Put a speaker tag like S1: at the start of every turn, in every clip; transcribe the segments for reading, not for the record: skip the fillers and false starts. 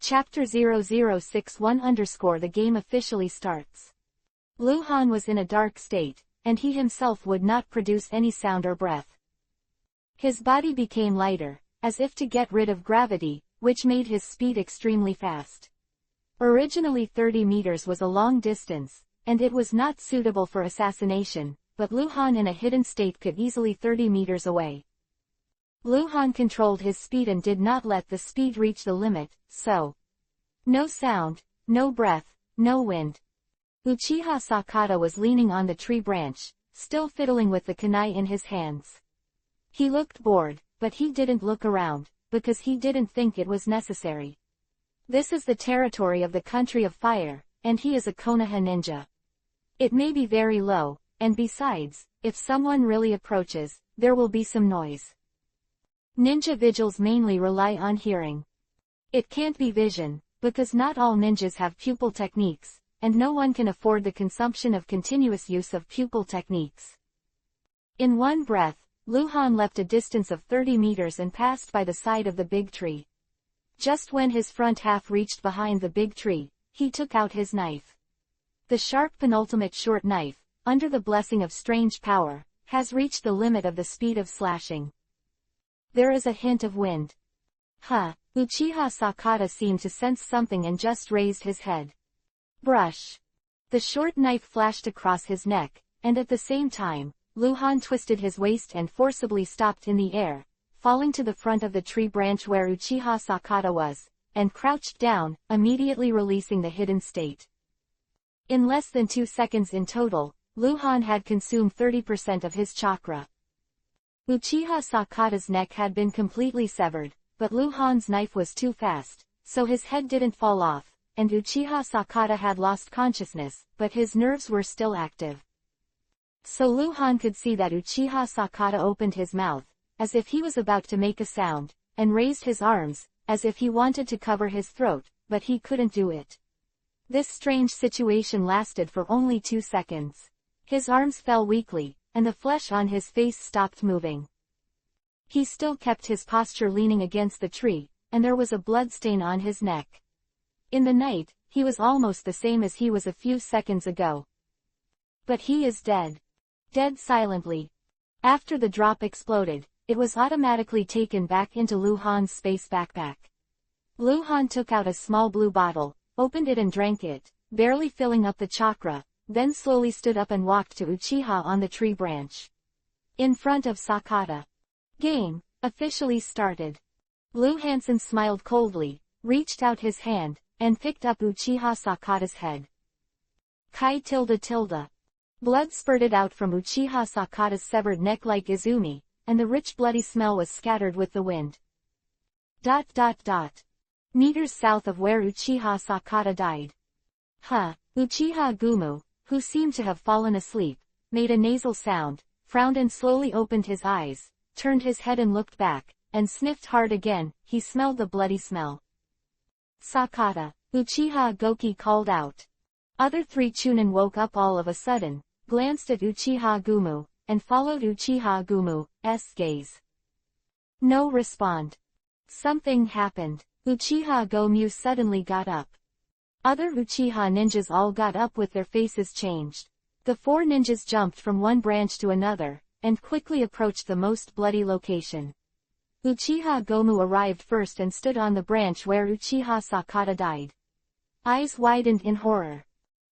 S1: Chapter 0061 _ The game officially starts. Lu Han was in a dark state, and he himself would not produce any sound or breath. His body became lighter, as if to get rid of gravity, which made his speed extremely fast. Originally 30 meters was a long distance, and it was not suitable for assassination, but Lu Han in a hidden state could easily 30 meters away. Lu Han controlled his speed and did not let the speed reach the limit, so no sound, no breath, no wind. Uchiha Sakata was leaning on the tree branch, still fiddling with the kunai in his hands. He looked bored, but he didn't look around, because he didn't think it was necessary. This is the territory of the country of fire, and he is a Konoha ninja. It may be very low, and besides, if someone really approaches, there will be some noise. Ninja vigils mainly rely on hearing. It can't be vision, because not all ninjas have pupil techniques, and no one can afford the consumption of continuous use of pupil techniques. In one breath, Lu Han leapt a distance of 30 meters and passed by the side of the big tree. Just when his front half reached behind the big tree, he took out his knife. The sharp penultimate short knife, under the blessing of strange power, has reached the limit of the speed of slashing. There is a hint of wind. Uchiha Sakata seemed to sense something and just raised his head. Brush. The short knife flashed across his neck, and at the same time, Lu Han twisted his waist and forcibly stopped in the air, falling to the front of the tree branch where Uchiha Sakata was, and crouched down, immediately releasing the hidden state. In less than 2 seconds in total, Lu Han had consumed 30% of his chakra. Uchiha Sakata's neck had been completely severed, but Lu Han's knife was too fast, so his head didn't fall off, and Uchiha Sakata had lost consciousness, but his nerves were still active. So Lu Han could see that Uchiha Sakata opened his mouth, as if he was about to make a sound, and raised his arms, as if he wanted to cover his throat, but he couldn't do it. This strange situation lasted for only 2 seconds. His arms fell weakly, and the flesh on his face stopped moving. He still kept his posture leaning against the tree, and there was a blood stain on his neck. In the night, he was almost the same as he was a few seconds ago. But he is dead. Dead silently. After the drop exploded, it was automatically taken back into Lu Han's space backpack. Lu Han took out a small blue bottle, opened it and drank it, barely filling up the chakra, then slowly stood up and walked to Uchiha on the tree branch. In front of Sakata. Game, officially started. Lu Hansen smiled coldly, reached out his hand, and picked up Uchiha Sakata's head. Kai tilde. Blood spurted out from Uchiha Sakata's severed neck like Izumi, and the rich bloody smell was scattered with the wind. Meters south of where Uchiha Sakata died. Uchiha Gumu, who seemed to have fallen asleep, made a nasal sound, frowned and slowly opened his eyes, turned his head and looked back, and sniffed hard again. He smelled the bloody smell. Sakata, Uchiha Goki called out. Other 3 Chunin woke up all of a sudden, glanced at Uchiha Gumu, and followed Uchiha Gumu's gaze. No respond. Something happened. Uchiha Gomu suddenly got up. Other Uchiha ninjas all got up with their faces changed. The 4 ninjas jumped from one branch to another, and quickly approached the most bloody location. Uchiha Gomu arrived first and stood on the branch where Uchiha Sakata died. Eyes widened in horror.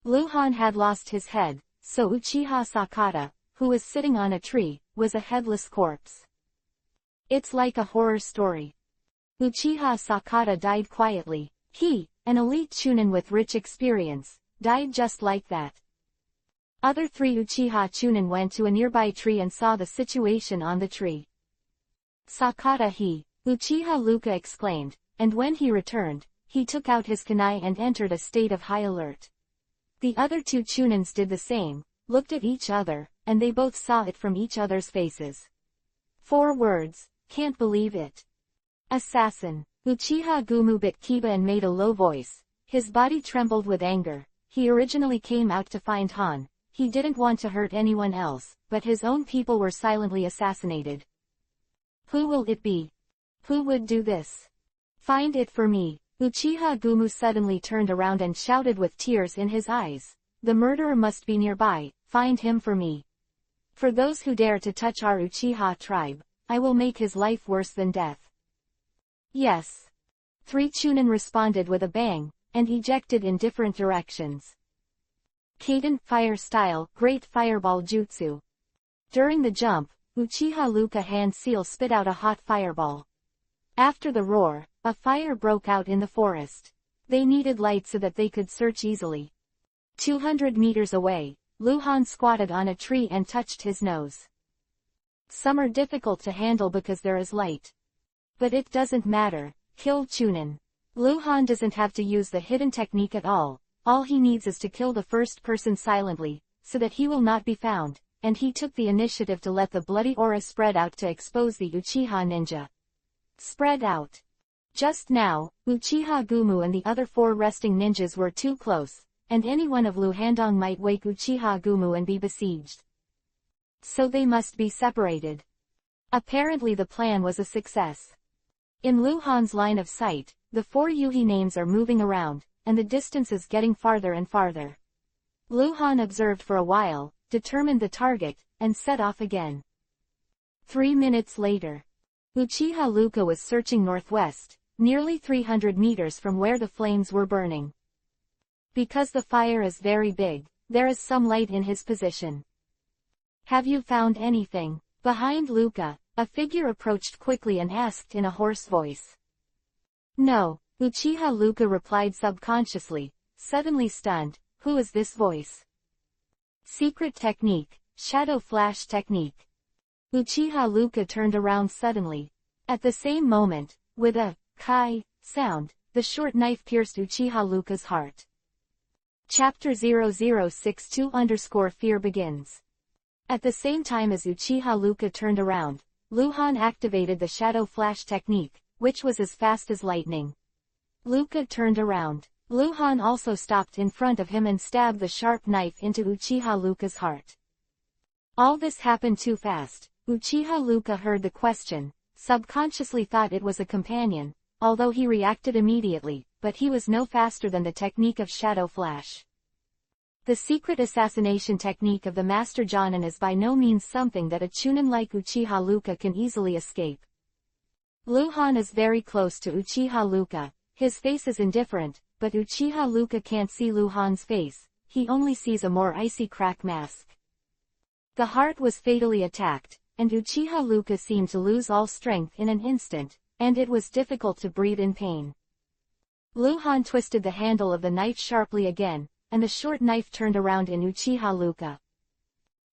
S1: Lu Han had lost his head, so Uchiha Sakata, who was sitting on a tree, was a headless corpse. It's like a horror story. Uchiha Sakata died quietly. He, an elite Chunin with rich experience, died just like that. Other 3 Uchiha Chunin went to a nearby tree and saw the situation on the tree. Sakata Uchiha Luka exclaimed, and when he returned, he took out his kunai and entered a state of high alert. The other 2 Chunins did the same, looked at each other, and they both saw it from each other's faces. 4 words, can't believe it. Assassin. Uchiha Gumu bit Kiba and made a low voice. His body trembled with anger. He originally came out to find Han. He didn't want to hurt anyone else, but his own people were silently assassinated. Who will it be? Who would do this? Find it for me. Uchiha Gumu suddenly turned around and shouted with tears in his eyes. The murderer must be nearby, find him for me. For those who dare to touch our Uchiha tribe, I will make his life worse than death. Yes. 3 Chunin responded with a bang, and ejected in different directions. Kaden, fire style, great fireball jutsu. During the jump, Uchiha Luka hand seal spit out a hot fireball. After the roar, a fire broke out in the forest. They needed light so that they could search easily. 200 meters away, Luhan squatted on a tree and touched his nose. Some are difficult to handle because there is light. But it doesn't matter, kill Chunin. Luhan doesn't have to use the hidden technique at all he needs is to kill the first person silently, so that he will not be found, and he took the initiative to let the bloody aura spread out to expose the Uchiha ninja. Spread out. Just now, Uchiha Gumu and the other 4 resting ninjas were too close, and any one of Lu Handong might wake Uchiha Gumu and be besieged. So they must be separated. Apparently the plan was a success. In Luhan's line of sight, the 4 Yuhi names are moving around, and the distance is getting farther and farther. Luhan observed for a while, determined the target, and set off again. 3 minutes later. Uchiha Luka was searching northwest, nearly 300 meters from where the flames were burning. Because the fire is very big, there is some light in his position. Have you found anything? Behind Luka, a figure approached quickly and asked in a hoarse voice. No, Uchiha Luka replied subconsciously, suddenly stunned. Who is this voice? Secret technique, shadow flash technique. Uchiha Luka turned around suddenly. At the same moment, with a kai sound, the short knife pierced Uchiha Luka's heart. Chapter 0062_Fear begins. At the same time as Uchiha Luka turned around, Luhan activated the shadow flash technique, which was as fast as lightning. Luka turned around. Luhan also stopped in front of him and stabbed the sharp knife into Uchiha Luka's heart. All this happened too fast. Uchiha Luka heard the question, subconsciously thought it was a companion, although he reacted immediately, but he was no faster than the technique of shadow flash. The secret assassination technique of the Master Jonin is by no means something that a Chunin like Uchiha Luka can easily escape. Luhan is very close to Uchiha Luka. His face is indifferent, but Uchiha Luka can't see Luhan's face, he only sees a more icy crack mask. The heart was fatally attacked, and Uchiha Luka seemed to lose all strength in an instant, and it was difficult to breathe in pain. Luhan twisted the handle of the knife sharply again, and the short knife turned around in Uchiha Luka.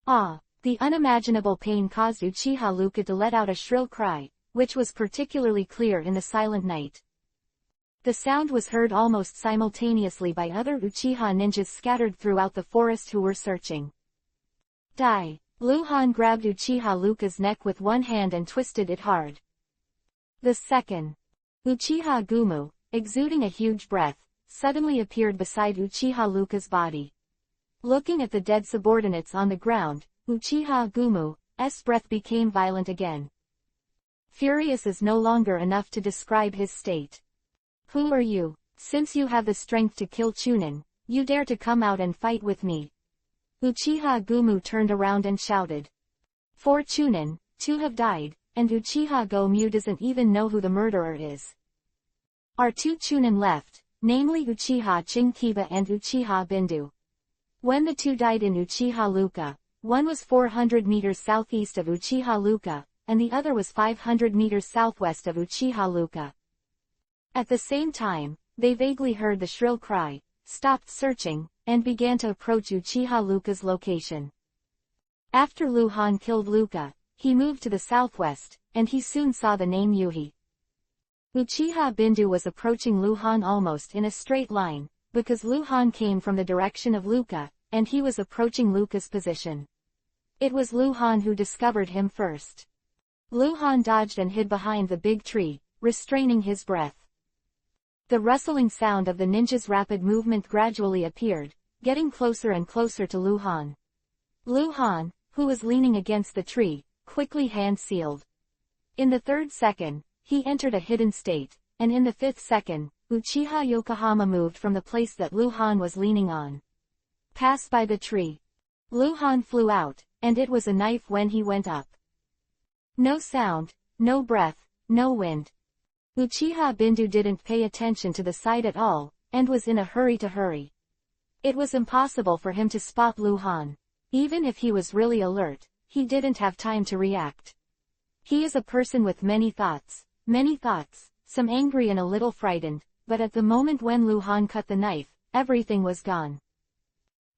S1: Ah! The unimaginable pain caused Uchiha Luka to let out a shrill cry, which was particularly clear in the silent night. The sound was heard almost simultaneously by other Uchiha ninjas scattered throughout the forest who were searching. Die! Luhan grabbed Uchiha Luka's neck with one hand and twisted it hard. The second. Uchiha Gumu, exuding a huge breath, suddenly appeared beside Uchiha Luka's body. Looking at the dead subordinates on the ground, Uchiha Gumu's breath became violent again. Furious is no longer enough to describe his state. Who are you? Since you have the strength to kill Chunin, you dare to come out and fight with me. Uchiha Gumu turned around and shouted. 4 Chunin, 2 have died, and Uchiha Gomu doesn't even know who the murderer is. Our 2 Chunin left, namely Uchiha Chinkiba and Uchiha Bindu. When the 2 died in Uchiha Luka, one was 400 meters southeast of Uchiha Luka, and the other was 500 meters southwest of Uchiha Luka. At the same time, they vaguely heard the shrill cry, stopped searching, and began to approach Uchiha Luka's location. After Luhan killed Luka, he moved to the southwest, and he soon saw the name Yuhi. Uchiha Bindu was approaching Luhan almost in a straight line, because Luhan came from the direction of Luka, and he was approaching Luka's position. It was Luhan who discovered him first. Luhan dodged and hid behind the big tree, restraining his breath. The rustling sound of the ninja's rapid movement gradually appeared, getting closer and closer to Luhan. Luhan, who was leaning against the tree, quickly hand-sealed. In the 3rd second, he entered a hidden state, and in the 5th second, Uchiha Yokohama moved from the place that Lu Han was leaning on. Pass by the tree. Lu Han flew out, and it was a knife when he went up. No sound, no breath, no wind. Uchiha Bindu didn't pay attention to the sight at all, and was in a hurry to hurry. It was impossible for him to spot Lu Han. Even if he was really alert, he didn't have time to react. He is a person with many thoughts, some angry and a little frightened, but at the moment when Lu Han cut the knife, everything was gone.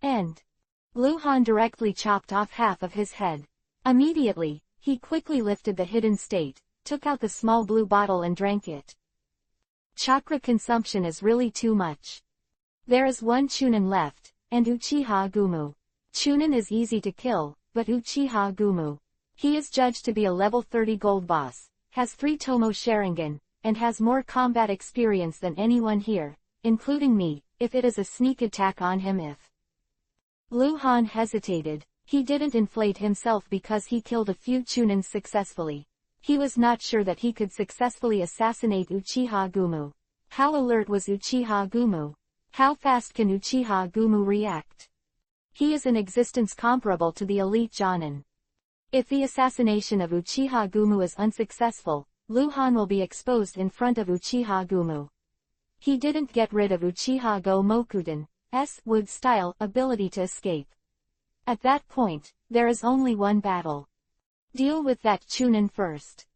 S1: End. Lu Han directly chopped off half of his head. Immediately, he quickly lifted the hidden state, took out the small blue bottle and drank it. Chakra consumption is really too much. There is one Chunin left, and Uchiha Gumu. Chunin is easy to kill, but Uchiha Gumu. He is judged to be a level 30 gold boss, has 3 Tomo Sharingan, and has more combat experience than anyone here, including me, if it is a sneak attack on him if. Lu Han hesitated. He didn't inflate himself because he killed a few Chunins successfully. He was not sure that he could successfully assassinate Uchiha Gumu. How alert was Uchiha Gumu? How fast can Uchiha Gumu react? He is in existence comparable to the elite Jonin. If the assassination of Uchiha Gumu is unsuccessful, Lu Han will be exposed in front of Uchiha Gumu. He didn't get rid of Uchiha Go Mokuden's wood-style ability to escape. At that point, there is only one battle. Deal with that Chunin first.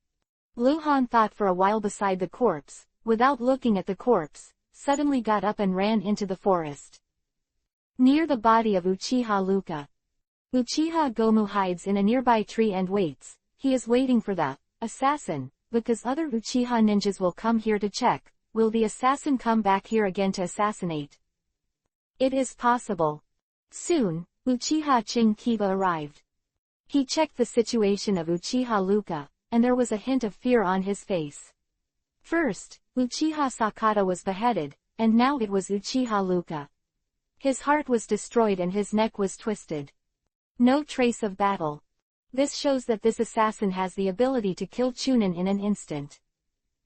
S1: Lu Han thought for a while beside the corpse, without looking at the corpse, suddenly got up and ran into the forest. Near the body of Uchiha Luka. Uchiha Gomu hides in a nearby tree and waits. He is waiting for the assassin, because other Uchiha ninjas will come here to check. Will the assassin come back here again to assassinate? It is possible. Soon, Uchiha Kiba arrived. He checked the situation of Uchiha Luka, and there was a hint of fear on his face. First, Uchiha Sakata was beheaded, and now it was Uchiha Luka. His heart was destroyed and his neck was twisted. No trace of battle. This shows that this assassin has the ability to kill Chunin in an instant.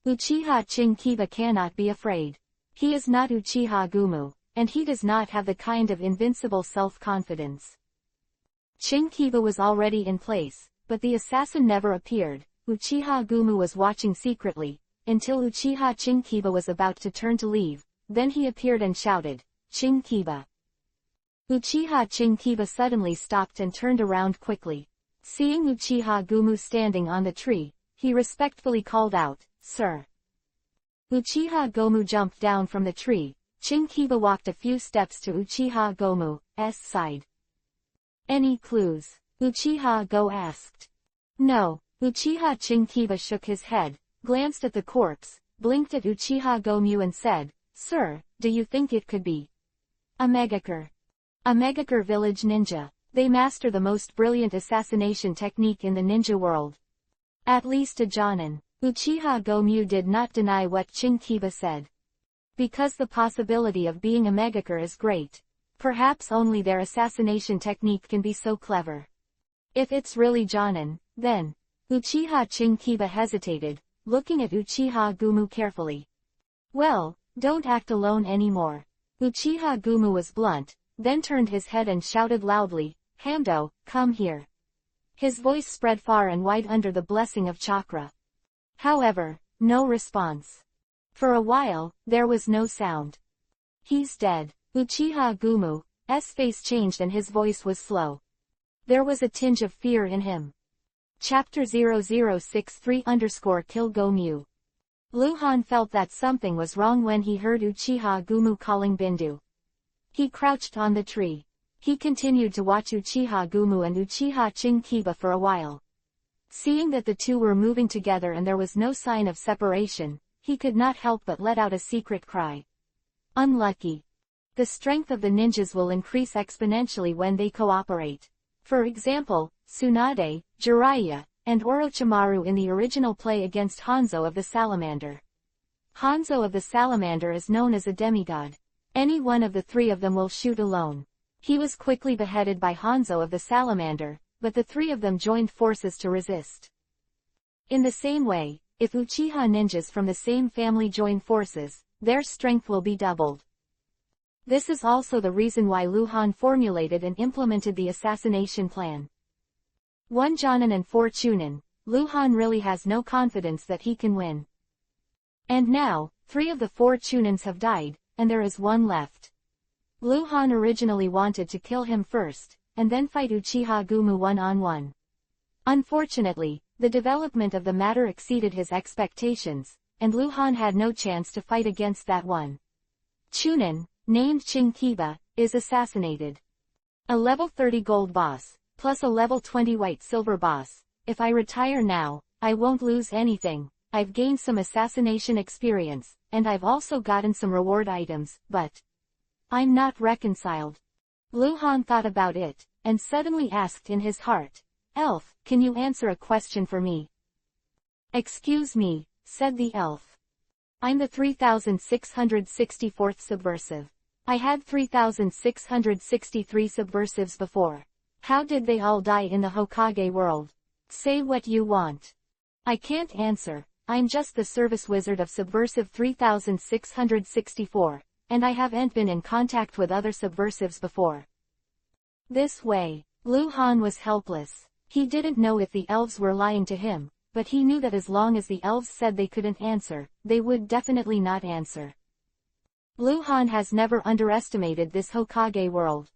S1: Uchiha Kiba cannot be afraid. He is not Uchiha Gumu, and he does not have the kind of invincible self-confidence. Kiba was already in place, but the assassin never appeared. Uchiha Gumu was watching secretly, until Uchiha Kiba was about to turn to leave, then he appeared and shouted, Kiba. Uchiha Kiba suddenly stopped and turned around quickly. Seeing Uchiha Gumu standing on the tree, he respectfully called out, Sir. Uchiha Gomu jumped down from the tree. Kiba walked a few steps to Uchiha Gomu's side. Any clues? Uchiha Go asked. No. Uchiha Kiba shook his head, glanced at the corpse, blinked at Uchiha Gomu and said, Sir, do you think it could be a Megakure? A Megakure village ninja. They master the most brilliant assassination technique in the ninja world. At least a Jonin. Uchiha Gomu did not deny what Kiba said. Because the possibility of being a Megakure is great. Perhaps only their assassination technique can be so clever. If it's really Jonin, then. Uchiha Kiba hesitated, looking at Uchiha Gumu carefully. Well, don't act alone anymore. Uchiha Gumu was blunt, then turned his head and shouted loudly, Hamdo, come here. His voice spread far and wide under the blessing of chakra. However, no response. For a while, there was no sound. He's dead. Uchiha Gumu's face changed and his voice was slow. There was a tinge of fear in him. Chapter 0063_Kill Gomu. Lu Han felt that something was wrong when he heard Uchiha Gumu calling Bindu. He crouched on the tree. He continued to watch Uchiha Gumu and Uchiha Kiba for a while. Seeing that the two were moving together and there was no sign of separation, he could not help but let out a secret cry. Unlucky. The strength of the ninjas will increase exponentially when they cooperate. For example, Tsunade, Jiraiya, and Orochimaru in the original play against Hanzo of the Salamander. Hanzo of the Salamander is known as a demigod. Any one of the three of them will shoot alone. He was quickly beheaded by Hanzo of the Salamander, but the three of them joined forces to resist. In the same way, if Uchiha ninjas from the same family join forces, their strength will be doubled. This is also the reason why Luhan formulated and implemented the assassination plan. 1 Jonin and 4 Chunin, Luhan really has no confidence that he can win. And now, 3 of the 4 Chunins have died, and there is 1 left. Luhan originally wanted to kill him first, and then fight Uchiha Gumu one-on-one. Unfortunately, the development of the matter exceeded his expectations, and Luhan had no chance to fight against that one. Chunin, named Chinkiba, is assassinated. A level 30 gold boss, plus a level 20 white silver boss. If I retire now, I won't lose anything. I've gained some assassination experience, and I've also gotten some reward items, but I'm not reconciled. Luhan thought about it, and suddenly asked in his heart, "Elf, can you answer a question for me?" "Excuse me," said the elf. "I'm the 3664th subversive. I had 3663 subversives before. How did they all die in the Hokage world? Say what you want." "I can't answer. I'm just the service wizard of subversive 3664, and I haven't been in contact with other subversives before." This way, Luhan was helpless. He didn't know if the elves were lying to him, but he knew that as long as the elves said they couldn't answer, they would definitely not answer. Luhan has never underestimated this Hokage world.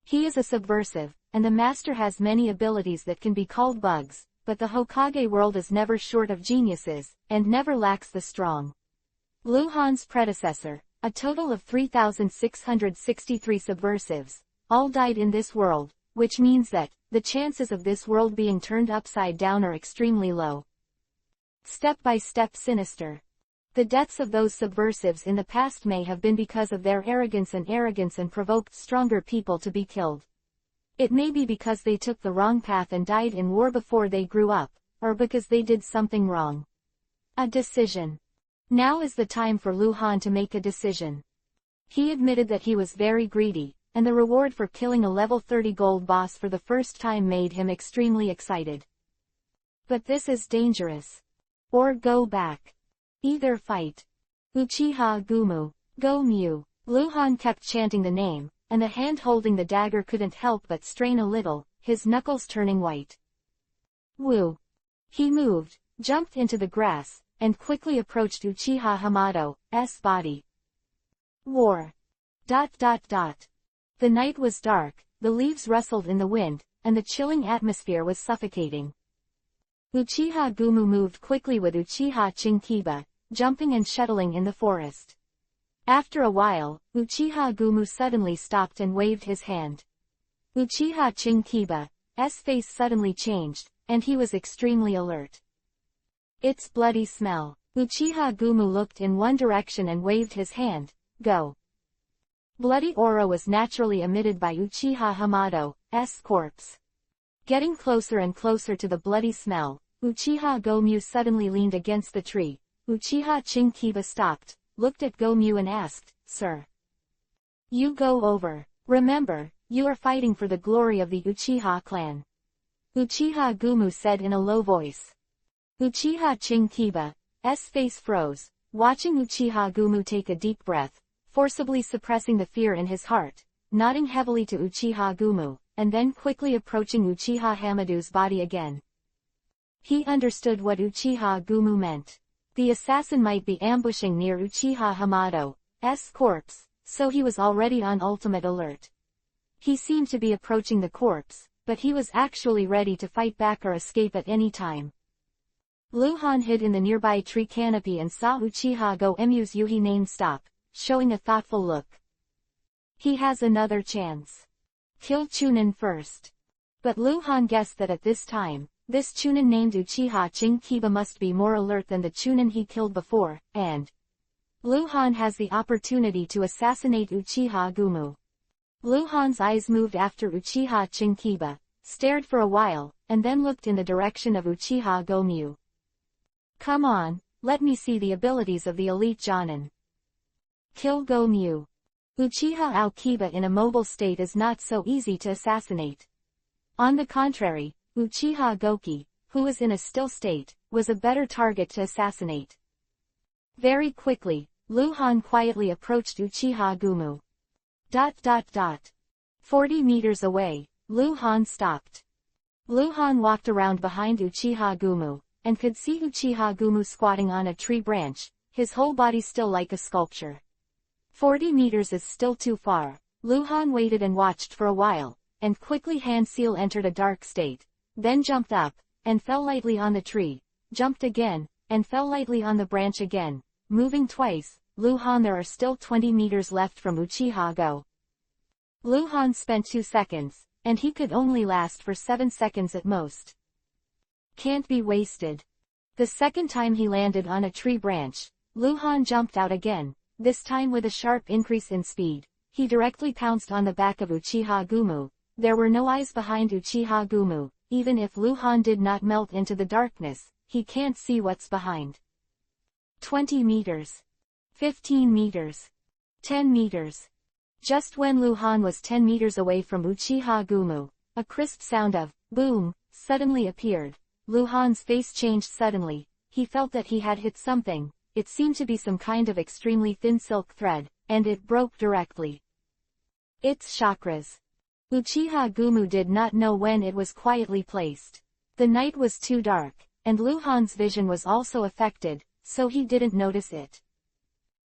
S1: He is a subversive, and the master has many abilities that can be called bugs, but the Hokage world is never short of geniuses, and never lacks the strong. Luhan's predecessor, a total of 3663 subversives, all died in this world, which means that the chances of this world being turned upside down are extremely low. Step by step sinister. The deaths of those subversives in the past may have been because of their arrogance and provoked stronger people to be killed. It may be because they took the wrong path and died in war before they grew up, or because they did something wrong. A decision. Now is the time for Luhan to make a decision. He admitted that he was very greedy, and the reward for killing a level 30 gold boss for the first time made him extremely excited. But this is dangerous. Or go back. Either fight. Uchiha Gumu, Go-Myu. Luhan kept chanting the name, and the hand holding the dagger couldn't help but strain a little, his knuckles turning white. Woo. He moved, jumped into the grass, and quickly approached Uchiha Hamado's body. War. The night was dark, the leaves rustled in the wind, and the chilling atmosphere was suffocating. Uchiha Gumu moved quickly with Uchiha Chinkiba, jumping and shuttling in the forest. After a while, Uchiha Gumu suddenly stopped and waved his hand. Uchiha Chinkiba's face suddenly changed, and he was extremely alert. "It's bloody smell." Uchiha Gumu looked in one direction and waved his hand. "Go." Bloody aura was naturally emitted by Uchiha Hamado's corpse. Getting closer and closer to the bloody smell, Uchiha Go-Myu suddenly leaned against the tree. Uchiha Chinkiba stopped, looked at Go-Myu and asked, "Sir, you go over. Remember, you are fighting for the glory of the Uchiha clan." Uchiha Gumu said in a low voice. Uchiha Chinkiba's face froze, watching Uchiha Gumu take a deep breath, forcibly suppressing the fear in his heart, nodding heavily to Uchiha Gumu, and then quickly approaching Uchiha Hamado's body again. He understood what Uchiha Gumu meant. The assassin might be ambushing near Uchiha Hamado's corpse, so he was already on ultimate alert. He seemed to be approaching the corpse, but he was actually ready to fight back or escape at any time. Luhan hid in the nearby tree canopy and saw Uchiha Go-Myu's Yuhi name stop, showing a thoughtful look. He has another chance. Kill Chunin first. But Luhan guessed that at this time, this Chunin named Uchiha Chinkiba must be more alert than the Chunin he killed before, and Luhan has the opportunity to assassinate Uchiha Gumu. Luhan's eyes moved after Uchiha Chinkiba, stared for a while, and then looked in the direction of Uchiha Go-Myu. "Come on, let me see the abilities of the elite Jonin." Kill Go-Myu. Uchiha Aokiba in a mobile state is not so easy to assassinate. On the contrary, Uchiha Goki, who was in a still state, was a better target to assassinate. Very quickly, Luhan quietly approached Uchiha Gumu. 40 meters away, Luhan stopped. Luhan walked around behind Uchiha Gumu, and could see Uchiha Gumu squatting on a tree branch, his whole body still like a sculpture. 40 meters is still too far. Luhan waited and watched for a while, and quickly Hand Seal entered a dark state, then jumped up, and fell lightly on the tree, jumped again, and fell lightly on the branch again, moving twice. Luhan, there are still 20 meters left from Uchiha Go. Luhan spent 2 seconds, and he could only last for 7 seconds at most. Can't be wasted. The second time he landed on a tree branch, Luhan jumped out again, this time with a sharp increase in speed. He directly pounced on the back of Uchiha Gumu. There were no eyes behind Uchiha Gumu. Even if Luhan did not melt into the darkness, he can't see what's behind. 20 meters. 15 meters. 10 meters. Just when Luhan was 10 meters away from Uchiha Gumu, a crisp sound of boom suddenly appeared. Luhan's face changed suddenly. He felt that he had hit something. It seemed to be some kind of extremely thin silk thread, and it broke directly. It's chakras. Uchiha Gumu did not know when it was quietly placed. The night was too dark, and Luhan's vision was also affected, so he didn't notice it.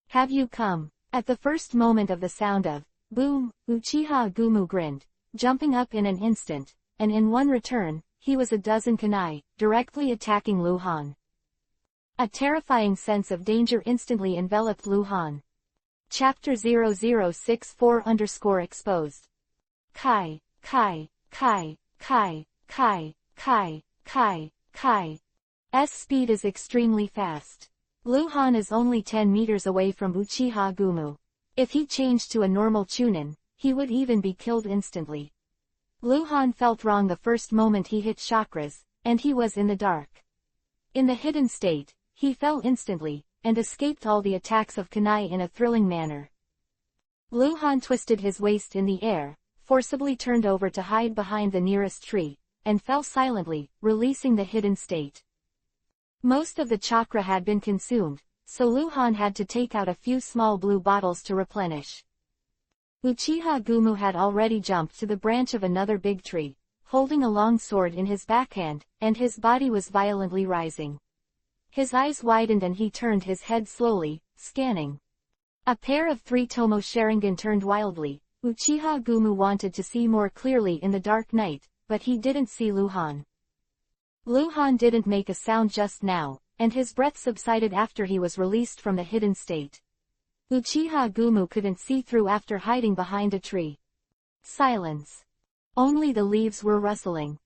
S1: Have you come? At the first moment of the sound of boom, Uchiha Gumu grinned, jumping up in an instant, and in one return, he was a dozen kunai, directly attacking Luhan. A terrifying sense of danger instantly enveloped Luhan. Chapter 0064_exposed. Kai, Kai, Kai, Kai, Kai, Kai, Kai, Kai. S speed is extremely fast. Luhan is only 10 meters away from Uchiha Gumu. If he changed to a normal Chunin, he would even be killed instantly. Luhan felt wrong the first moment he hit chakras, and he was in the dark. In the hidden state, he fell instantly, and escaped all the attacks of kunai in a thrilling manner. Luhan twisted his waist in the air, forcibly turned over to hide behind the nearest tree, and fell silently, releasing the hidden state. Most of the chakra had been consumed, so Luhan had to take out a few small blue bottles to replenish. Uchiha Gumu had already jumped to the branch of another big tree, holding a long sword in his backhand, and his body was violently rising. His eyes widened and he turned his head slowly, scanning. A pair of 3 Tomo Sharingan turned wildly. Uchiha Gumu wanted to see more clearly in the dark night, but he didn't see Luhan. Luhan didn't make a sound just now, and his breath subsided after he was released from the hidden state. Uchiha Gumu couldn't see through after hiding behind a tree. Silence. Only the leaves were rustling.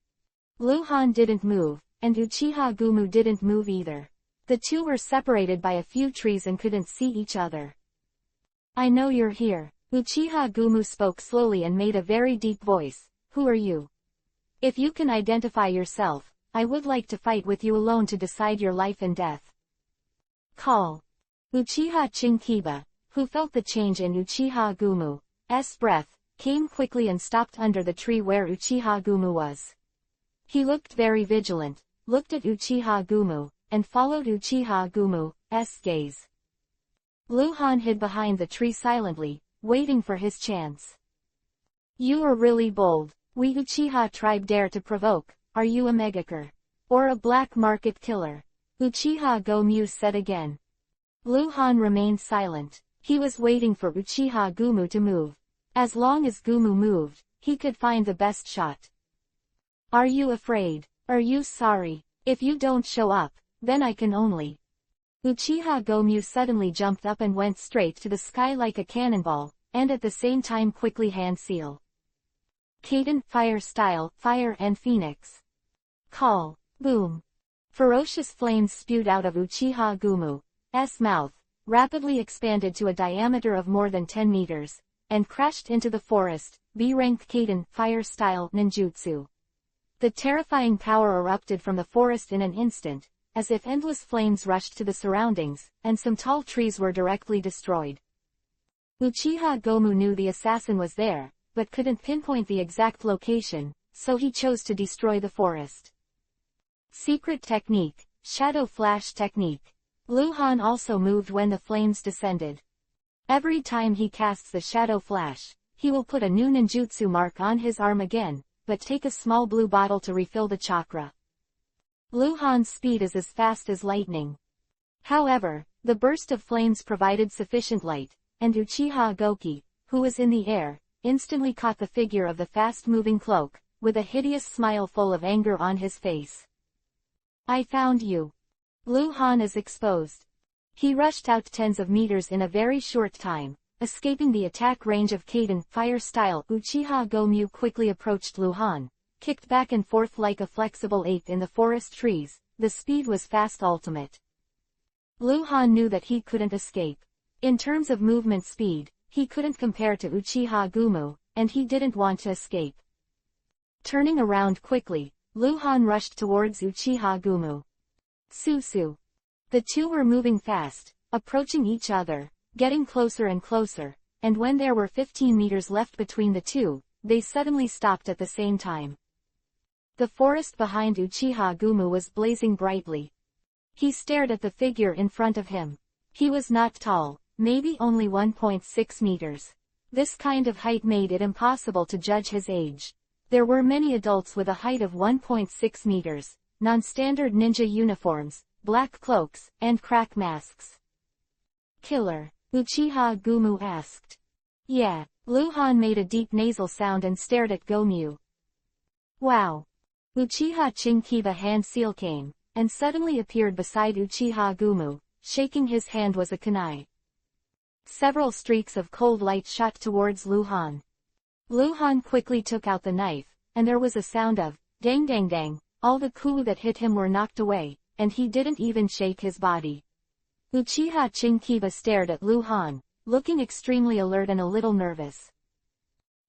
S1: Luhan didn't move, and Uchiha Gumu didn't move either. The two were separated by a few trees and couldn't see each other. I know you're here. Uchiha Gumu spoke slowly and made a very deep voice. Who are you? If you can identify yourself, I would like to fight with you alone to decide your life and death. Call. Uchiha Chinkiba, who felt the change in Uchiha Gumu's breath, came quickly and stopped under the tree where Uchiha Gumu was. He looked very vigilant, looked at Uchiha Gumu, and followed Uchiha Gumu's gaze. Luhan hid behind the tree silently, waiting for his chance. You are really bold. We Uchiha tribe dare to provoke. Are you a Megakure? Or a black market killer? Uchiha Gomu said again. Luhan remained silent. He was waiting for Uchiha Gumu to move. As long as Gumu moved, he could find the best shot. Are you afraid? Are you sorry? If you don't show up, then I can only. Uchiha Gomu suddenly jumped up and went straight to the sky like a cannonball, and at the same time quickly hand seal. Kaden, fire style, fire and phoenix. Call. Boom. Ferocious flames spewed out of Uchiha Gumu's mouth, rapidly expanded to a diameter of more than 10 meters, and crashed into the forest. B-rank Kaden, fire style, ninjutsu. The terrifying power erupted from the forest in an instant, as if endless flames rushed to the surroundings, and some tall trees were directly destroyed. Uchiha Gomu knew the assassin was there, but couldn't pinpoint the exact location, so he chose to destroy the forest. Secret technique, shadow flash technique. Luhan also moved when the flames descended. Every time he casts the shadow flash, he will put a new ninjutsu mark on his arm again, but take a small blue bottle to refill the chakra. Luhan's speed is as fast as lightning. However, the burst of flames provided sufficient light, and Uchiha Goki, who was in the air, instantly caught the figure of the fast-moving cloak, with a hideous smile full of anger on his face. I found you. Luhan is exposed. He rushed out tens of meters in a very short time, escaping the attack range of Kaden. Fire style. Uchiha Gomyu quickly approached Luhan, kicked back and forth like a flexible ape in the forest trees. The speed was fast ultimate. Luhan knew that he couldn't escape. In terms of movement speed, he couldn't compare to Uchiha Gumu, and he didn't want to escape. Turning around quickly, Luhan rushed towards Uchiha Gumu. Susu. The two were moving fast, approaching each other, getting closer and closer, and when there were 15 meters left between the two, they suddenly stopped at the same time. The forest behind Uchiha Gumu was blazing brightly. He stared at the figure in front of him. He was not tall, maybe only 1.6 meters. This kind of height made it impossible to judge his age. There were many adults with a height of 1.6 meters, non-standard ninja uniforms, black cloaks, and crack masks. Killer? Uchiha Gumu asked. Yeah. Luhan made a deep nasal sound and stared at Gomyu. Wow. Uchiha Chinkiba hand seal came, and suddenly appeared beside Uchiha Gumu. Shaking his hand was a kunai. Several streaks of cold light shot towards Luhan. Luhan quickly took out the knife, and there was a sound of dang dang dang. All the ku that hit him were knocked away, and he didn't even shake his body. Uchiha Chinkiba stared at Luhan, looking extremely alert and a little nervous.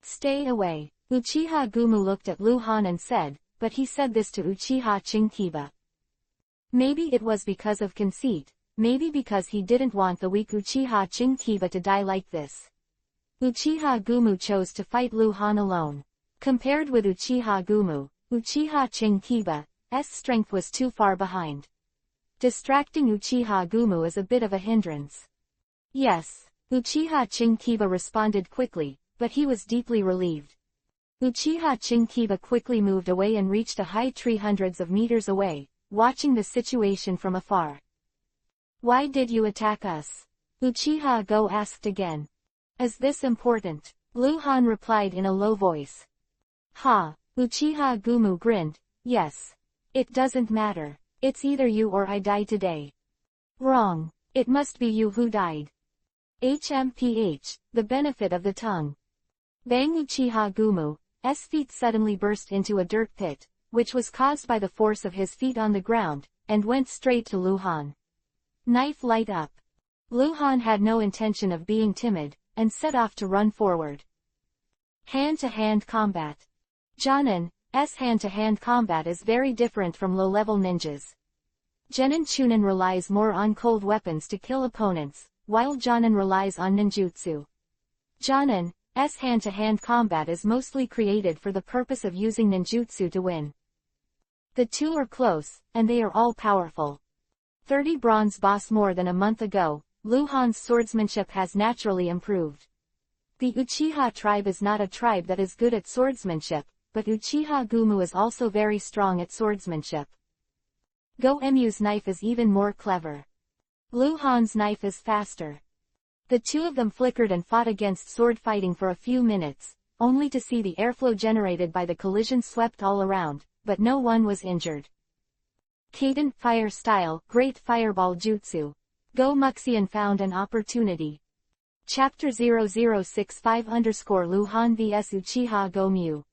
S1: Stay away. Uchiha Gumu looked at Luhan and said, but he said this to Uchiha Chinkiba. Maybe it was because of conceit, maybe because he didn't want the weak Uchiha Chinkiba to die like this. Uchiha Gumu chose to fight Luhan alone. Compared with Uchiha Gumu, Uchiha Chinkiba's strength was too far behind. Distracting Uchiha Gumu is a bit of a hindrance. Yes, Uchiha Chinkiba responded quickly, but he was deeply relieved. Uchiha Chinkiba quickly moved away and reached a high tree hundreds of meters away, watching the situation from afar. Why did you attack us? Uchiha Go asked again. Is this important? Luhan replied in a low voice. Ha! Uchiha Gumu grinned. Yes. It doesn't matter. It's either you or I die today. Wrong. It must be you who died. HMPH, the benefit of the tongue. Bang! Uchiha Gumu's feet suddenly burst into a dirt pit, which was caused by the force of his feet on the ground, and went straight to Luhan. Knife light up. Luhan had no intention of being timid, and set off to run forward. Hand-to-hand combat. Jonin's hand-to-hand combat is very different from low-level ninjas. Genin Chunin relies more on cold weapons to kill opponents, while Jonin relies on ninjutsu. Jonin's hand-to-hand combat is mostly created for the purpose of using ninjutsu to win. The two are close, and they are all powerful. 30 bronze boss. More than a month ago, Luhan's swordsmanship has naturally improved. The Uchiha tribe is not a tribe that is good at swordsmanship, but Uchiha Gumu is also very strong at swordsmanship. Go-Emu's knife is even more clever. Luhan's knife is faster. The two of them flickered and fought against sword fighting for a few minutes, only to see the airflow generated by the collision swept all around, but no one was injured. Kaden Fire Style Great Fireball Jutsu. Go Muxian found an opportunity. Chapter 0065 Luhan vs Uchiha Gomyu.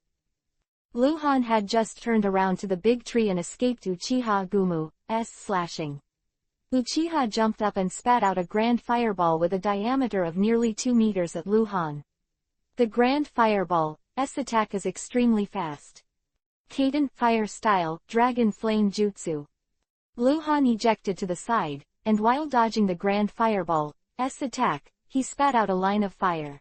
S1: Luhan had just turned around to the big tree and escaped Uchiha Gumu's slashing. Uchiha jumped up and spat out a grand fireball with a diameter of nearly 2 meters at Luhan. The grand fireball's attack is extremely fast. Kaden Fire Style Dragon Flame Jutsu. Luhan ejected to the side, and while dodging the grand fireball's attack, he spat out a line of fire.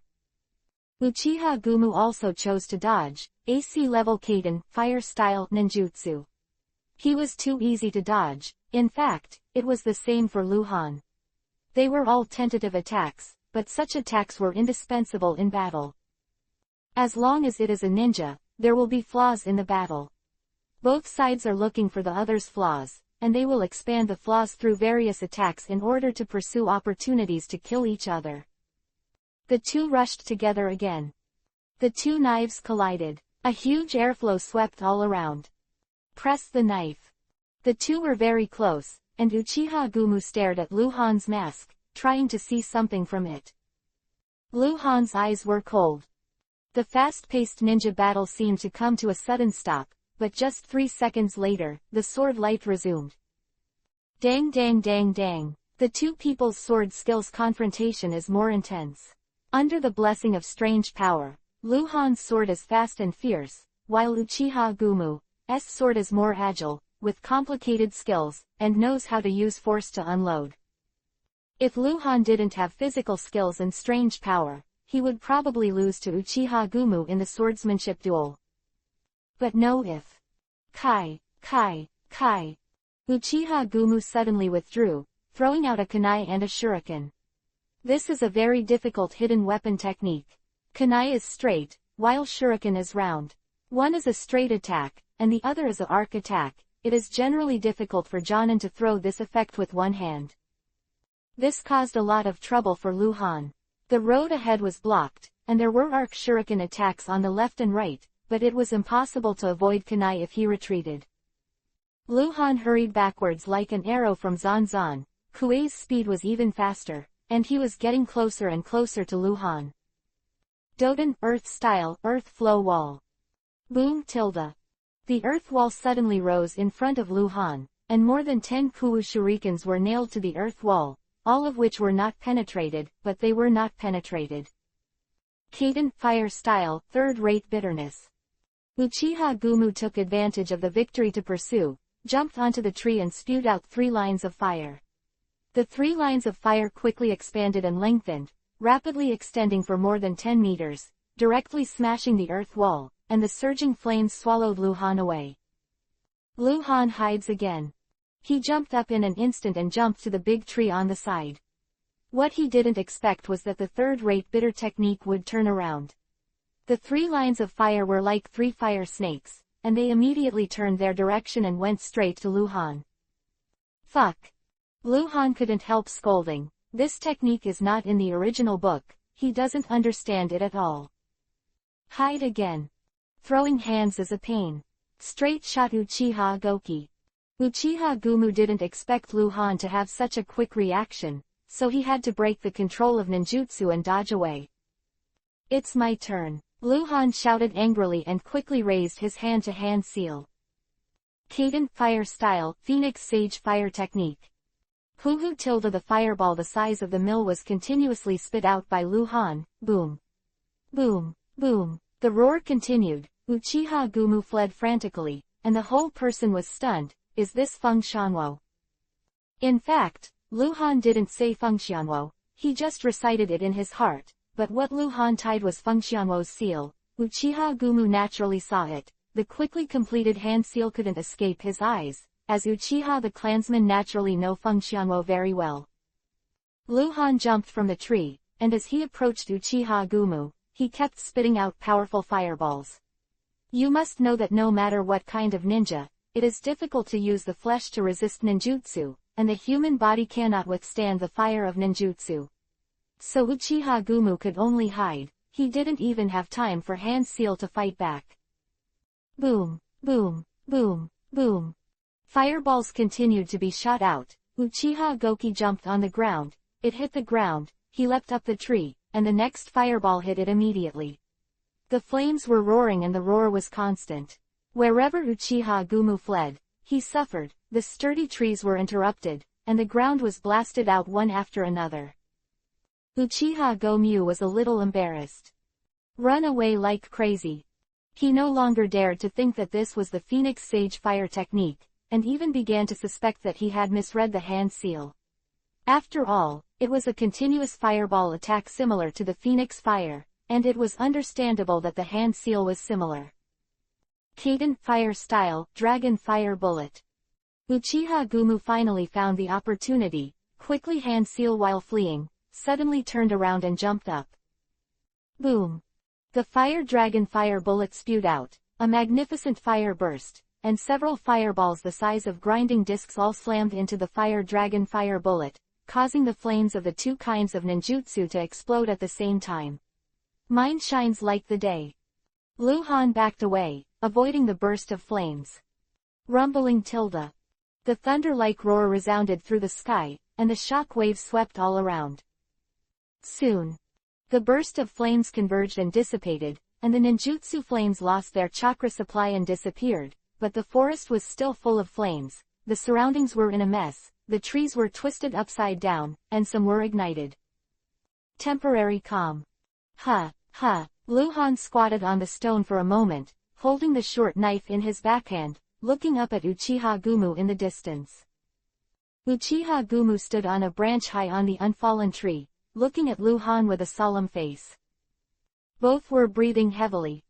S1: Uchiha Gumu also chose to dodge AC level Kaden Fire Style Ninjutsu. He was too easy to dodge. In fact, it was the same for Lu Han. They were all tentative attacks, but such attacks were indispensable in battle. As long as it is a ninja, there will be flaws in the battle. Both sides are looking for the other's flaws, and they will expand the flaws through various attacks in order to pursue opportunities to kill each other. The two rushed together again. The two knives collided. A huge airflow swept all around. Press the knife. The two were very close, and Uchiha Gumu stared at Lu Han's mask, trying to see something from it. Lu Han's eyes were cold. The fast-paced ninja battle seemed to come to a sudden stop, but just 3 seconds later, the sword light resumed. Dang dang dang dang. The two people's sword skills confrontation is more intense. Under the blessing of strange power, Lu Han's sword is fast and fierce, while Uchiha Gumu's sword is more agile, with complicated skills, and knows how to use force to unload. If Lu Han didn't have physical skills and strange power, he would probably lose to Uchiha Gumu in the swordsmanship duel. But no if. Kai. Uchiha Gumu suddenly withdrew, throwing out a kunai and a shuriken. This is a very difficult hidden weapon technique. Kunai is straight, while shuriken is round. One is a straight attack, and the other is an arc attack. It is generally difficult for Jonin to throw this effect with one hand. This caused a lot of trouble for Lu Han. The road ahead was blocked, and there were arc shuriken attacks on the left and right, but it was impossible to avoid kunai if he retreated. Lu Han hurried backwards like an arrow from Zanzan. Kuei's speed was even faster, and he was getting closer and closer to Lu Han. Doden, Earth Style, Earth Flow Wall. Boom tilde. The earth wall suddenly rose in front of Lu Han, and more than 10 Kuwu shurikens were nailed to the earth wall, all of which were not penetrated, but they were not penetrated. Kaden, Fire Style, Third-Rate Bitterness. Uchiha Gumu took advantage of the victory to pursue, jumped onto the tree and spewed out 3 lines of fire. The 3 lines of fire quickly expanded and lengthened, rapidly extending for more than 10 meters, directly smashing the earth wall, and the surging flames swallowed Lu Han away. Lu Han hides again. He jumped up in an instant and jumped to the big tree on the side. What he didn't expect was that the third-rate bitter technique would turn around. The 3 lines of fire were like 3 fire snakes, and they immediately turned their direction and went straight to Lu Han. Fuck. Lu Han couldn't help scolding. This technique is not in the original book, he doesn't understand it at all. Hide again. Throwing hands is a pain. Straight shot Uchiha Goki. Uchiha Gumu didn't expect Lu Han to have such a quick reaction, so he had to break the control of ninjutsu and dodge away. It's my turn. Lu Han shouted angrily and quickly raised his hand to hand seal. Kaden, Fire Style, Phoenix Sage Fire Technique. Huhu tilde the fireball the size of the mill was continuously spit out by Lu Han. Boom. Boom. Boom. The roar continued. Uchiha Gumu fled frantically, and the whole person was stunned. Is this Feng Xianwo? In fact, Lu Han didn't say Feng Xianwo, he just recited it in his heart, but what Lu Han tied was Feng Xianwo's seal. Uchiha Gumu naturally saw it. The quickly completed hand seal couldn't escape his eyes, as Uchiha the clansmen naturally know Feng Xianwo very well. Lu Han jumped from the tree, and as he approached Uchiha Gumu, he kept spitting out powerful fireballs. You must know that no matter what kind of ninja, it is difficult to use the flesh to resist ninjutsu, and the human body cannot withstand the fire of ninjutsu. So Uchiha Gumu could only hide. He didn't even have time for hand seal to fight back. Boom, boom, boom, boom. Fireballs continued to be shot out. Uchiha Goki jumped on the ground. It hit the ground, he leapt up the tree, and the next fireball hit it immediately. The flames were roaring and the roar was constant. Wherever Uchiha Gumu fled, he suffered. The sturdy trees were interrupted, and the ground was blasted out one after another. Uchiha Gomu was a little embarrassed. Run away like crazy. He no longer dared to think that this was the Phoenix Sage Fire technique, and even began to suspect that he had misread the hand seal. After all, it was a continuous fireball attack similar to the Phoenix Fire, and it was understandable that the hand seal was similar. Kaden, Fire Style, Dragon Fire Bullet. Uchiha Gumu finally found the opportunity, quickly hand seal while fleeing, suddenly turned around and jumped up. Boom! The fire dragon fire bullet spewed out, a magnificent fire burst, and several fireballs the size of grinding discs all slammed into the fire dragon fire bullet, causing the flames of the two kinds of ninjutsu to explode at the same time. Mine shines like the day. Lu Han backed away, avoiding the burst of flames. Rumbling tilde. The thunder-like roar resounded through the sky, and the shock waves swept all around. Soon, the burst of flames converged and dissipated, and the ninjutsu flames lost their chakra supply and disappeared, but the forest was still full of flames, the surroundings were in a mess, the trees were twisted upside down, and some were ignited. Temporary calm. Lu Han squatted on the stone for a moment, holding the short knife in his backhand, looking up at Uchiha Gumu in the distance. Uchiha Gumu stood on a branch high on the unfallen tree, looking at Lu Han with a solemn face. Both were breathing heavily.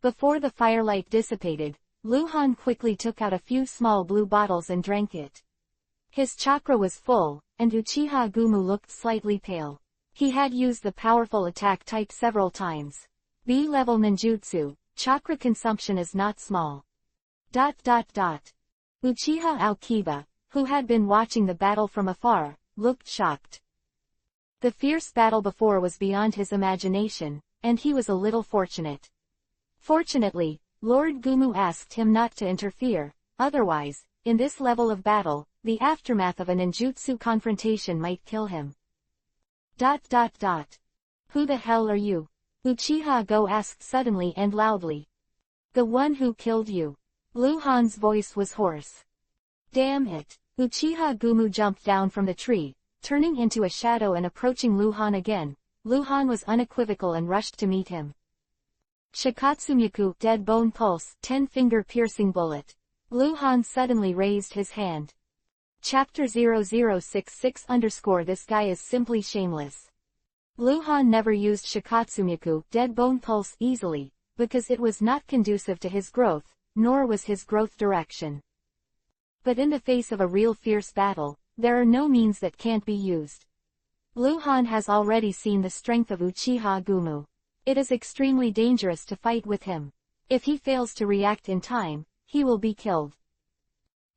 S1: Before the firelight dissipated, Lu Han quickly took out a few small blue bottles and drank it. His chakra was full, and Uchiha Gumu looked slightly pale. He had used the powerful attack type several times. B-level ninjutsu, chakra consumption is not small. Uchiha Aokiba, who had been watching the battle from afar, looked shocked. The fierce battle before was beyond his imagination, and he was a little fortunate. Fortunately, Lord Gumu asked him not to interfere, otherwise, in this level of battle, the aftermath of a ninjutsu confrontation might kill him. Who the hell are you? Uchiha Go asked suddenly and loudly. The one who killed you. Lu Han's voice was hoarse. Damn it! Uchiha Gumu jumped down from the tree, turning into a shadow and approaching Lu Han again. Lu Han was unequivocal and rushed to meet him. Shikatsumyaku, dead bone pulse, 10-finger piercing bullet. Lu Han suddenly raised his hand. Chapter 0066 _ This guy is simply shameless. Lu Han never used Shikatsumyaku, dead bone pulse, easily, because it was not conducive to his growth, nor was his growth direction. But in the face of a real fierce battle, there are no means that can't be used. Lu Han has already seen the strength of Uchiha Gumu. It is extremely dangerous to fight with him. If he fails to react in time, he will be killed.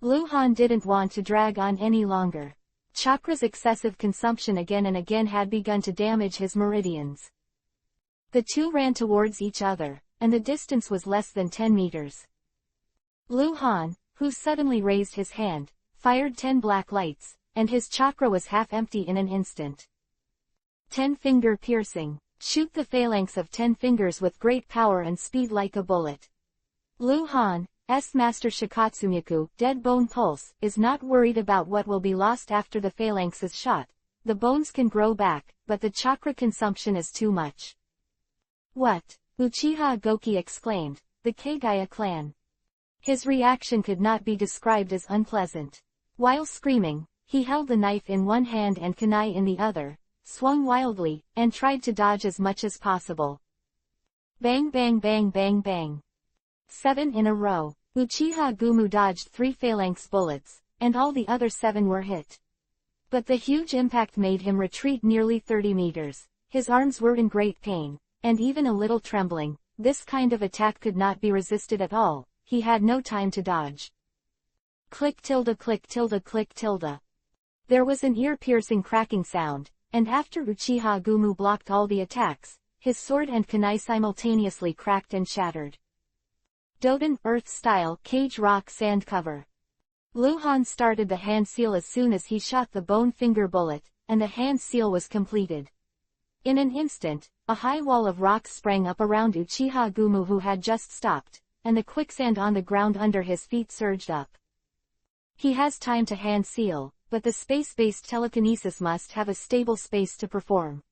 S1: Lu Han didn't want to drag on any longer. Chakra's excessive consumption again and again had begun to damage his meridians. The two ran towards each other, and the distance was less than 10 meters. Lu Han, who suddenly raised his hand, fired 10 black lights, and his chakra was half empty in an instant. 10-finger piercing. Shoot the phalanx of 10 fingers with great power and speed like a bullet. Lu Han, Master Shikatsumyaku, dead bone pulse, is not worried about what will be lost after the phalanx is shot. The bones can grow back, but the chakra consumption is too much. What? Uchiha Goki exclaimed, the Kagaya clan. His reaction could not be described as unpleasant. While screaming, he held the knife in one hand and kunai in the other, swung wildly, and tried to dodge as much as possible. Bang bang bang bang bang. 7 in a row. Uchiha Gumu dodged 3 phalanx bullets, and all the other 7 were hit. But the huge impact made him retreat nearly 30 meters. His arms were in great pain, and even a little trembling. This kind of attack could not be resisted at all. He had no time to dodge. Click tilde click tilde click tilde. There was an ear-piercing cracking sound, and after Uchiha Gumu blocked all the attacks, his sword and kunai simultaneously cracked and shattered. Doden, Earth Style, Cage Rock Sand Cover. Lu Han started the hand seal as soon as he shot the bone finger bullet, and the hand seal was completed. In an instant, a high wall of rocks sprang up around Uchiha Gumu, who had just stopped, and the quicksand on the ground under his feet surged up. He has time to hand seal, but the space-based telekinesis must have a stable space to perform.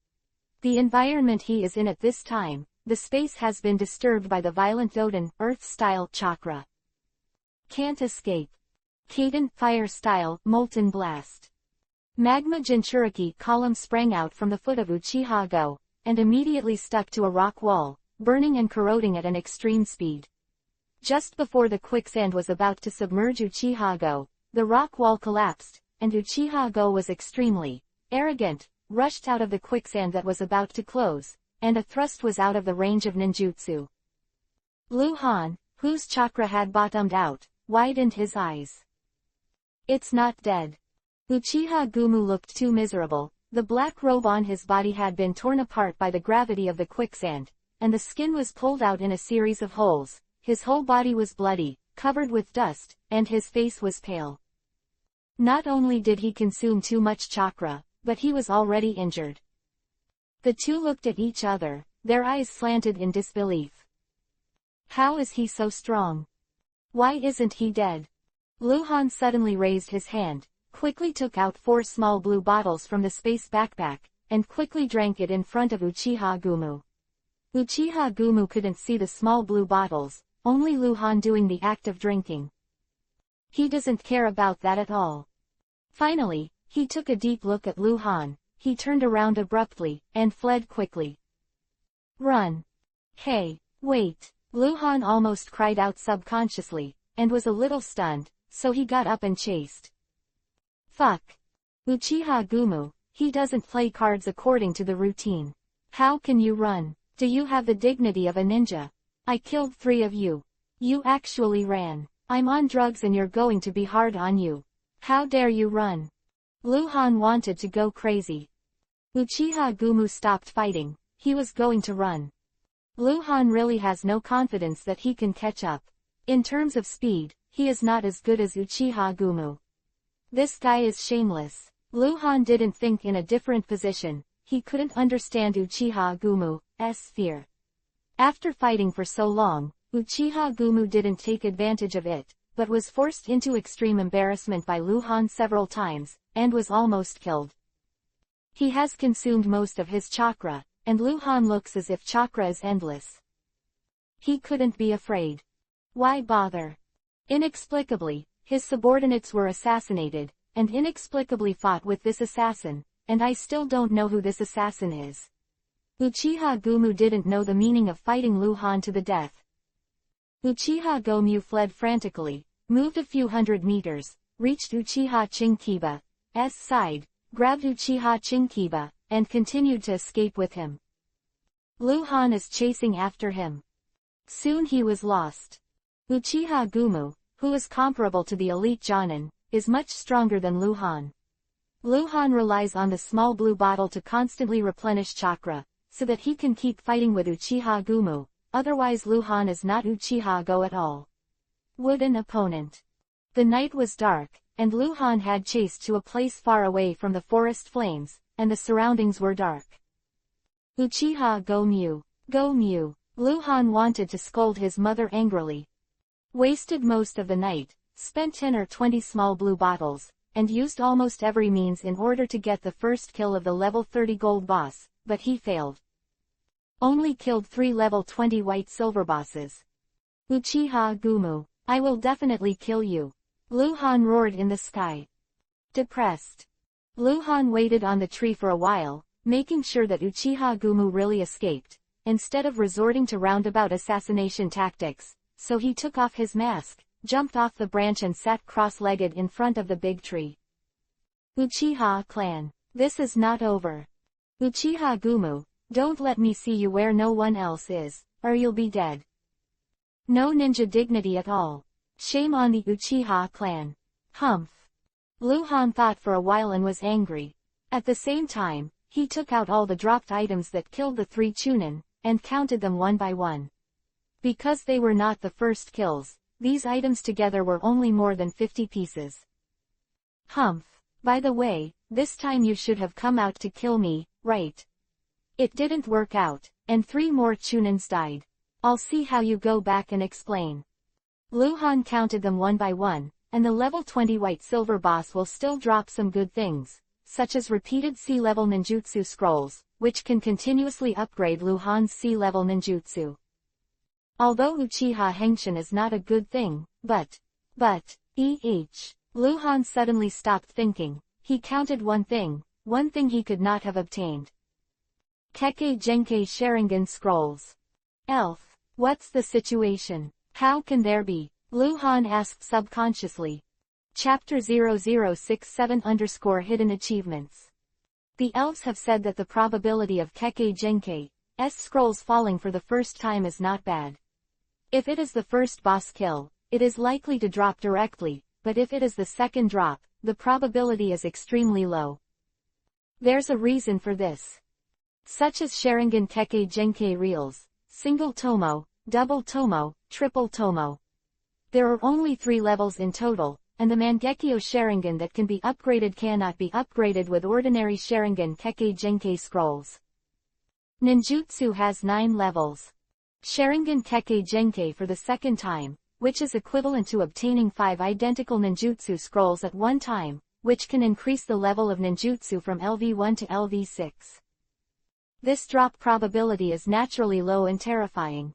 S1: The environment he is in at this time, the space has been disturbed by the violent Doden, Earth-style, chakra. Can't escape. Kaden, Fire-style, Molten Blast. Magma Jinchuriki column sprang out from the foot of Uchiha Go, and immediately stuck to a rock wall, burning and corroding at an extreme speed. Just before the quicksand was about to submerge Uchiha Go, the rock wall collapsed, and Uchiha Go was extremely arrogant, rushed out of the quicksand that was about to close, and a thrust was out of the range of ninjutsu. Lu Han, whose chakra had bottomed out, widened his eyes. It's not dead. Uchiha Gumu looked too miserable. The black robe on his body had been torn apart by the gravity of the quicksand, and the skin was pulled out in a series of holes. His whole body was bloody, covered with dust, and his face was pale. Not only did he consume too much chakra, but he was already injured. The two looked at each other, their eyes slanted in disbelief. How is he so strong? Why isn't he dead? Lu Han suddenly raised his hand, quickly took out 4 small blue bottles from the space backpack, and quickly drank it in front of Uchiha Gumu. Uchiha Gumu couldn't see the small blue bottles, only Lu Han doing the act of drinking. He doesn't care about that at all. Finally, he took a deep look at Lu Han, he turned around abruptly, and fled quickly. Run! Hey, wait! Lu Han almost cried out subconsciously, and was a little stunned, so he got up and chased. Fuck! Uchiha Gumu, he doesn't play cards according to the routine. How can you run? Do you have the dignity of a ninja? I killed 3 of you. You actually ran. I'm on drugs and you're going to be hard on you. How dare you run? Lu Han wanted to go crazy. Uchiha Gumu stopped fighting, he was going to run. Lu Han really has no confidence that he can catch up. In terms of speed, he is not as good as Uchiha Gumu. This guy is shameless. Lu Han didn't think in a different position, he couldn't understand Uchiha Gumu's fear. After fighting for so long, Uchiha Gumu didn't take advantage of it, but was forced into extreme embarrassment by Lu Han several times, and was almost killed. He has consumed most of his chakra, and Lu Han looks as if chakra is endless. He couldn't be afraid. Why bother? Inexplicably, his subordinates were assassinated, and inexplicably fought with this assassin, and I still don't know who this assassin is. Uchiha Gumu didn't know the meaning of fighting Lu Han to the death. Uchiha Gomu fled frantically, moved a few hundred meters, reached Uchiha Chinkiba's side, grabbed Uchiha Chinkiba, and continued to escape with him. Lu Han is chasing after him. Soon he was lost. Uchiha Gumu, who is comparable to the elite Jonin, is much stronger than Lu Han. Lu Han relies on the small blue bottle to constantly replenish chakra, so that he can keep fighting with Uchiha Gumu, otherwise Lu Han is not Uchiha Go at all. Wooden opponent. The night was dark, and Lu Han had chased to a place far away from the forest flames, and the surroundings were dark. Uchiha Gomu. Gomu. Lu Han wanted to scold his mother angrily. Wasted most of the night, spent 10 or 20 small blue bottles, and used almost every means in order to get the first kill of the level 30 gold boss, but he failed. Only killed 3 level 20 white silver bosses. Uchiha Gumu, I will definitely kill you. Lu Han roared in the sky. Depressed. Lu Han waited on the tree for a while, making sure that Uchiha Gumu really escaped, instead of resorting to roundabout assassination tactics, so he took off his mask, jumped off the branch and sat cross-legged in front of the big tree. Uchiha clan. This is not over. Uchiha Gumu, don't let me see you where no one else is, or you'll be dead. No ninja dignity at all. Shame on the Uchiha clan. Humph. Lu Han thought for a while and was angry. At the same time, he took out all the dropped items that killed the 3 Chunin, and counted them one by one. Because they were not the first kills, these items together were only more than 50 pieces. Humph. By the way, this time you should have come out to kill me, right? It didn't work out, and 3 more Chunins died. I'll see how you go back and explain. Lu Han counted them one by one, and the level 20 white silver boss will still drop some good things, such as repeated C-level ninjutsu scrolls, which can continuously upgrade Lu Han's C-level ninjutsu. Although Uchiha Henshin is not a good thing, but, Lu Han suddenly stopped thinking. He counted one thing he could not have obtained. Kekkei Genkei Sharingan scrolls. Elf, what's the situation? How can there be? Lu Han asked subconsciously. Chapter-60-80 Hidden Achievements. The elves have said that the probability of Kekkei Genkei's scrolls falling for the first time is not bad. If it is the first boss kill, it is likely to drop directly, but if it is the second drop, the probability is extremely low. There's a reason for this. Such as Sharingan Kekkei Genkei reels, single tomo, double tomo, triple tomo. There are only 3 levels in total, and the Mangekyo Sharingan that can be upgraded cannot be upgraded with ordinary Sharingan Kekkei Genkei scrolls. Ninjutsu has 9 levels. Sharingan Kekkei Genkei for the second time, which is equivalent to obtaining 5 identical ninjutsu scrolls at one time, which can increase the level of ninjutsu from LV1 to LV6. This drop probability is naturally low and terrifying.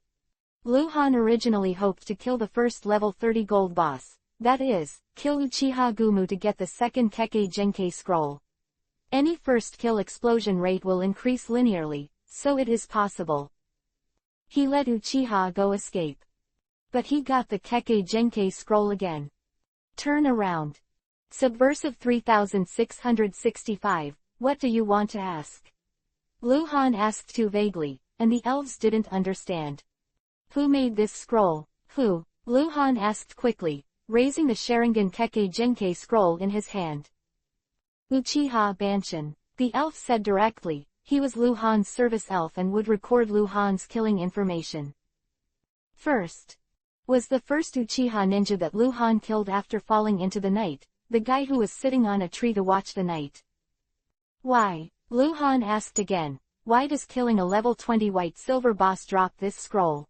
S1: Luhan originally hoped to kill the first level 30 gold boss, that is, kill Uchiha Gumu to get the second Kekkei Genkei scroll. Any first kill explosion rate will increase linearly, so it is possible. He let Uchiha go escape. But he got the Kekkei Genkei scroll again. Turn around. Subversive 3665, what do you want to ask? Luhan asked too vaguely, and the elves didn't understand. Who made this scroll? Who? Luhan asked quickly, raising the Sharingan Kekkei Genkei scroll in his hand. Uchiha Banshin. The elf said directly, he was Luhan's service elf and would record Luhan's killing information. First. Was the first Uchiha ninja that Luhan killed after falling into the night, the guy who was sitting on a tree to watch the night. Why? Luhan asked again, why does killing a level 20 white-silver boss drop this scroll?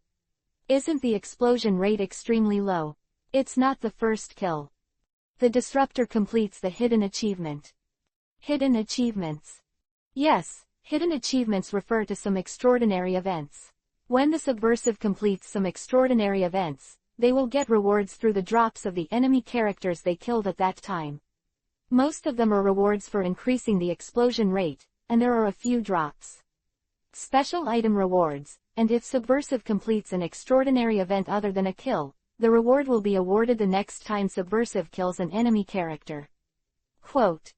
S1: Isn't the explosion rate extremely low? It's not the first kill. The disruptor completes the hidden achievement. Hidden achievements. Yes, hidden achievements refer to some extraordinary events. When the subversive completes some extraordinary events, they will get rewards through the drops of the enemy characters they killed at that time. Most of them are rewards for increasing the explosion rate, and there are a few drops. Special item rewards, and if subversive completes an extraordinary event other than a kill, the reward will be awarded the next time subversive kills an enemy character. Quote.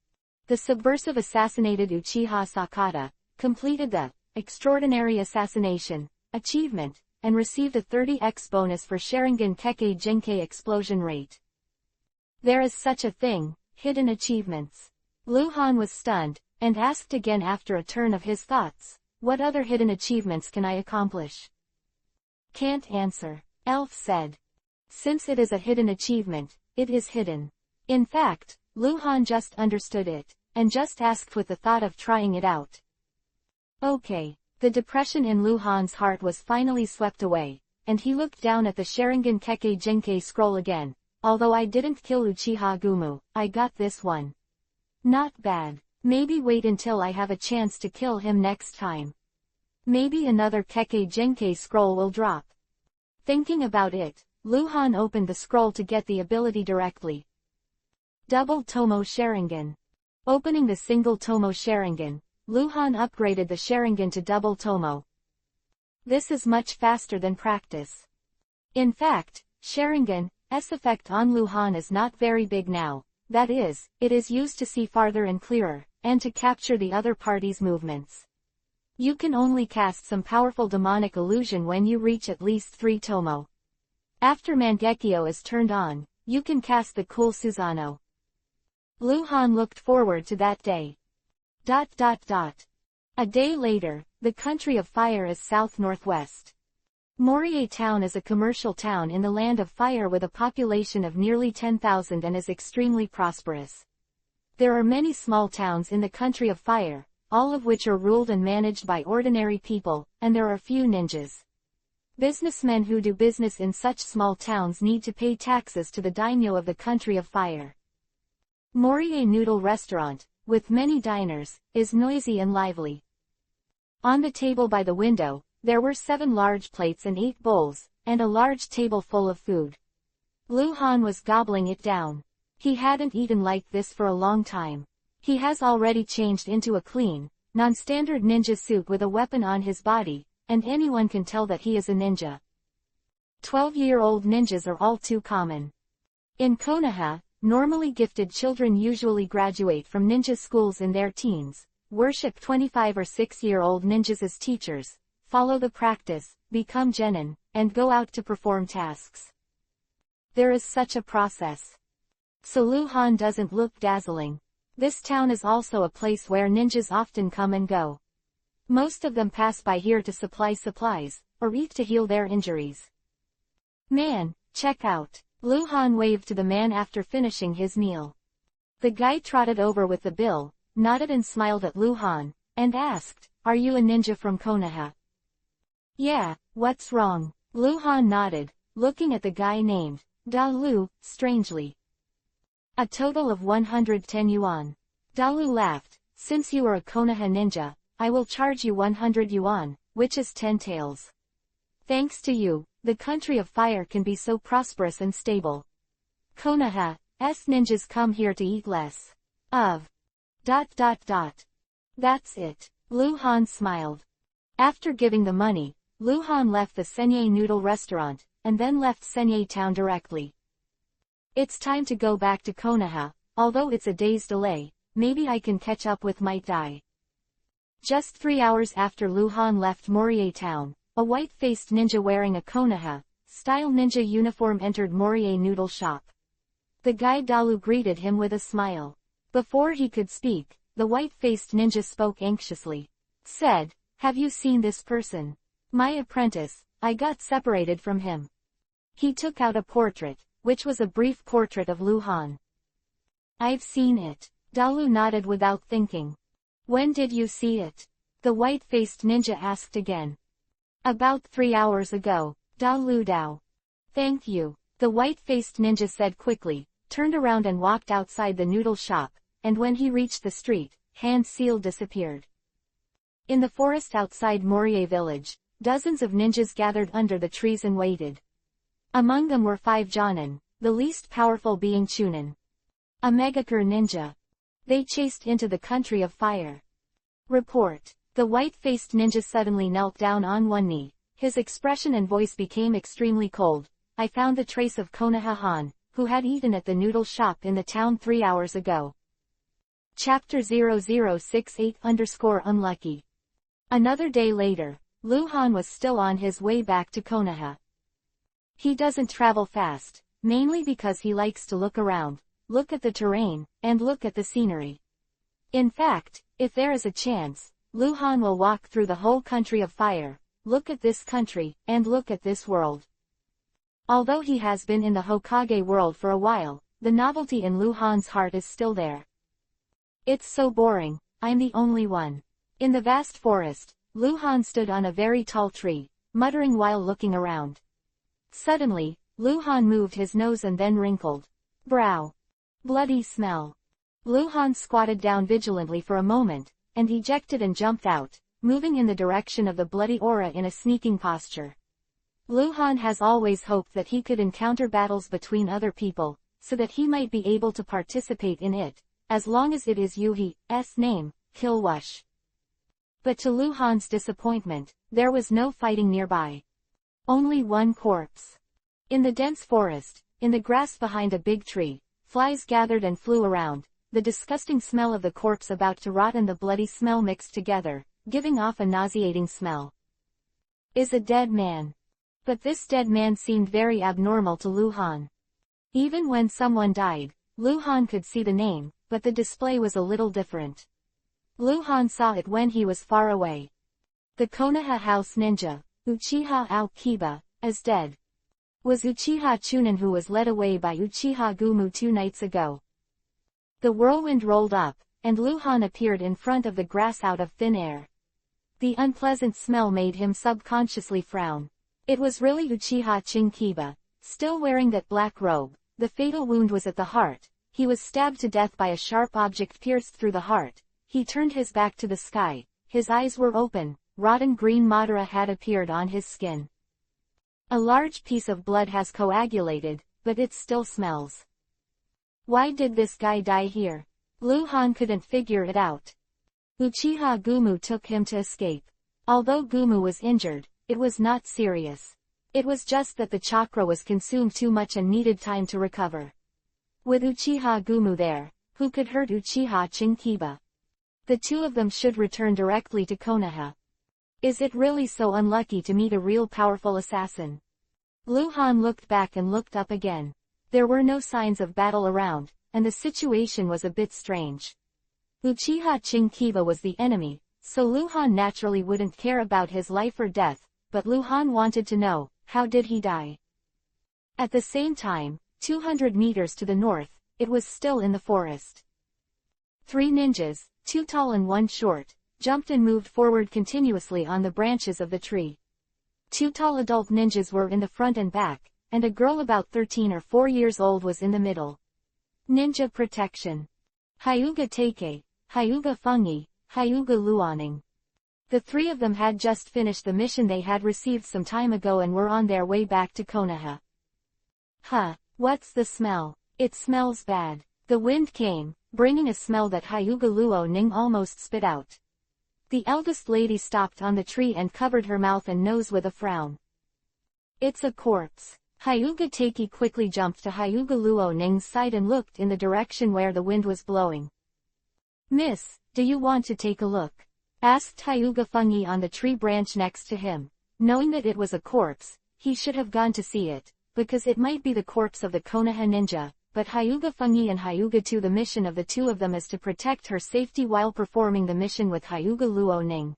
S1: The subversive assassinated Uchiha Sakata, completed the extraordinary assassination achievement, and received a 30x bonus for Sharingan Kekkei Genkei explosion rate. There is such a thing, hidden achievements. Luhan was stunned, and asked again after a turn of his thoughts, what other hidden achievements can I accomplish? Can't answer, Elf said. Since it is a hidden achievement, it is hidden. In fact, Luhan just understood it, and just asked with the thought of trying it out. Okay. The depression in Luhan's heart was finally swept away, and he looked down at the Sharingan Kekkei Genkei scroll again. Although I didn't kill Uchiha Gumu, I got this one. Not bad. Maybe wait until I have a chance to kill him next time. Maybe another Kekkei Genkei scroll will drop. Thinking about it, Luhan opened the scroll to get the ability directly. Double Tomo Sharingan. Opening the single Tomo Sharingan, Luhan upgraded the Sharingan to double Tomo. This is much faster than practice. In fact, Sharingan's effect on Luhan is not very big now, that is, it is used to see farther and clearer, and to capture the other party's movements. You can only cast some powerful demonic illusion when you reach at least 3 Tomo. After Mangekyo is turned on, you can cast the cool Susanoo. Luhan looked forward to that day. A day later, the country of fire is south-northwest. Morie town is a commercial town in the land of fire with a population of nearly 10,000 and is extremely prosperous. There are many small towns in the country of fire, all of which are ruled and managed by ordinary people, and there are few ninjas. Businessmen who do business in such small towns need to pay taxes to the daimyo of the country of fire. Morie Noodle Restaurant, with many diners, is noisy and lively. On the table by the window, there were 7 large plates and 8 bowls, and a large table full of food. Luhan was gobbling it down. He hadn't eaten like this for a long time. He has already changed into a clean, non-standard ninja suit with a weapon on his body, and anyone can tell that he is a ninja. 12-year-old ninjas are all too common. In Konoha, Normally gifted children usually graduate from ninja schools in their teens, worship 25 or 6-year-old ninjas as teachers, follow the practice, become genin, and go out to perform tasks. There is such a process. So Luhan doesn't look dazzling. This town is also a place where ninjas often come and go. Most of them pass by here to supply supplies, or eat to heal their injuries. Man, check out. Luhan waved to the man after finishing his meal. The guy trotted over with the bill, nodded and smiled at Luhan, and asked, "Are you a ninja from Konoha?" "Yeah, what's wrong?" Luhan nodded, looking at the guy named Dalu, strangely. "A total of 110 yuan. Dalu laughed. "Since you are a Konoha ninja, I will charge you 100 yuan, which is 10 taels. Thanks to you, the country of fire can be so prosperous and stable. Konoha's ninjas come here to eat less of... That's it." Luhan smiled. After giving the money, Luhan left the Senye noodle restaurant, and then left Senye town directly. "It's time to go back to Konoha, although it's a day's delay, maybe I can catch up with Might Dai." Just 3 hours after Luhan left Morie town, a white-faced ninja wearing a Konoha-style ninja uniform entered Morie noodle shop. The guy Dalu greeted him with a smile. Before he could speak, the white-faced ninja spoke anxiously. Said, "Have you seen this person? My apprentice, I got separated from him." He took out a portrait, which was a brief portrait of Luhan. "I've seen it." Dalu nodded without thinking. "When did you see it?" the white-faced ninja asked again. "About 3 hours ago." Dalu Dao. "Thank you," the white-faced ninja said quickly, turned around and walked outside the noodle shop, and when he reached the street, Hand Seal disappeared. In the forest outside Morie village, dozens of ninjas gathered under the trees and waited. Among them were 5 Jonin, the least powerful being Chunin, a Megakure ninja. They chased into the country of fire. Report. The white-faced ninja suddenly knelt down on one knee. His expression and voice became extremely cold. "I found the trace of Konoha Han, who had eaten at the noodle shop in the town 3 hours ago." Chapter 0068_Unlucky. Another day later, Luhan was still on his way back to Konoha. He doesn't travel fast, mainly because he likes to look around, look at the terrain, and look at the scenery. In fact, if there is a chance, Luhan will walk through the whole country of fire, look at this country, and look at this world. Although he has been in the Hokage world for a while, the novelty in Luhan's heart is still there. "It's so boring, I'm the only one." In the vast forest, Luhan stood on a very tall tree, muttering while looking around. Suddenly, Luhan moved his nose and then wrinkled brow. Bloody smell. Luhan squatted down vigilantly for a moment, and ejected and jumped out, moving in the direction of the bloody aura in a sneaking posture. Luhan has always hoped that he could encounter battles between other people, so that he might be able to participate in it, as long as it is Yuhi's name, Kilwush. But to Luhan's disappointment, there was no fighting nearby. Only one corpse. In the dense forest, in the grass behind a big tree, flies gathered and flew around, the disgusting smell of the corpse about to rot and the bloody smell mixed together, giving off a nauseating smell. Is a dead man. But this dead man seemed very abnormal to Luhan. Even when someone died, Luhan could see the name, but the display was a little different. Luhan saw it when he was far away. The Konoha House Ninja, Uchiha Aokiba, is dead. Was Uchiha Chunin, who was led away by Uchiha Gumu 2 nights ago. The whirlwind rolled up, and Luhan appeared in front of the grass out of thin air. The unpleasant smell made him subconsciously frown. It was really Uchiha Chinkiba, still wearing that black robe. The fatal wound was at the heart. He was stabbed to death by a sharp object pierced through the heart. He turned his back to the sky. His eyes were open. Rotten green Madara had appeared on his skin. A large piece of blood has coagulated, but it still smells. Why did this guy die here? Luhan couldn't figure it out. Uchiha Gumu took him to escape. Although Gumu was injured, it was not serious. It was just that the chakra was consumed too much and needed time to recover. With Uchiha Gumu there, who could hurt Uchiha Chinkiba? The two of them should return directly to Konoha. Is it really so unlucky to meet a real powerful assassin? Luhan looked back and looked up again. There were no signs of battle around, and the situation was a bit strange. Uchiha Chinkiba was the enemy, so Luhan naturally wouldn't care about his life or death, but Luhan wanted to know, how did he die? At the same time, 200 meters to the north, it was still in the forest. 3 ninjas, 2 tall and 1 short, jumped and moved forward continuously on the branches of the tree. 2 tall adult ninjas were in the front and back, and a girl about 13 or 4 years old was in the middle. Ninja protection. Hyuga Teike, Hyuga Fungi, Hyuga Luoning. The 3 of them had just finished the mission they had received some time ago and were on their way back to Konoha. Huh, what's the smell? It smells bad. The wind came, bringing a smell that Hyuga Luoning almost spit out. The eldest lady stopped on the tree and covered her mouth and nose with a frown. It's a corpse. Hyuga Teiki quickly jumped to Hyuga Luoning's side and looked in the direction where the wind was blowing. Miss, do you want to take a look? Asked Hyuga Fungi on the tree branch next to him. Knowing that it was a corpse, he should have gone to see it, because it might be the corpse of the Konoha ninja, but Hyuga Fungi and Hyuga 2, the mission of the 2 of them is to protect her safety while performing the mission with Hyuga Luoning.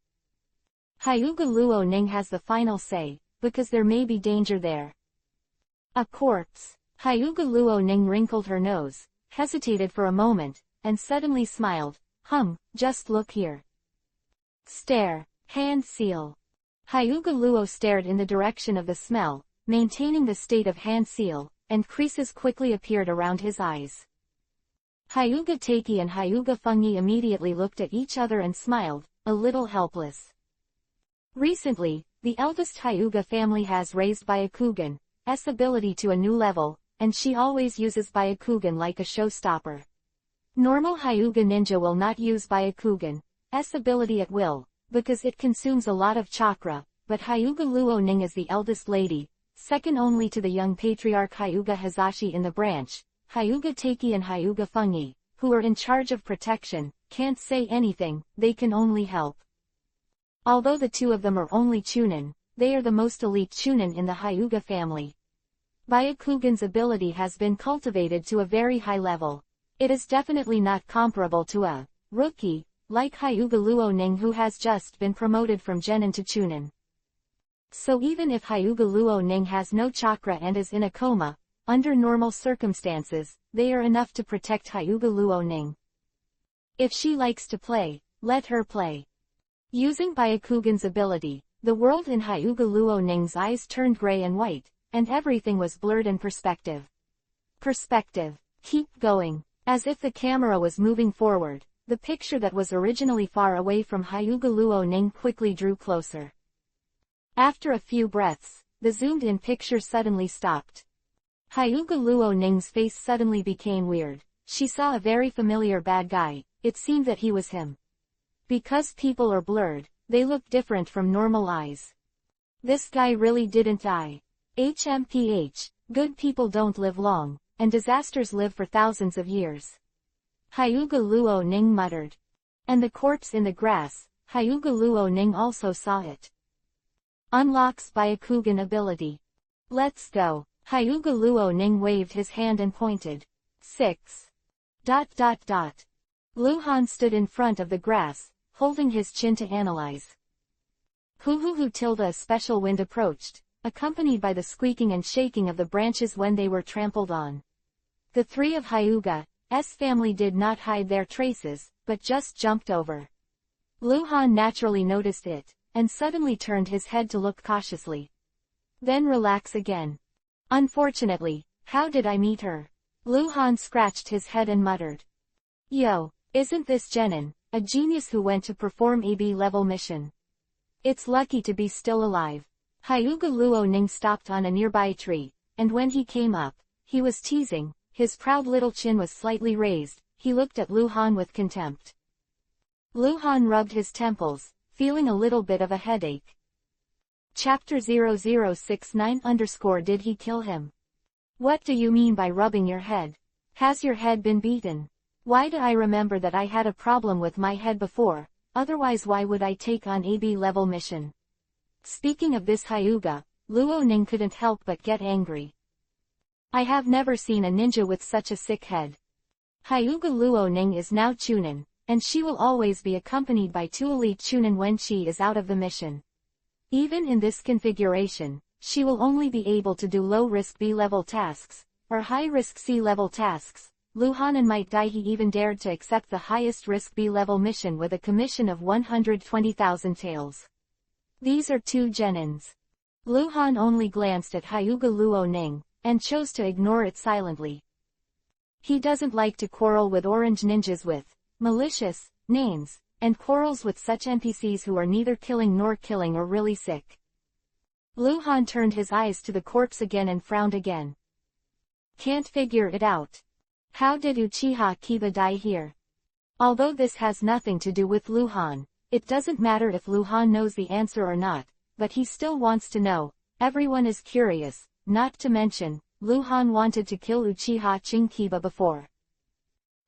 S1: Hyuga Luoning has the final say, because there may be danger there. A corpse. Hyuga Luoning wrinkled her nose, hesitated for a moment, and suddenly smiled. Just look here. Stare. Hand seal. Hyuga Luo stared in the direction of the smell, maintaining the state of hand seal, and creases quickly appeared around his eyes. Hyuga Teiki and Hyuga Fungi immediately looked at each other and smiled, a little helpless. Recently, the eldest Hyuga family has raised Byakugan's ability to a new level, and she always uses Byakugan like a showstopper. Normal Hyuga ninja will not use Byakugan's ability at will, because it consumes a lot of chakra, but Hyuga Luoning is the eldest lady, second only to the young patriarch Hyuga Hazashi in the branch. Hyuga Teiki and Hyuga Fungi, who are in charge of protection, can't say anything, they can only help. Although the 2 of them are only Chunin, they are the most elite Chunin in the Hyuga family. Byakugan's ability has been cultivated to a very high level. It is definitely not comparable to a rookie, like Hyuga Luoning, who has just been promoted from Genin to Chunin. So even if Hyuga Luoning has no chakra and is in a coma, under normal circumstances, they are enough to protect Hyuga Luoning. If she likes to play, let her play. Using Byakugan's ability, the world in Hyuga Luoning's eyes turned gray and white, and everything was blurred in perspective. Keep going. As if the camera was moving forward, the picture that was originally far away from Hyuga Luoning quickly drew closer. After a few breaths, the zoomed-in picture suddenly stopped. Hyuga Luoning's face suddenly became weird. She saw a very familiar bad guy. It seemed that he was him. Because people are blurred, they look different from normal eyes. This guy really didn't die. HMPH, good people don't live long, and disasters live for thousands of years. Hyuga Luoning muttered. And the corpse in the grass, Hyuga Luoning also saw it. Unlocks Byakugan ability. Let's go. Hyuga Luoning waved his hand and pointed. 6. Luhan stood in front of the grass, holding his chin to analyze. A special wind approached, accompanied by the squeaking and shaking of the branches when they were trampled on. The 3 of Hyuga's family did not hide their traces, but just jumped over. Luhan naturally noticed it, and suddenly turned his head to look cautiously. Then relax again. Unfortunately, how did I meet her? Luhan scratched his head and muttered. Yo, isn't this Genin, a genius who went to perform a B-level mission? It's lucky to be still alive. Hyuga Luoning stopped on a nearby tree, and when he came up, he was teasing, his proud little chin was slightly raised, he looked at Luhan with contempt. Luhan rubbed his temples, feeling a little bit of a headache. Chapter 0069 _ Did he kill him? What do you mean by rubbing your head? Has your head been beaten? Why do I remember that I had a problem with my head before, otherwise why would I take on a B-level mission? Speaking of this Hyuga, Luo Ning couldn't help but get angry. I have never seen a ninja with such a sick head. Hyuga Luo Ning is now Chunin, and she will always be accompanied by 2 elite Chunin when she is out of the mission. Even in this configuration, she will only be able to do low-risk B-level tasks, or high-risk C-level tasks. Lu Han might die. He even dared to accept the highest-risk B-level mission with a commission of 120,000 taels. These are 2 genins. Lu Han only glanced at Hyuga Luo Ning, and chose to ignore it silently. He doesn't like to quarrel with orange ninjas with malicious names, and quarrels with such NPCs who are neither killing nor killing or really sick. Lu Han turned his eyes to the corpse again and frowned again. Can't figure it out. How did Uchiha Kiba die here? Although this has nothing to do with Lu Han, it doesn't matter if Lu Han knows the answer or not, but he still wants to know. Everyone is curious, not to mention, Lu Han wanted to kill Uchiha Kiba before.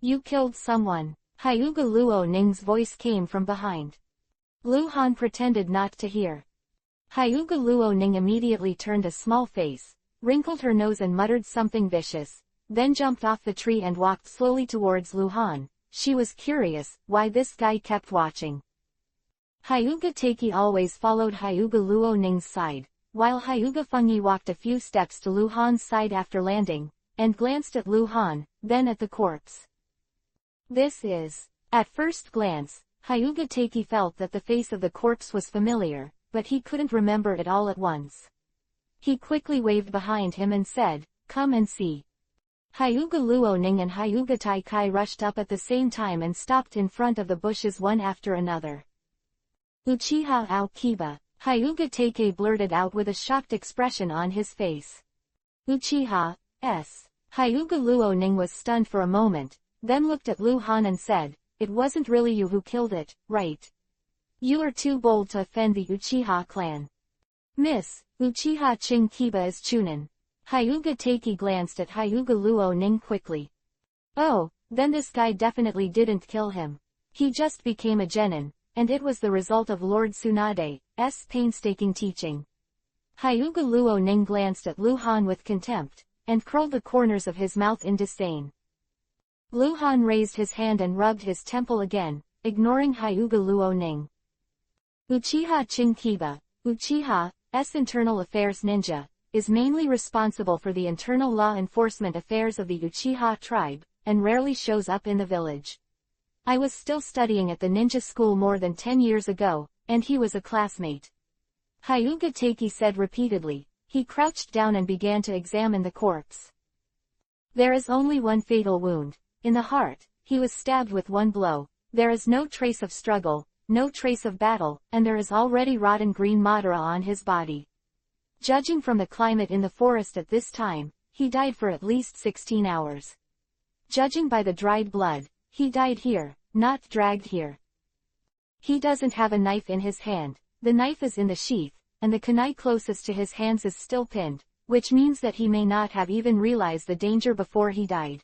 S1: You killed someone. Hyuga Luo Ning's voice came from behind. Lu Han pretended not to hear. Hyuga Luo Ning immediately turned a small face, wrinkled her nose and muttered something vicious, then jumped off the tree and walked slowly towards Lu Han. She was curious why this guy kept watching. Hyuga Taiki always followed Hyuga Luo Ning's side, while Hyuga Fengyi walked a few steps to Lu Han's side after landing, and glanced at Lu Han, then at the corpse. This is. At first glance, Hyuga Taiki felt that the face of the corpse was familiar, but he couldn't remember it all at once. He quickly waved behind him and said, "Come and see." Hyuga Luo Ning and Hyuga Taikai rushed up at the same time and stopped in front of the bushes one after another. Uchiha Kiba, Hyuga Taikei blurted out with a shocked expression on his face. Uchiha, s. Hyuga Luo Ning was stunned for a moment, then looked at Lu Han and said, "It wasn't really you who killed it, right? You are too bold to offend the Uchiha clan." Miss, Uchiha Kiba is Chunin. Hyuga Taiki glanced at Hyuga Luo Ning quickly. Oh, then this guy definitely didn't kill him. He just became a genin, and it was the result of Lord Tsunade's painstaking teaching. Hyuga Luo Ning glanced at Lu Han with contempt, and curled the corners of his mouth in disdain. Lu Han raised his hand and rubbed his temple again, ignoring Hyuga Luo Ning. Uchiha Kiba, Uchiha's internal affairs ninja, is mainly responsible for the internal law enforcement affairs of the Uchiha tribe, and rarely shows up in the village. I was still studying at the ninja school more than 10 years ago, and he was a classmate. Hyuga Taiki said repeatedly. He crouched down and began to examine the corpse. There is only one fatal wound. In the heart, he was stabbed with one blow. There is no trace of struggle, no trace of battle, and there is already rotten green Madara on his body. Judging from the climate in the forest at this time, he died for at least 16 hours. Judging by the dried blood, he died here, not dragged here. He doesn't have a knife in his hand. The knife is in the sheath, and the kunai closest to his hands is still pinned, which means that he may not have even realized the danger before he died.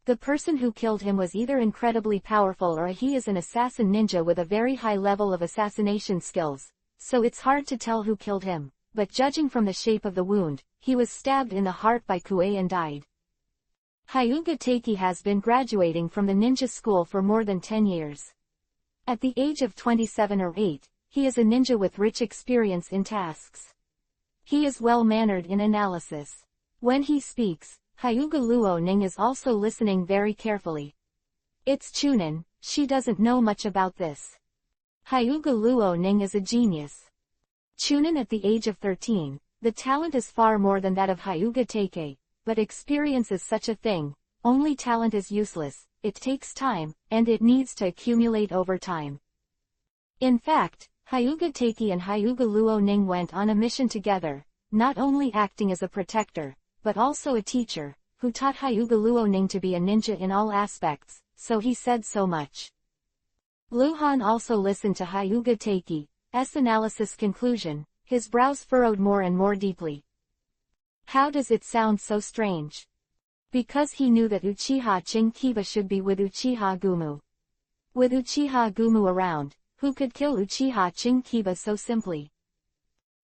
S1: The person who killed him was either incredibly powerful or he is an assassin ninja with a very high level of assassination skills, so it's hard to tell who killed him. But judging from the shape of the wound, he was stabbed in the heart by Kuei and died. Hyuga Taiki has been graduating from the ninja school for more than 10 years. At the age of 27 or 8, he is a ninja with rich experience in tasks. He is well-mannered in analysis. When he speaks, Hyuga Luo Ning is also listening very carefully. It's Chunin, she doesn't know much about this. Hyuga Luo Ning is a genius. Chunin at the age of 13, the talent is far more than that of Hyuga Taikei, but experience is such a thing. Only talent is useless, it takes time, and it needs to accumulate over time. In fact, Hyuga Taiki and Hyuga Luo Ning went on a mission together, not only acting as a protector, but also a teacher, who taught Hyuga Luo Ning to be a ninja in all aspects, so he said so much. Lu Han also listened to Hyuga Taiki's analysis conclusion, his brows furrowed more and more deeply. How does it sound so strange? Because he knew that Uchiha Chinkiba should be with Uchiha Gumu. With Uchiha Gumu around, who could kill Uchiha Chinkiba so simply?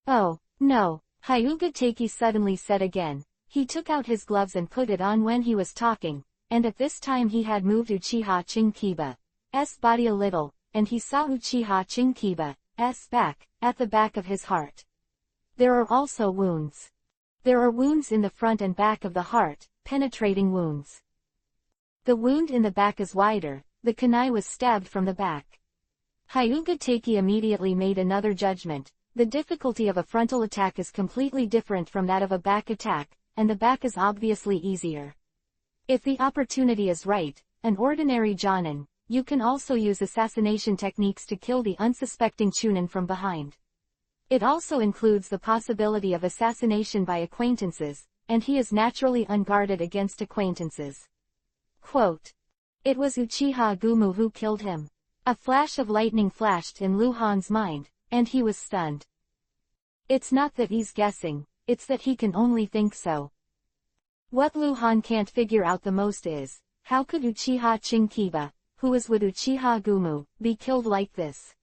S1: Oh, no, Hyuga Taki suddenly said again. He took out his gloves and put it on when he was talking, and at this time he had moved Uchiha Chinkiba's body a little, and he saw Uchiha Chinkiba's back, at the back of his heart. There are also wounds. There are wounds in the front and back of the heart, penetrating wounds. The wound in the back is wider, the kunai was stabbed from the back. Hyuga Taki immediately made another judgment. The difficulty of a frontal attack is completely different from that of a back attack, and the back is obviously easier. If the opportunity is right, an ordinary jonin, you can also use assassination techniques to kill the unsuspecting chunin from behind. It also includes the possibility of assassination by acquaintances, and he is naturally unguarded against acquaintances. Quote. It was Uchiha Gumu who killed him. A flash of lightning flashed in Lu Han's mind, and he was stunned. It's not that he's guessing, it's that he can only think so. What Lu Han can't figure out the most is, how could Uchiha Chinkiba, who is with Uchiha Gumu, be killed like this?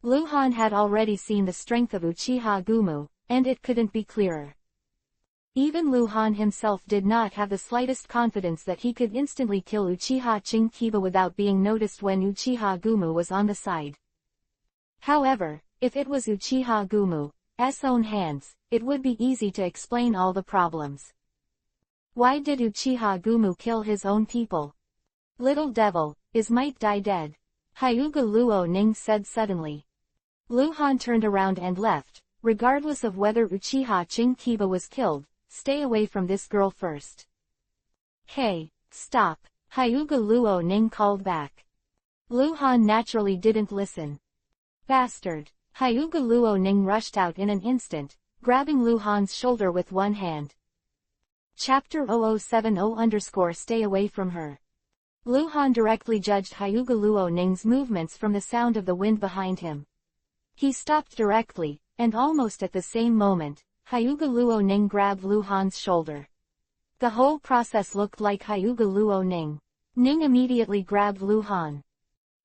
S1: Lu Han had already seen the strength of Uchiha Gumu, and it couldn't be clearer. Even Lu Han himself did not have the slightest confidence that he could instantly kill Uchiha Chinkiba without being noticed when Uchiha Gumu was on the side. However, if it was Uchiha Gumu's own hands, it would be easy to explain all the problems. Why did Uchiha Gumu kill his own people? Little devil, is might die dead. Hyuga Luo Ning said suddenly. Lu Han turned around and left, regardless of whether Uchiha Chinkiba was killed. Stay away from this girl first. Hey, stop, Hyuga Luo Ning called back. Lu Han naturally didn't listen. Bastard. Hyuga Luo Ning rushed out in an instant, grabbing Lu Han's shoulder with one hand. Chapter 0070 Stay away from her. Lu Han directly judged Hyuga Luo Ning's movements from the sound of the wind behind him. He stopped directly, and almost at the same moment, Hyuga Luo Ning grabbed Lu Han's shoulder. The whole process looked like Hyuga Luo Ning immediately grabbed Lu Han.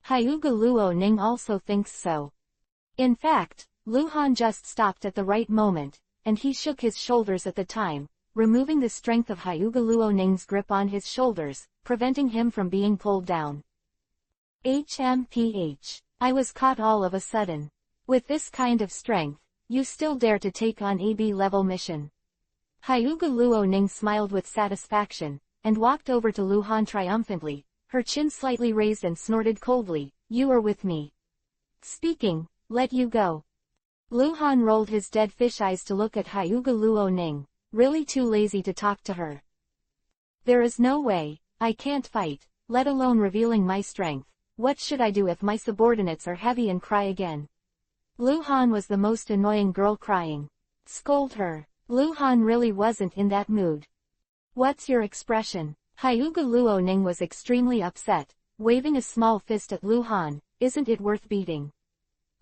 S1: Hyuga Luo Ning also thinks so. In fact, Lu Han just stopped at the right moment, and he shook his shoulders at the time, removing the strength of Hyuga Luo Ning's grip on his shoulders, preventing him from being pulled down. HMPH. I was caught all of a sudden. With this kind of strength, you still dare to take on AB level mission. Hyuga Luo Ning smiled with satisfaction, and walked over to Lu Han triumphantly, her chin slightly raised and snorted coldly, you are with me. Speaking, let you go. Lu Han rolled his dead fish eyes to look at Hyuga Luo Ning, really too lazy to talk to her. There is no way, I can't fight, let alone revealing my strength. What should I do if my subordinates are heavy and cry again? Lu Han was the most annoying girl crying. Scold her. Lu Han really wasn't in that mood. What's your expression? Hyuga Luo Ning was extremely upset, waving a small fist at Lu Han. Isn't it worth beating?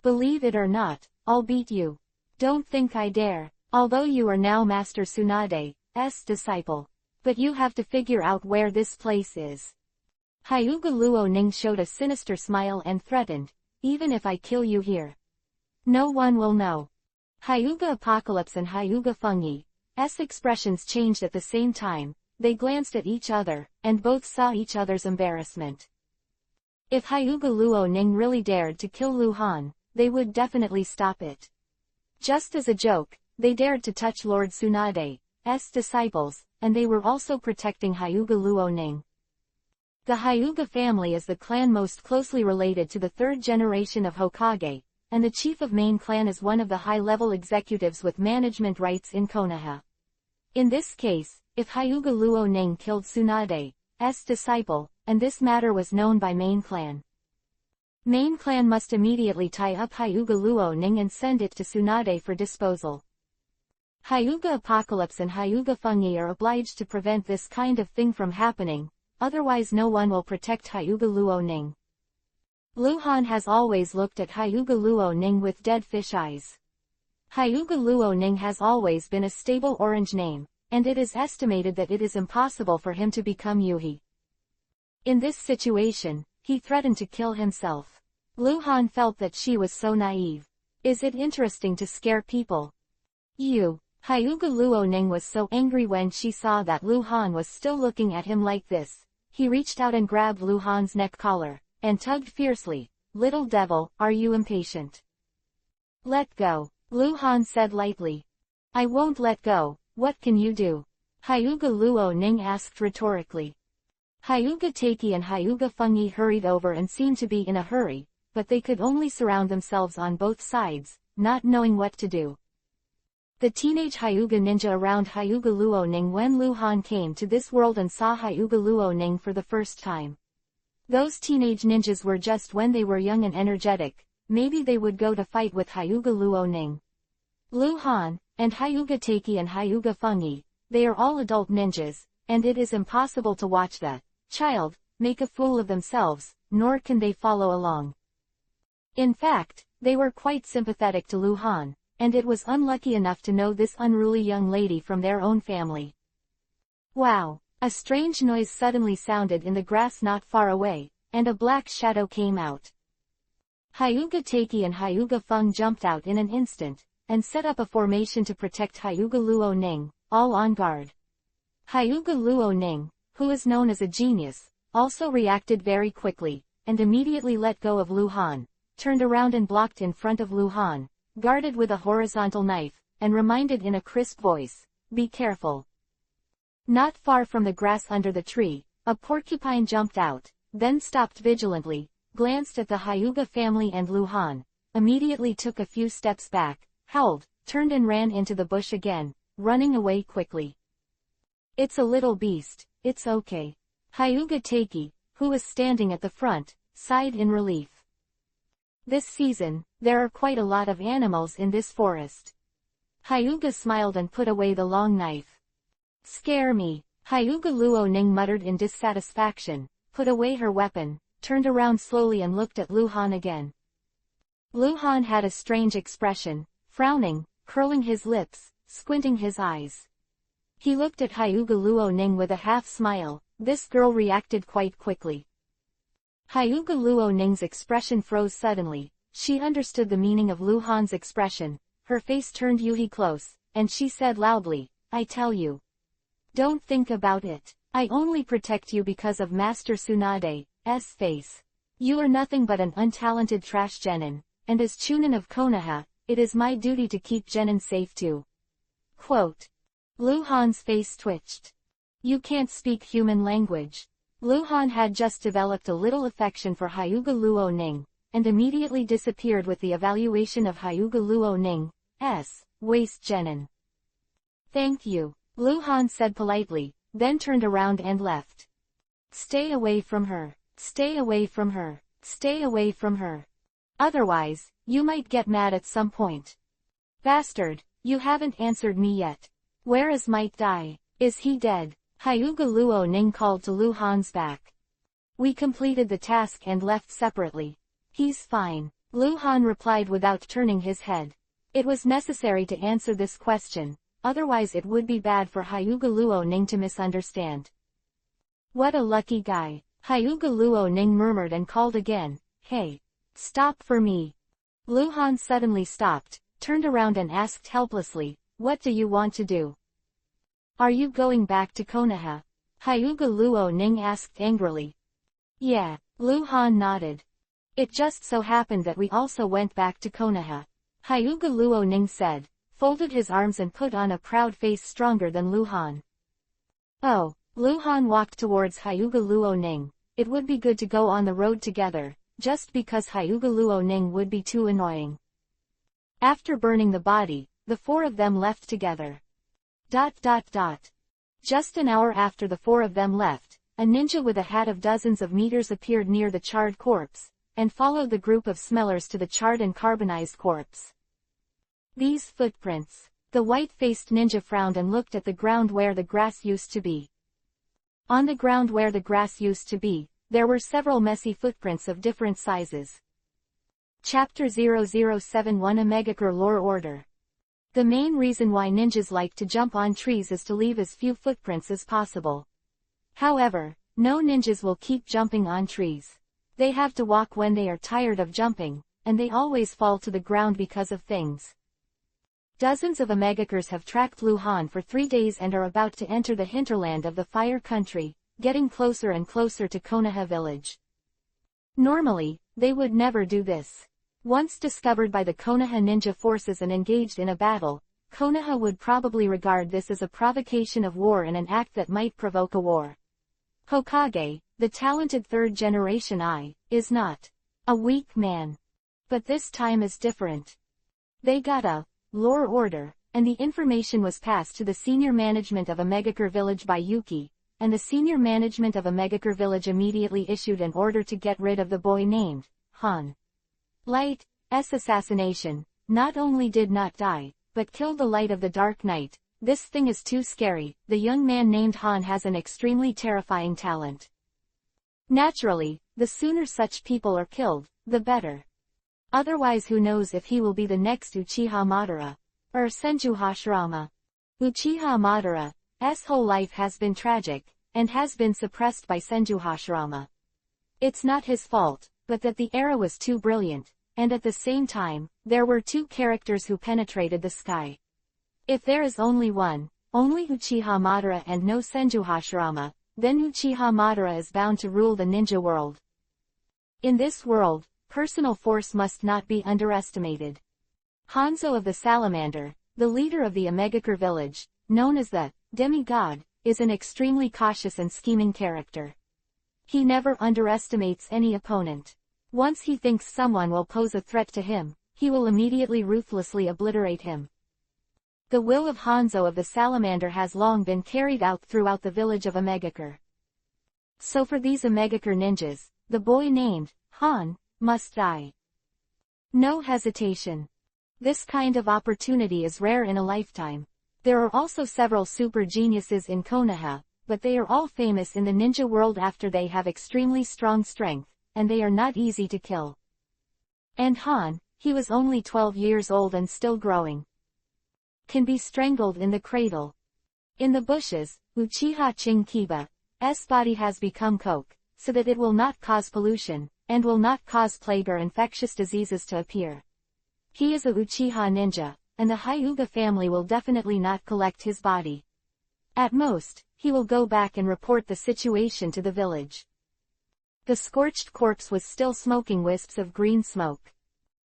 S1: Believe it or not, I'll beat you. Don't think I dare, although you are now Master Tsunade's disciple. But you have to figure out where this place is. Hyuga Luo Ning showed a sinister smile and threatened, even if I kill you here, no one will know. Hyuga Apocalypse and Hyuga Fungi's expressions changed at the same time. They glanced at each other, and both saw each other's embarrassment. If Hyuga Luo Ning really dared to kill Lu Han, they would definitely stop it. Just as a joke, they dared to touch Lord Tsunade's disciples, and they were also protecting Hyuga Luo Ning. The Hyuga family is the clan most closely related to the third generation of Hokage, and the chief of main clan is one of the high-level executives with management rights in Konoha. In this case, if Hyuga Luo Ning killed Tsunade's disciple, and this matter was known by main clan, must immediately tie up Hyuga Luo Ning and send it to Tsunade for disposal. Hyuga Apocalypse and Hyuga Fungi are obliged to prevent this kind of thing from happening, otherwise no one will protect Hyuga Luo Ning. Lu Han has always looked at Hyuga Luo Ning with dead fish eyes. Hyuga Luo Ning has always been a stable orange name, and it is estimated that it is impossible for him to become Yuhi. In this situation, he threatened to kill himself. Lu Han felt that she was so naive. Is it interesting to scare people? Hyuga Luoning was so angry when she saw that Lu Han was still looking at him like this. He reached out and grabbed Lu Han's neck collar, and tugged fiercely. Little devil, are you impatient? Let go, Lu Han said lightly. I won't let go, what can you do? Hyuga Luoning asked rhetorically. Hyuga Taiki and Hyuga Fengyi hurried over and seemed to be in a hurry, but they could only surround themselves on both sides, not knowing what to do. The teenage Hyuga ninja around Hyuga Luoning when Lu Han came to this world and saw Hyuga Luoning for the first time. Those teenage ninjas were just when they were young and energetic, maybe they would go to fight with Hyuga Luoning. Lu Han, and Hyuga Taiki and Hyuga Fengyi, they are all adult ninjas, and it is impossible to watch that child make a fool of themselves, nor can they follow along. In fact, they were quite sympathetic to Lu Han, and it was unlucky enough to know this unruly young lady from their own family. Wow! A strange noise suddenly sounded in the grass not far away, and a black shadow came out. Hyuga Taiki and Hyuga Feng jumped out in an instant, and set up a formation to protect Hyuga Luoning, all on guard. Hyuga Luoning, who is known as a genius, also reacted very quickly, and immediately let go of Lu Han, turned around and blocked in front of Lu Han, guarded with a horizontal knife, and reminded in a crisp voice, be careful. Not far from the grass under the tree, a porcupine jumped out, then stopped vigilantly, glanced at the Hyuga family and Lu Han, immediately took a few steps back, howled, turned and ran into the bush again, running away quickly. It's a little beast, it's okay. Hyuga Taiki, who was standing at the front, sighed in relief. This season, there are quite a lot of animals in this forest. Hyuga smiled and put away the long knife. Scare me, Hyuga Luoning muttered in dissatisfaction, put away her weapon, turned around slowly and looked at Lu Han again. Lu Han had a strange expression, frowning, curling his lips, squinting his eyes. He looked at Hyuga Luoning with a half-smile. This girl reacted quite quickly. Hyuga Luoning's expression froze suddenly. She understood the meaning of Lu Han's expression. Her face turned Yuhi close, and she said loudly, I tell you. Don't think about it. I only protect you because of Master Tsunade's face. You are nothing but an untalented trash genin, and as Chunin of Konoha, it is my duty to keep genin safe too. Quote. Lu Han's face twitched. You can't speak human language. Lu Han had just developed a little affection for Hyuga Luoning, and immediately disappeared with the evaluation of Hyuga Luoning's waist genin. Thank you, Lu Han said politely, then turned around and left. Stay away from her, stay away from her, stay away from her. Otherwise, you might get mad at some point. Bastard, you haven't answered me yet. Where is Might Dai? Is he dead? Hyuga Luoning called to Lu Han's back. We completed the task and left separately. He's fine, Lu Han replied without turning his head. It was necessary to answer this question, otherwise it would be bad for Hyuga Luoning to misunderstand. What a lucky guy, Hyuga Luoning murmured and called again, hey. Stop for me. Lu Han suddenly stopped, turned around and asked helplessly, what do you want to do? Are you going back to Konoha? Hyuga Luoning asked angrily. Yeah, Lu Han nodded. It just so happened that we also went back to Konoha. Hyuga Luoning said, folded his arms and put on a proud face stronger than Lu Han. Oh, Lu Han walked towards Hyuga Luoning. It would be good to go on the road together, just because Hyuga Luoning would be too annoying. After burning the body, the four of them left together. Just an hour after the four of them left, a ninja with a hat of dozens of meters appeared near the charred corpse, and followed the group of smellers to the charred and carbonized corpse. These footprints. The white-faced ninja frowned and looked at the ground where the grass used to be. On the ground where the grass used to be, there were several messy footprints of different sizes. Chapter 0071 A Megacure Lore Order. The main reason why ninjas like to jump on trees is to leave as few footprints as possible. However, no ninjas will keep jumping on trees. They have to walk when they are tired of jumping, and they always fall to the ground because of things. Dozens of Omegakers have tracked Luhan for 3 days and are about to enter the hinterland of the Fire Country, getting closer and closer to Konoha village. Normally, they would never do this. Once discovered by the Konoha ninja forces and engaged in a battle, Konoha would probably regard this as a provocation of war and an act that might provoke a war. Hokage, the talented third generation is not a weak man. But this time is different. They got a lore order, and the information was passed to the senior management of Omegaker village by Yuki, and the senior management of Omegaker village immediately issued an order to get rid of the boy named Han. Light's assassination not only did not die, but killed the light of the Dark Knight. This thing is too scary. The young man named Han has an extremely terrifying talent. Naturally, the sooner such people are killed, the better. Otherwise, who knows if he will be the next Uchiha Madara, or Senju Hashirama. Uchiha Madara's whole life has been tragic, and has been suppressed by Senju Hashirama. It's not his fault, but that the era was too brilliant, and at the same time, there were 2 characters who penetrated the sky. If there is only one, only Uchiha Madara and no Senju Hashirama, then Uchiha Madara is bound to rule the ninja world. In this world, personal force must not be underestimated. Hanzo of the Salamander, the leader of the Omegaker village, known as the demigod, is an extremely cautious and scheming character. He never underestimates any opponent. Once he thinks someone will pose a threat to him, he will immediately ruthlessly obliterate him. The will of Hanzo of the Salamander has long been carried out throughout the village of Omegaker. So for these Omegaker ninjas, the boy named Han must die. No hesitation. This kind of opportunity is rare in a lifetime. There are also several super geniuses in Konoha, but they are all famous in the ninja world after they have extremely strong strength, and they are not easy to kill. And Han, he was only 12 years old and still growing, can be strangled in the cradle. In the bushes, Uchiha Chinkiba's body has become coke, so that it will not cause pollution, and will not cause plague or infectious diseases to appear. He is a Uchiha ninja, and the Hyuga family will definitely not collect his body. At most, he will go back and report the situation to the village. The scorched corpse was still smoking wisps of green smoke.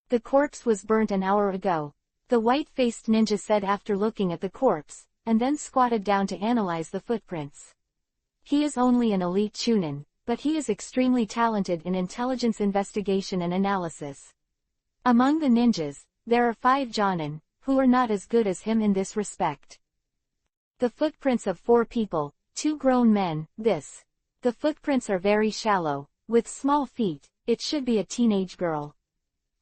S1: The corpse was burnt an hour ago, the white-faced ninja said after looking at the corpse, and then squatted down to analyze the footprints. He is only an elite chunin, but he is extremely talented in intelligence investigation and analysis. Among the ninjas, there are 5 jonin, who are not as good as him in this respect. The footprints of 4 people, 2 grown men, the footprints are very shallow, with small feet. It should be a teenage girl.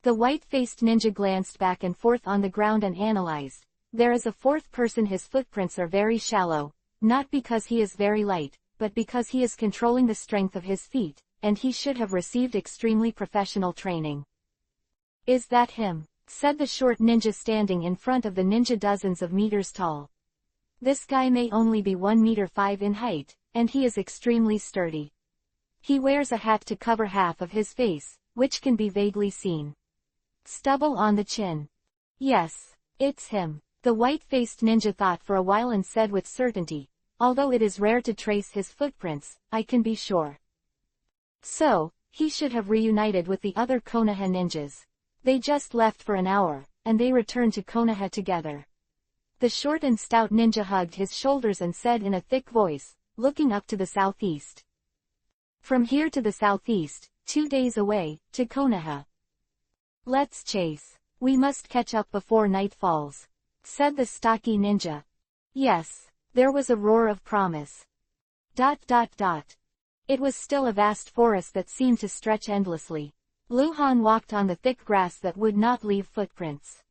S1: The white-faced ninja glanced back and forth on the ground and analyzed. There is a 4th person. His footprints are very shallow, not because he is very light, but because he is controlling the strength of his feet, and he should have received extremely professional training. Is that him? Said the short ninja standing in front of the ninja, dozens of meters tall. This guy may only be 1 meter 5 in height, and he is extremely sturdy. He wears a hat to cover half of his face, which can be vaguely seen. Stubble on the chin. Yes, it's him. The white-faced ninja thought for a while and said with certainty, although it is rare to trace his footprints, I can be sure. So, he should have reunited with the other Konoha ninjas. They just left for an hour, and they returned to Konoha together. The short and stout ninja hugged his shoulders and said in a thick voice, looking up to the southeast. From here to the southeast, 2 days away, to Konoha. Let's chase. We must catch up before night falls, said the stocky ninja. Yes, there was a roar of promise. ... It was still a vast forest that seemed to stretch endlessly. Luhan walked on the thick grass that would not leave footprints.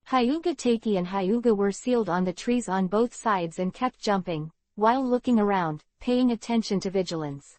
S1: Hyuga Taki and Hyuga were sealed on the trees on both sides and kept jumping, while looking around, paying attention to vigilance.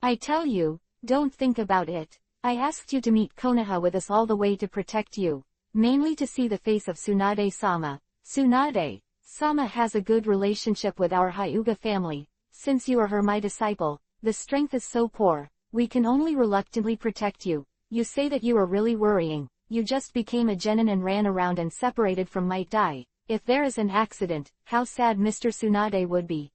S1: I tell you, don't think about it. I asked you to meet Konoha with us all the way to protect you. mainly to see the face of Tsunade-sama. Tsunade-sama has a good relationship with our Hyuga family. Since you are my disciple, the strength is so poor, we can only reluctantly protect you. You say that you are really worrying. You just became a genin and ran around and separated from might die. If there is an accident, how sad Mr. Tsunade would be.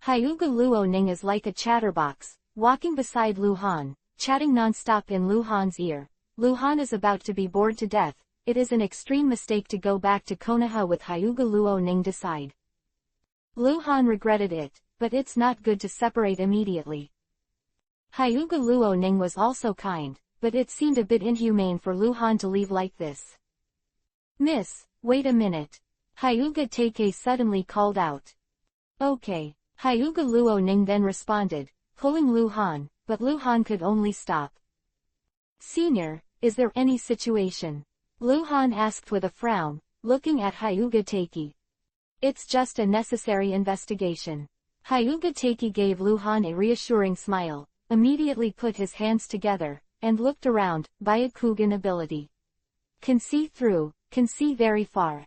S1: Hyuga Luoning is like a chatterbox, walking beside Luhan, chatting non-stop in Luhan's ear. Luhan is about to be bored to death. It is an extreme mistake to go back to Konoha with Hyuga Luoning decide. Luhan regretted it, but it's not good to separate immediately. Hyuga Luoning was also kind, but it seemed a bit inhumane for Luhan to leave like this. Miss, wait a minute. Hyuga Teikei suddenly called out. Okay. Hyuga Luoning then responded, pulling Luhan, but Luhan could only stop. Senior, is there any situation? Luhan asked with a frown, looking at Hyuga Teikei. It's just a necessary investigation. Hyuga Teikei gave Luhan a reassuring smile, immediately put his hands together, and looked around. Byakugan ability. Can see through, can see very far.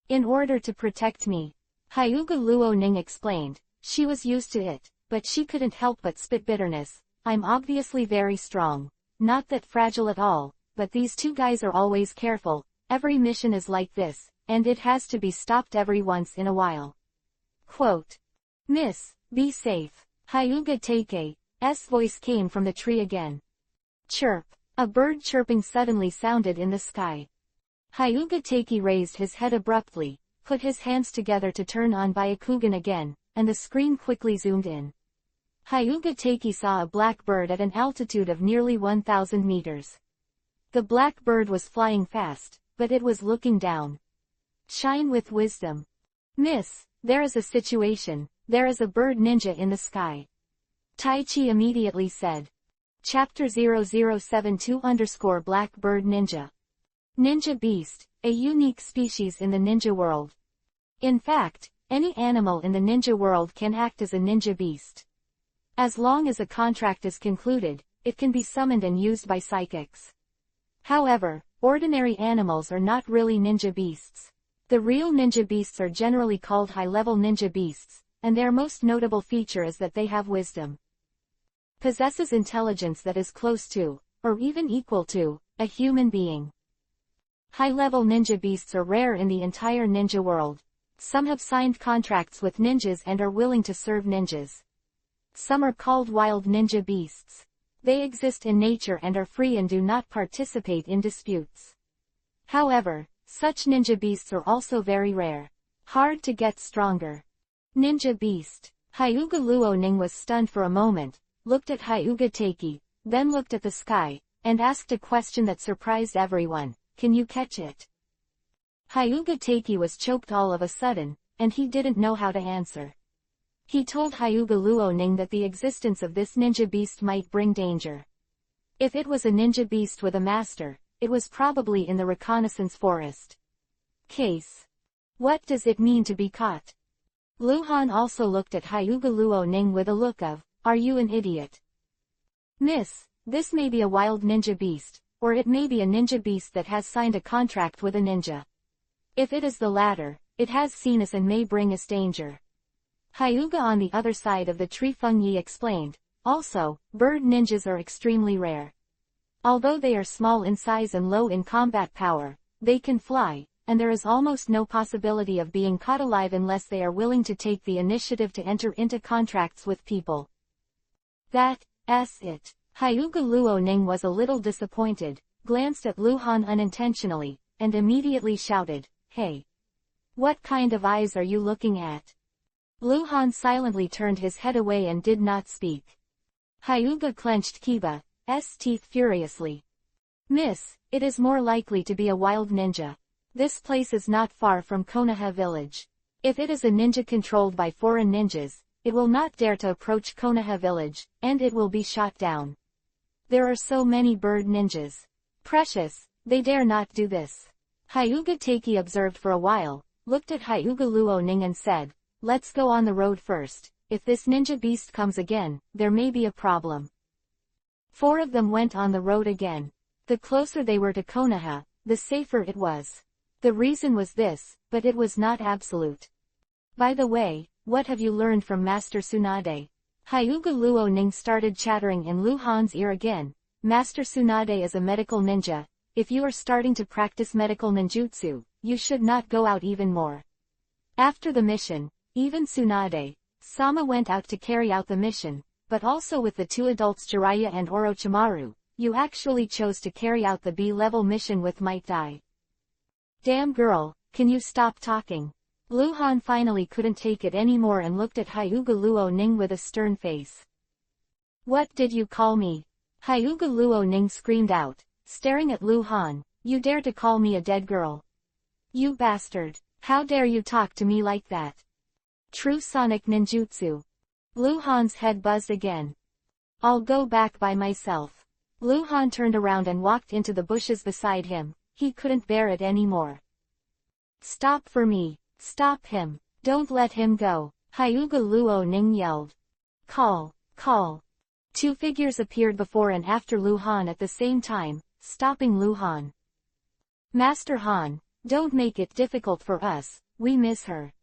S1: In order to protect me. Hyuga Luoning explained. She was used to it, but she couldn't help but spit bitterness. I'm obviously very strong. Not that fragile at all, but these two guys are always careful. Every mission is like this, and it has to be stopped every once in a while. Quote. Miss, be safe. Hyuga Teikei's voice came from the tree again. Chirp. A bird chirping suddenly sounded in the sky. Hyuga Teikei raised his head abruptly, put his hands together to turn on Byakugan again, and the screen quickly zoomed in. Hyuga Teikei saw a black bird at an altitude of nearly 1,000 meters. The black bird was flying fast, but it was looking down. Shine with wisdom. Miss, there is a situation, there is a bird ninja in the sky. Taichi immediately said. Chapter 0072_ Black Ninja. Ninja Beast, a unique species in the ninja world. In fact, any animal in the ninja world can act as a ninja beast. As long as a contract is concluded, it can be summoned and used by psychics. However, ordinary animals are not really ninja beasts. The real ninja beasts are generally called high-level ninja beasts, and their most notable feature is that they have wisdom. Possesses intelligence that is close to, or even equal to, a human being. High-level ninja beasts are rare in the entire ninja world. Some have signed contracts with ninjas and are willing to serve ninjas. Some are called wild ninja beasts. They exist in nature and are free and do not participate in disputes. However, such ninja beasts are also very rare. Hard to get stronger. Ninja beast. Hyuga Luoning was stunned for a moment, looked at Hyuga Teikei, then looked at the sky, and asked a question that surprised everyone. Can you catch it? Hyuga Teikei was choked all of a sudden, and he didn't know how to answer. He told Hyuga Luoning that the existence of this ninja beast might bring danger. If it was a ninja beast with a master, it was probably in the reconnaissance forest. Case. What does it mean to be caught? Luhan also looked at Hyuga Luoning with a look of, are you an idiot? Miss, this may be a wild ninja beast, or it may be a ninja beast that has signed a contract with a ninja. If it is the latter, it has seen us and may bring us danger. Hyuga on the other side of the tree Fengyi explained. Also, bird ninjas are extremely rare. Although they are small in size and low in combat power, they can fly, and there is almost no possibility of being caught alive unless they are willing to take the initiative to enter into contracts with people. That's it. Hyuga Luoning was a little disappointed, glanced at Luhan unintentionally, and immediately shouted, Hey! What kind of eyes are you looking at? Luhan silently turned his head away and did not speak. Hyuga clenched Kiba's teeth furiously. Miss, it is more likely to be a wild ninja. This place is not far from Konoha village. If it is a ninja controlled by foreign ninjas, it will not dare to approach Konoha village, and it will be shot down. There are so many bird ninjas. Precious, they dare not do this. Hyuga Teikei observed for a while, looked at Hyuga Luoning and said, Let's go on the road first. If this ninja beast comes again, there may be a problem. 4 of them went on the road again. The closer they were to Konoha, the safer it was. The reason was this, but it was not absolute. By the way, what have you learned from Master Tsunade? Hyuga Luo-ning started chattering in Lu Han's ear again. Master Tsunade is a medical ninja. If you are starting to practice medical ninjutsu, you should not go out even more. After the mission, even Tsunade-sama went out to carry out the mission, but also with the two adults Jiraiya and Orochimaru, you actually chose to carry out the B-level mission with Might Dai. Damn girl, can you stop talking? Lu Han finally couldn't take it anymore and looked at Hyuga Luo-ning with a stern face. What did you call me? Hyuga Luo-ning screamed out, staring at Lu Han. You dare to call me a dead girl? You bastard, how dare you talk to me like that? True sonic ninjutsu. Lu Han's head buzzed again. I'll go back by myself. Lu Han turned around and walked into the bushes beside him. He couldn't bear it anymore. Stop for me. Stop him. Don't let him go. Hyuga Luo-ning yelled. Call. Two figures appeared before and after Lu Han at the same time, stopping Lu Han. Master Han, don't make it difficult for us, we miss her.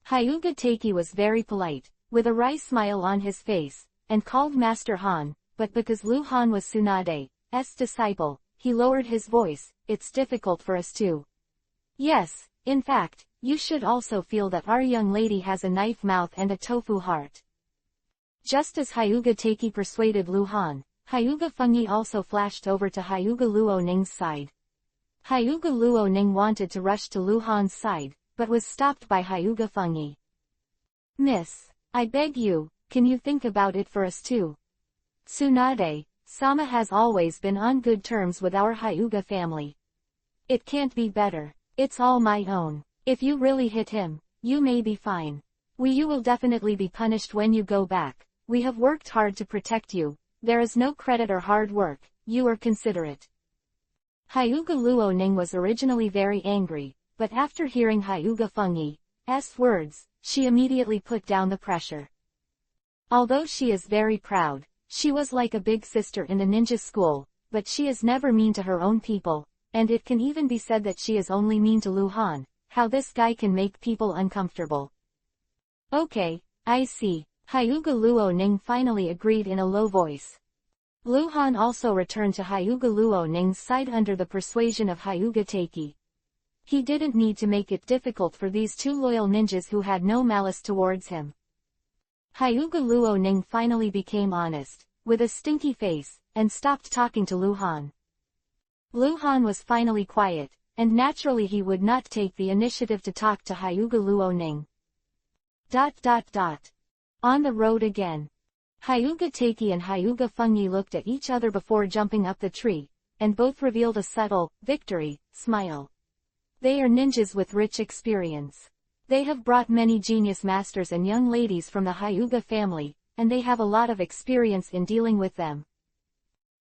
S1: Hyuga Teiki was very polite, with a wry smile on his face, and called Master Han, but because Lu Han was Tsunade's disciple, he lowered his voice. It's difficult for us too. Yes, in fact, you should also feel that our young lady has a knife mouth and a tofu heart. Just as Hyuga Teiki persuaded Lu Han, Hyuga Fengyi also flashed over to Hyuga Luo-ning's side. Hyuga Luo-ning wanted to rush to Lu Han's side, but was stopped by Hyuga Fengyi. Miss, I beg you, can you think about it for us too? Tsunade-sama has always been on good terms with our Hyuga family. It can't be better. It's all my own. If you really hit him, you may be fine. You will definitely be punished when you go back. We have worked hard to protect you. There is no credit or hard work. You are considerate. Hyuga Luo-ning was originally very angry, but after hearing Hyuga Fengyi's words, she immediately put down the pressure. Although she is very proud, she was like a big sister in the ninja school, but she is never mean to her own people, and it can even be said that she is only mean to Lu Han. How this guy can make people uncomfortable. Okay, I see. Hyuga Luo-ning finally agreed in a low voice. Lu Han also returned to Hyuga Luo-ning's side under the persuasion of Hyuga Teiki. He didn't need to make it difficult for these two loyal ninjas who had no malice towards him. Hyuga Luo-ning finally became honest, with a stinky face, and stopped talking to Lu Han. Lu Han was finally quiet, and naturally he would not take the initiative to talk to Hyuga Luo-ning. On the road again. Hyuga Teiki and Hyuga Fengyi looked at each other before jumping up the tree, and both revealed a subtle, victory, smile. They are ninjas with rich experience. They have brought many genius masters and young ladies from the Hyuga family, and they have a lot of experience in dealing with them.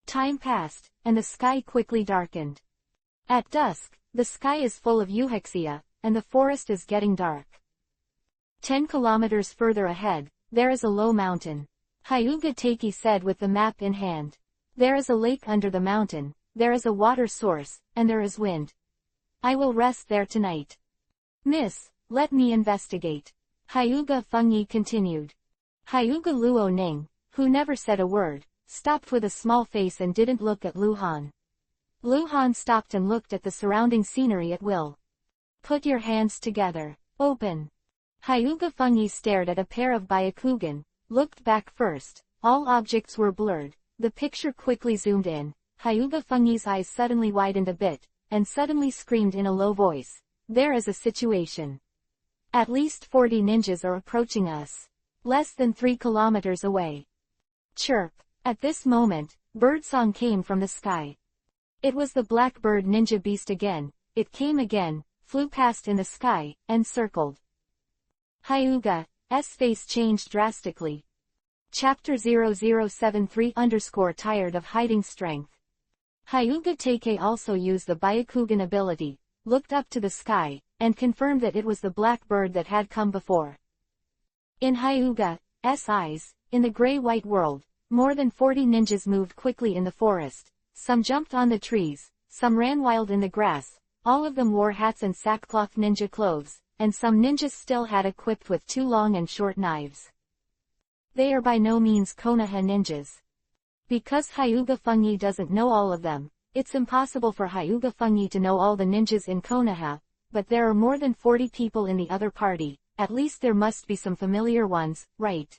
S1: Time passed, and the sky quickly darkened. At dusk, the sky is full of euhexia, and the forest is getting dark. 10 kilometers further ahead, there is a low mountain. Hyuga Teiki said with the map in hand. There is a lake under the mountain, there is a water source, and there is wind. I will rest there tonight. Miss, let me investigate. Hyuga Fengyi continued. Hyuga Luo-ning, who never said a word, stopped with a small face and didn't look at Lu Han. Lu Han stopped and looked at the surrounding scenery at will. Put your hands together. Open. Hyuga Fengyi stared at a pair of Byakugan, looked back first. All objects were blurred. The picture quickly zoomed in. Hyuga Fengyi's eyes suddenly widened a bit, and suddenly screamed in a low voice. There is a situation. At least 40 ninjas are approaching us. Less than 3 kilometers away. Chirp. At this moment, birdsong came from the sky. It was the blackbird ninja beast again. It came again, flew past in the sky, and circled. Hyuga's face changed drastically. Chapter 0073 _ tired of hiding strength. Hyuga Teiki also used the Byakugan ability, looked up to the sky, and confirmed that it was the blackbird that had come before. In Hyuga's eyes, in the gray-white world, more than 40 ninjas moved quickly in the forest. Some jumped on the trees, some ran wild in the grass, all of them wore hats and sackcloth ninja clothes, and some ninjas still had equipped with 2 long and short knives. They are by no means Konoha ninjas. Because Hyuga Fungi doesn't know all of them, it's impossible for Hyuga Fungi to know all the ninjas in Konoha, but there are more than 40 people in the other party, at least there must be some familiar ones, right?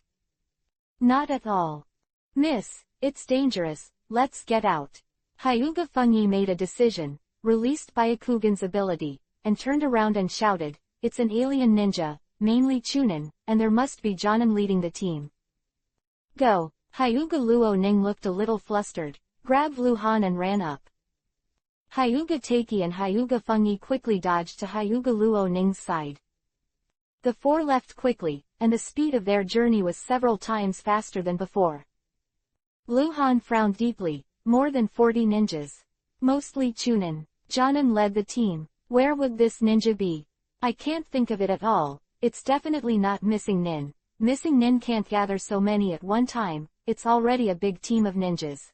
S1: Not at all. Miss, it's dangerous, let's get out. Hyuga Fungi made a decision, released Byakugan's ability, and turned around and shouted, it's an alien ninja, mainly Chunin, and there must be Jonin leading the team. Go. Hyuga Luo Ning looked a little flustered, grabbed Luhan and ran up. Hyuga Taiki and Hyuga Fungi quickly dodged to Hyuga Luo Ning's side. The 4 left quickly, and the speed of their journey was several times faster than before. Luhan frowned deeply, more than 40 ninjas. Mostly Chunin. Jonin led the team. Where would this ninja be? I can't think of it at all. It's definitely not Missing Nin. Missing Nin can't gather so many at one time, it's already a big team of ninjas.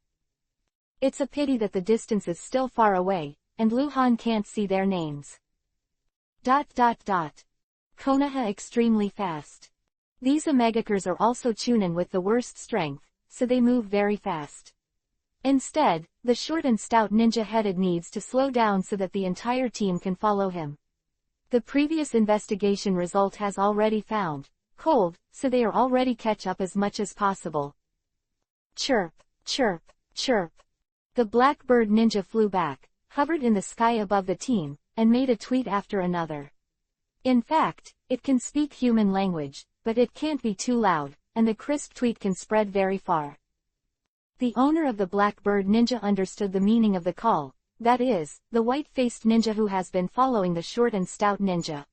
S1: It's a pity that the distance is still far away, and Luhan can't see their names. ... Konoha extremely fast. These Omegakers are also Chunin with the worst strength, so they move very fast. Instead, the short and stout ninja-headed needs to slow down so that the entire team can follow him. The previous investigation result has already found cold, so they are already catch up as much as possible. Chirp, chirp, chirp. The blackbird ninja flew back, hovered in the sky above the team, and made a tweet after another. In fact, it can speak human language, but it can't be too loud, and the crisp tweet can spread very far. The owner of the blackbird ninja understood the meaning of the call, that is, the white-faced ninja who has been following the short and stout ninja.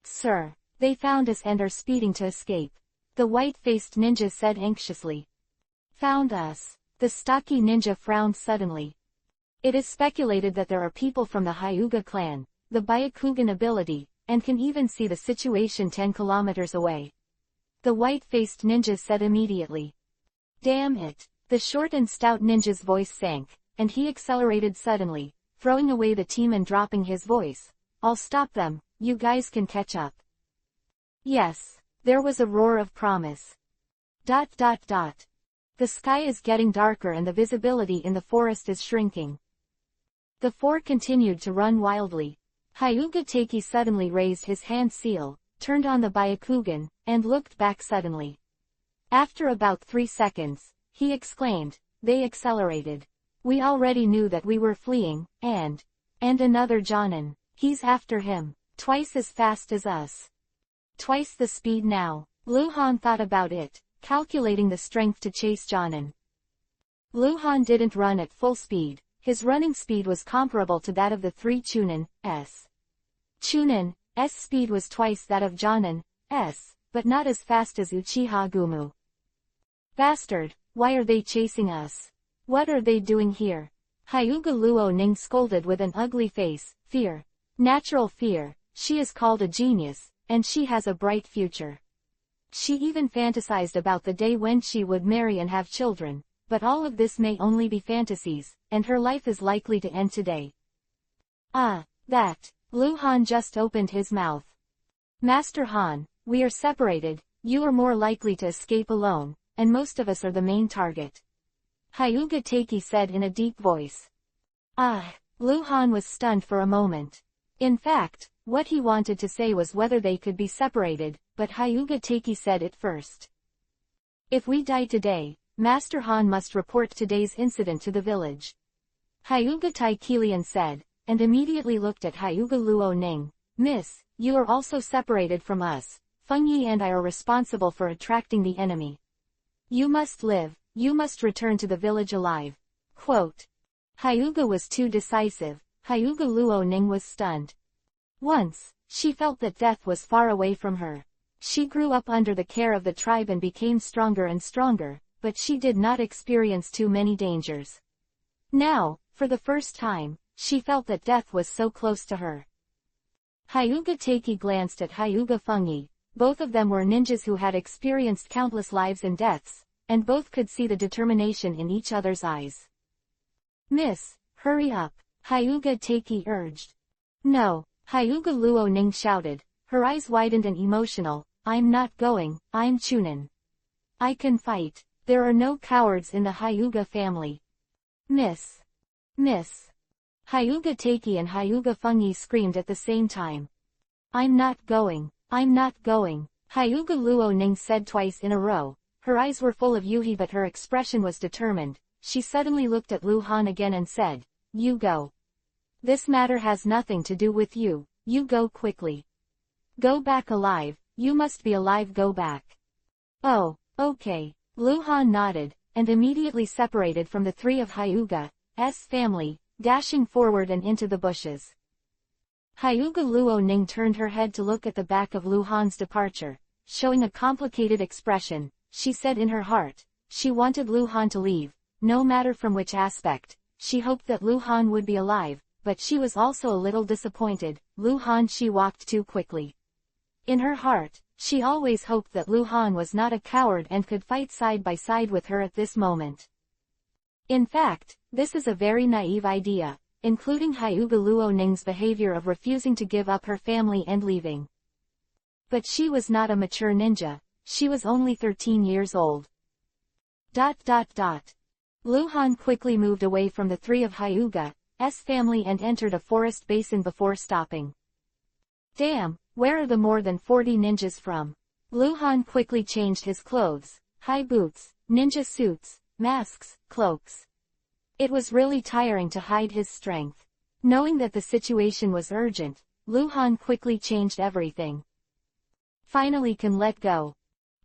S1: Sir, they found us and are speeding to escape. The white-faced ninja said anxiously. Found us. The stocky ninja frowned suddenly. It is speculated that there are people from the Hyuga clan, the Byakugan ability, and can even see the situation 10 kilometers away. The white-faced ninja said immediately. Damn it. The short and stout ninja's voice sank, and he accelerated suddenly, throwing away the team and dropping his voice. I'll stop them, you guys can catch up. Yes. There was a roar of promise. ... The sky is getting darker and the visibility in the forest is shrinking. The 4 continued to run wildly. Hyuga Taiki suddenly raised his hand seal, turned on the Byakugan, and looked back suddenly. After about 3 seconds, he exclaimed, they accelerated. We already knew that we were fleeing, and another Jonin. He's after him, twice as fast as us. Twice the speed now. Luhan thought about it, calculating the strength to chase Jonin. Luhan didn't run at full speed, his running speed was comparable to that of the 3 Chunin-s. Chunin-s speed was twice that of Jonin-s, but not as fast as Uchiha Gumu. Bastard, why are they chasing us? What are they doing here? Hyuga Luo Ning scolded with an ugly face. Fear. Natural fear. She is called a genius, and she has a bright future. She even fantasized about the day when she would marry and have children, but all of this may only be fantasies, and her life is likely to end today. Ah, that. Luhan just opened his mouth. Master Han, we are separated, you are more likely to escape alone, and most of us are the main target. Hyuga Taiki said in a deep voice. Ah, Luhan was stunned for a moment. In fact, what he wanted to say was whether they could be separated, but Hyuga Taiki said it first. If we die today, Master Han must report today's incident to the village. Hyuga Taikilian said, and immediately looked at Hyuga Luo Ning. Miss, you are also separated from us. Fungi and I are responsible for attracting the enemy. You must live, you must return to the village alive. Quote. Hyuga was too decisive. Hyuga Luo Ning was stunned. Once, she felt that death was far away from her. She grew up under the care of the tribe and became stronger and stronger, but she did not experience too many dangers. Now, for the first time, she felt that death was so close to her. Hyuga Taiki glanced at Hyuga Fungi. Both of them were ninjas who had experienced countless lives and deaths, and both could see the determination in each other's eyes. Miss, hurry up. Hyuga Taiki urged. No, Hyuga Luo Ning shouted, her eyes widened and emotional, I'm not going, I'm Chunin. I can fight. There are no cowards in the Hyuga family. Miss. Hyuga Taiki and Hyuga Fungi screamed at the same time. I'm not going. Hyuga Luo Ning said twice in a row. Her eyes were full of Yuhi but her expression was determined. She suddenly looked at Lu Han again and said, you go. This matter has nothing to do with you, you go quickly. Go back alive, you must be alive, go back. Oh, okay. Lu Han nodded, and immediately separated from the three of Hyuga's family, dashing forward and into the bushes. Hyuga Luo Ning turned her head to look at the back of Lu Han's departure, showing a complicated expression. She said in her heart, she wanted Lu Han to leave, no matter from which aspect. She hoped that Lu Han would be alive, but she was also a little disappointed. Lu Han, she walked too quickly. In her heart, she always hoped that Lu Han was not a coward and could fight side by side with her at this moment. In fact, this is a very naive idea, including Hyuga Luo Ning's behavior of refusing to give up her family and leaving. But she was not a mature ninja, she was only 13 years old. Lu Han quickly moved away from the three of Hyuga's family and entered a forest basin before stopping. Damn, where are the more than 40 ninjas from? Lu Han quickly changed his clothes, high boots, ninja suits, masks, cloaks. It was really tiring to hide his strength. Knowing that the situation was urgent, Lu Han quickly changed everything. Finally can let go.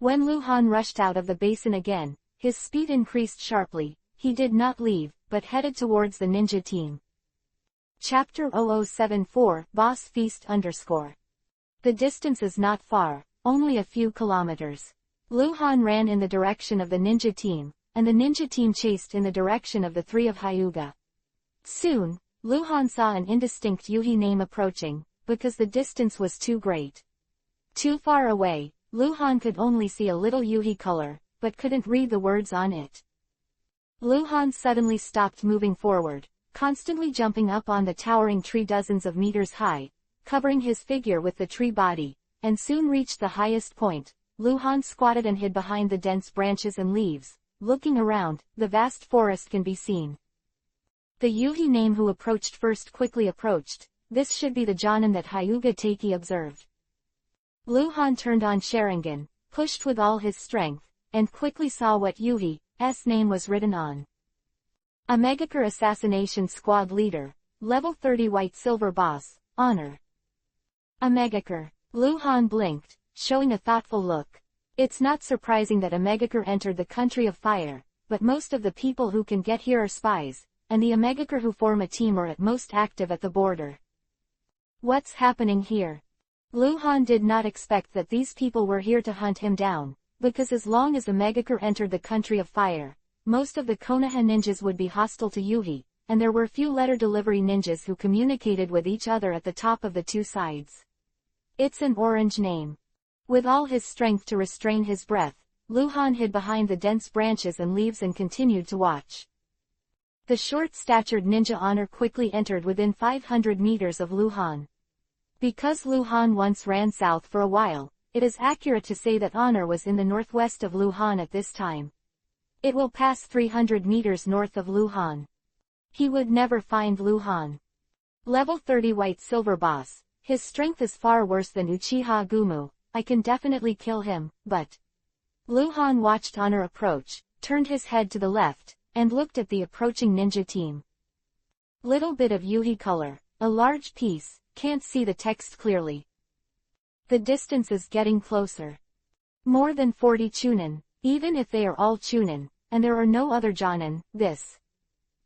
S1: When Lu Han rushed out of the basin again, his speed increased sharply. He did not leave, but headed towards the ninja team. Chapter 0074, Boss Feast _ The distance is not far, only a few kilometers. Lu Han ran in the direction of the ninja team, and the ninja team chased in the direction of the three of Hyuga. Soon, Lu Han saw an indistinct Yuhi name approaching, because the distance was too great. Too far away, Lu Han could only see a little Yuhi color, but couldn't read the words on it. Lu Han suddenly stopped moving forward, constantly jumping up on the towering tree dozens of meters high, covering his figure with the tree body, and soon reached the highest point. Lu Han squatted and hid behind the dense branches and leaves. Looking around, the vast forest can be seen. The Yuhi name who approached first quickly approached. This should be the Jonin that Hyuga Taiki observed. Lu Han turned on Sharingan, pushed with all his strength, and quickly saw what Yuhi's name was written on. A Megakure Assassination Squad Leader, Level 30 White Silver Boss, Honor. A Megakure. Lu Han blinked, showing a thoughtful look. It's not surprising that a Megakure entered the country of fire, but most of the people who can get here are spies, and the Megakure who form a team are at most active at the border. What's happening here? Lu Han did not expect that these people were here to hunt him down, because as long as a Megakure entered the country of fire, most of the Konoha ninjas would be hostile to Yuhi, and there were few letter delivery ninjas who communicated with each other at the top of the two sides. It's an orange name. With all his strength to restrain his breath, Lu Han hid behind the dense branches and leaves and continued to watch. The short-statured ninja Honor quickly entered within 500 meters of Lu Han. Because Lu Han once ran south for a while, it is accurate to say that Honor was in the northwest of Lu Han at this time. It will pass 300 meters north of Lu Han. He would never find Lu Han. Level 30 White Silver Boss. His strength is far worse than Uchiha Gumu. I can definitely kill him, but... Lu Han watched Honor approach, turned his head to the left, and looked at the approaching ninja team. Little bit of Yuhi color, a large piece, can't see the text clearly. The distance is getting closer. More than 40 Chunin, even if they are all Chunin, and there are no other Jonin, this.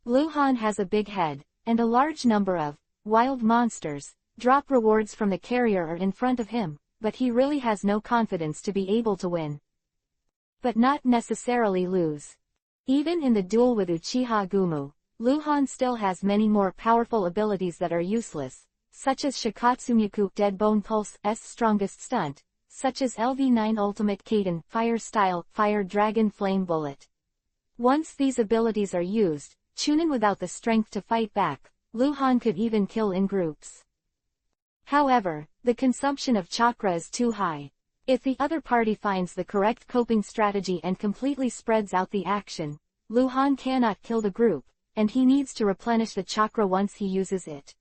S1: Lu Han has a big head, and a large number of wild monsters. Drop rewards from the carrier are in front of him, but he really has no confidence to be able to win. But not necessarily lose. Even in the duel with Uchiha Gumu, Lu Han still has many more powerful abilities that are useless, such as Shikatsumyaku Dead Bone Pulse's strongest stunt, such as LV9 Ultimate Kaden Fire Style Fire Dragon Flame Bullet. Once these abilities are used, Chunin without the strength to fight back, Lu Han could even kill in groups. However, the consumption of chakra is too high. If the other party finds the correct coping strategy and completely spreads out the action, Lu Han cannot kill the group, and he needs to replenish the chakra once he uses it.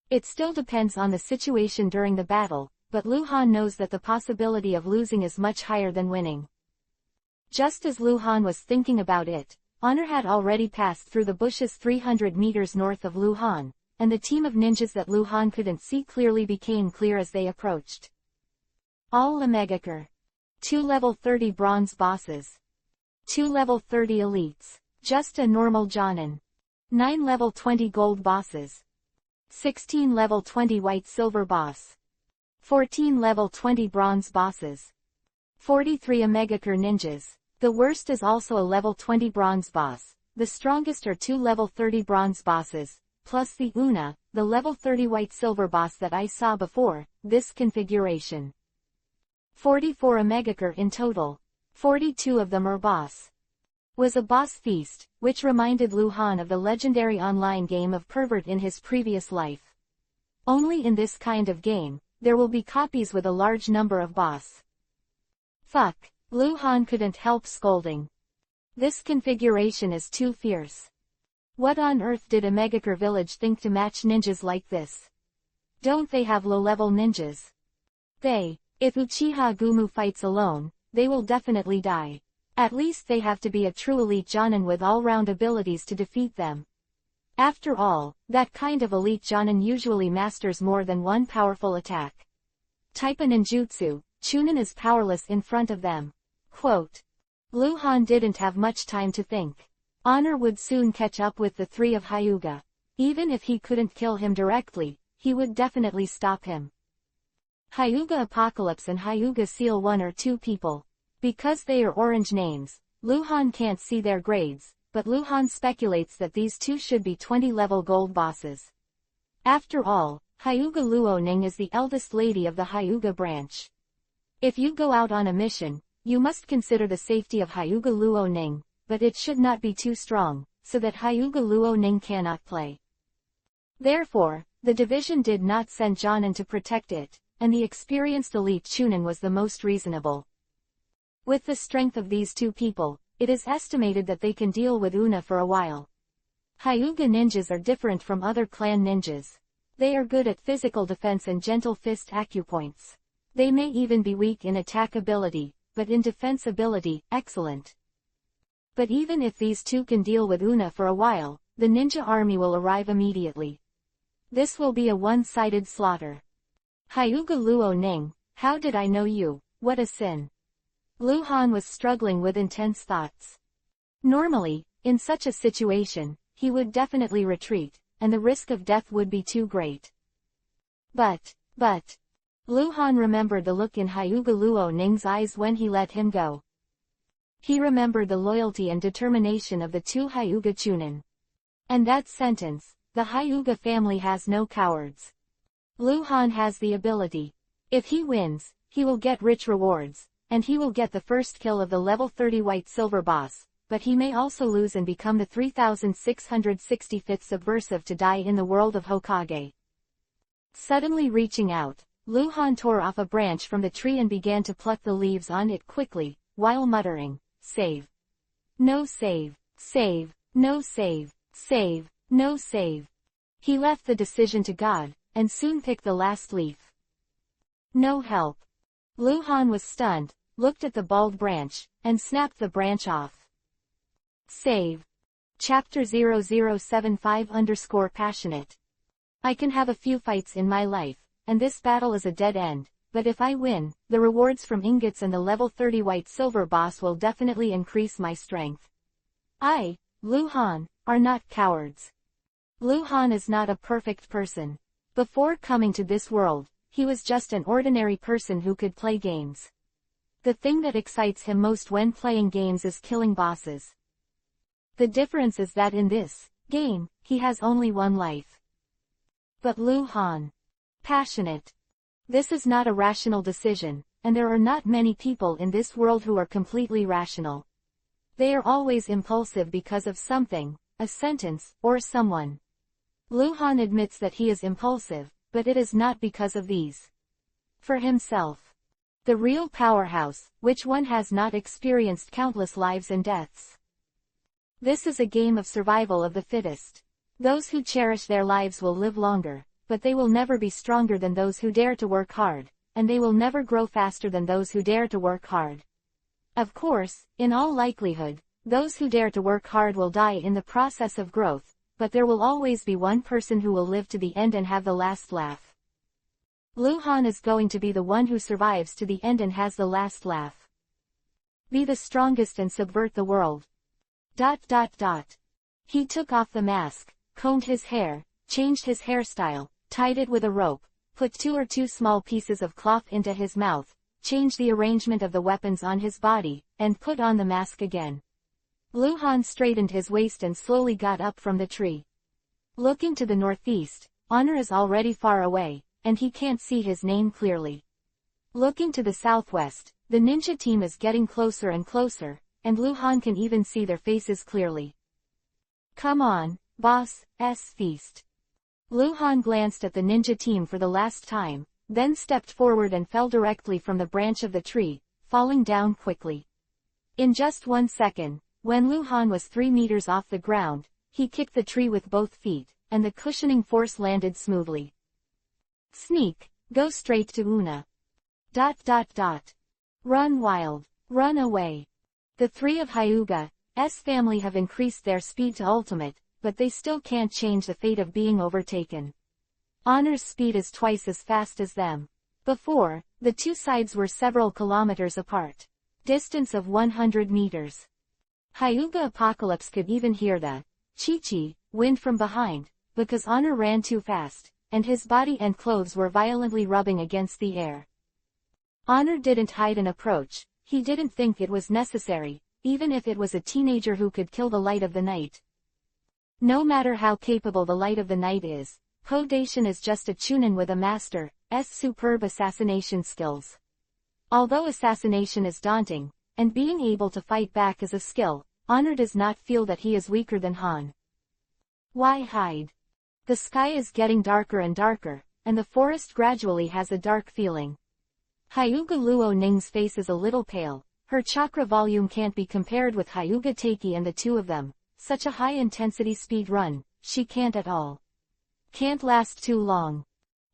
S1: It still depends on the situation during the battle, but Lu Han knows that the possibility of losing is much higher than winning. Just as Lu Han was thinking about it, Honor had already passed through the bushes 300 meters north of Lu Han, and the team of ninjas that Lu Han couldn't see clearly became clear as they approached. All Omegaker. 2 level 30 bronze bosses. 2 level 30 elites. Just a normal Jonin. 9 level 20 gold bosses. 16 level 20 white silver boss. 14 level 20 bronze bosses. 43 Omegaker ninjas. The worst is also a level 20 bronze boss. The strongest are 2 level 30 bronze bosses, plus the Una, the level 30 white silver boss that I saw before, this configuration. 44 Omegaker in total. 42 of them are boss. Was a boss feast, which reminded Lu Han of the legendary online game of Pervert in his previous life. Only in this kind of game, there will be copies with a large number of boss. Fuck. Lu Han couldn't help scolding. This configuration is too fierce. What on earth did Omegaker village think to match ninjas like this? Don't they have low-level ninjas? If Uchiha Gumu fights alone, they will definitely die. At least they have to be a true elite Jonin with all-round abilities to defeat them. After all, that kind of elite Jonin usually masters more than one powerful attack. Type a ninjutsu, Chunin is powerless in front of them. Quote. Lu Han didn't have much time to think. Honor would soon catch up with the 3 of Hyuga. Even if he couldn't kill him directly, he would definitely stop him. Hyuga Apocalypse and Hyuga Seal 1 are 2 people. Because they are orange names, Lu Han can't see their grades, but Lu Han speculates that these 2 should be 20-level gold bosses. After all, Hyuga Luo Ning is the eldest lady of the Hyuga branch. If you go out on a mission, you must consider the safety of Hyuga Luo Ning, but it should not be too strong, so that Hyuga Luo Ning cannot play. Therefore, the division did not send Jonin to protect it, and the experienced elite Chunin was the most reasonable. With the strength of these 2 people, it is estimated that they can deal with Una for a while. Hyuga ninjas are different from other clan ninjas. They are good at physical defense and gentle fist acupoints. They may even be weak in attack ability, but in defense ability, excellent. But even if these 2 can deal with Una for a while, the ninja army will arrive immediately. This will be a one-sided slaughter. Hyuga Luo Ning, how did I know you? What a sin. Lu Han was struggling with intense thoughts. Normally, in such a situation, he would definitely retreat, and the risk of death would be too great. But, Lu Han remembered the look in Hyuga Luo Ning's eyes when he let him go. He remembered the loyalty and determination of the 2 Hyuga Chunin. And that sentence, the Hyuga family has no cowards. Lu Han has the ability. If he wins, he will get rich rewards, and he will get the first kill of the level 30 white silver boss, but he may also lose and become the 3665th subversive to die in the world of Hokage. Suddenly reaching out, Lu Han tore off a branch from the tree and began to pluck the leaves on it quickly, while muttering, "Save. No save. Save. No save. Save. No save." He left the decision to God, and soon picked the last leaf. No help. Lu Han was stunned, looked at the bald branch, and snapped the branch off. Save. Chapter 0075_passionate. I can have a few fights in my life, and this battle is a dead end, but if I win, the rewards from ingots and the level 30 white silver boss will definitely increase my strength. I, Lu Han, are not cowards. Lu Han is not a perfect person. Before coming to this world, he was just an ordinary person who could play games. The thing that excites him most when playing games is killing bosses. The difference is that in this game, he has only one life. But Lu Han. Passionate. This is not a rational decision, and there are not many people in this world who are completely rational. They are always impulsive because of something, a sentence, or someone. Lu Han admits that he is impulsive, but it is not because of these. For himself. The real powerhouse, which one has not experienced countless lives and deaths. This is a game of survival of the fittest. Those who cherish their lives will live longer, but they will never be stronger than those who dare to work hard, and they will never grow faster than those who dare to work hard. Of course, in all likelihood, those who dare to work hard will die in the process of growth, but there will always be one person who will live to the end and have the last laugh. Lu Han is going to be the one who survives to the end and has the last laugh. Be the strongest and subvert the world. ... He took off the mask, combed his hair, changed his hairstyle, tied it with a rope, put two small pieces of cloth into his mouth, changed the arrangement of the weapons on his body, and put on the mask again. Lu Han straightened his waist and slowly got up from the tree. Looking to the northeast, Honor is already far away, and he can't see his name clearly. Looking to the southwest, the ninja team is getting closer and closer, and Lu Han can even see their faces clearly. Come on, boss, feast. Lu Han glanced at the ninja team for the last time, then stepped forward and fell directly from the branch of the tree, falling down quickly. In just 1 second, when Lu Han was 3 meters off the ground, he kicked the tree with both feet, and the cushioning force landed smoothly. Sneak, go straight to Una. ... Run wild, run away. The 3 of Hyuga's family have increased their speed to ultimate, but they still can't change the fate of being overtaken. Honor's speed is twice as fast as them. Before, the two sides were several kilometers apart. Distance of 100 meters. Hyuga Apocalypse could even hear the chi-chi wind from behind, because Honor ran too fast, and his body and clothes were violently rubbing against the air. Honor didn't hide an approach, he didn't think it was necessary, even if it was a teenager who could kill the light of the night. No matter how capable the light of the night is, Hodation is just a chunin with a master's superb assassination skills. Although assassination is daunting, and being able to fight back is a skill, Honor does not feel that he is weaker than Han. Why hide? The sky is getting darker and darker, and the forest gradually has a dark feeling. Hyuga Luo Ning's face is a little pale, her chakra volume can't be compared with Hyuga Taiki and the two of them, such a high-intensity speed run, she can't at all. Can't last too long.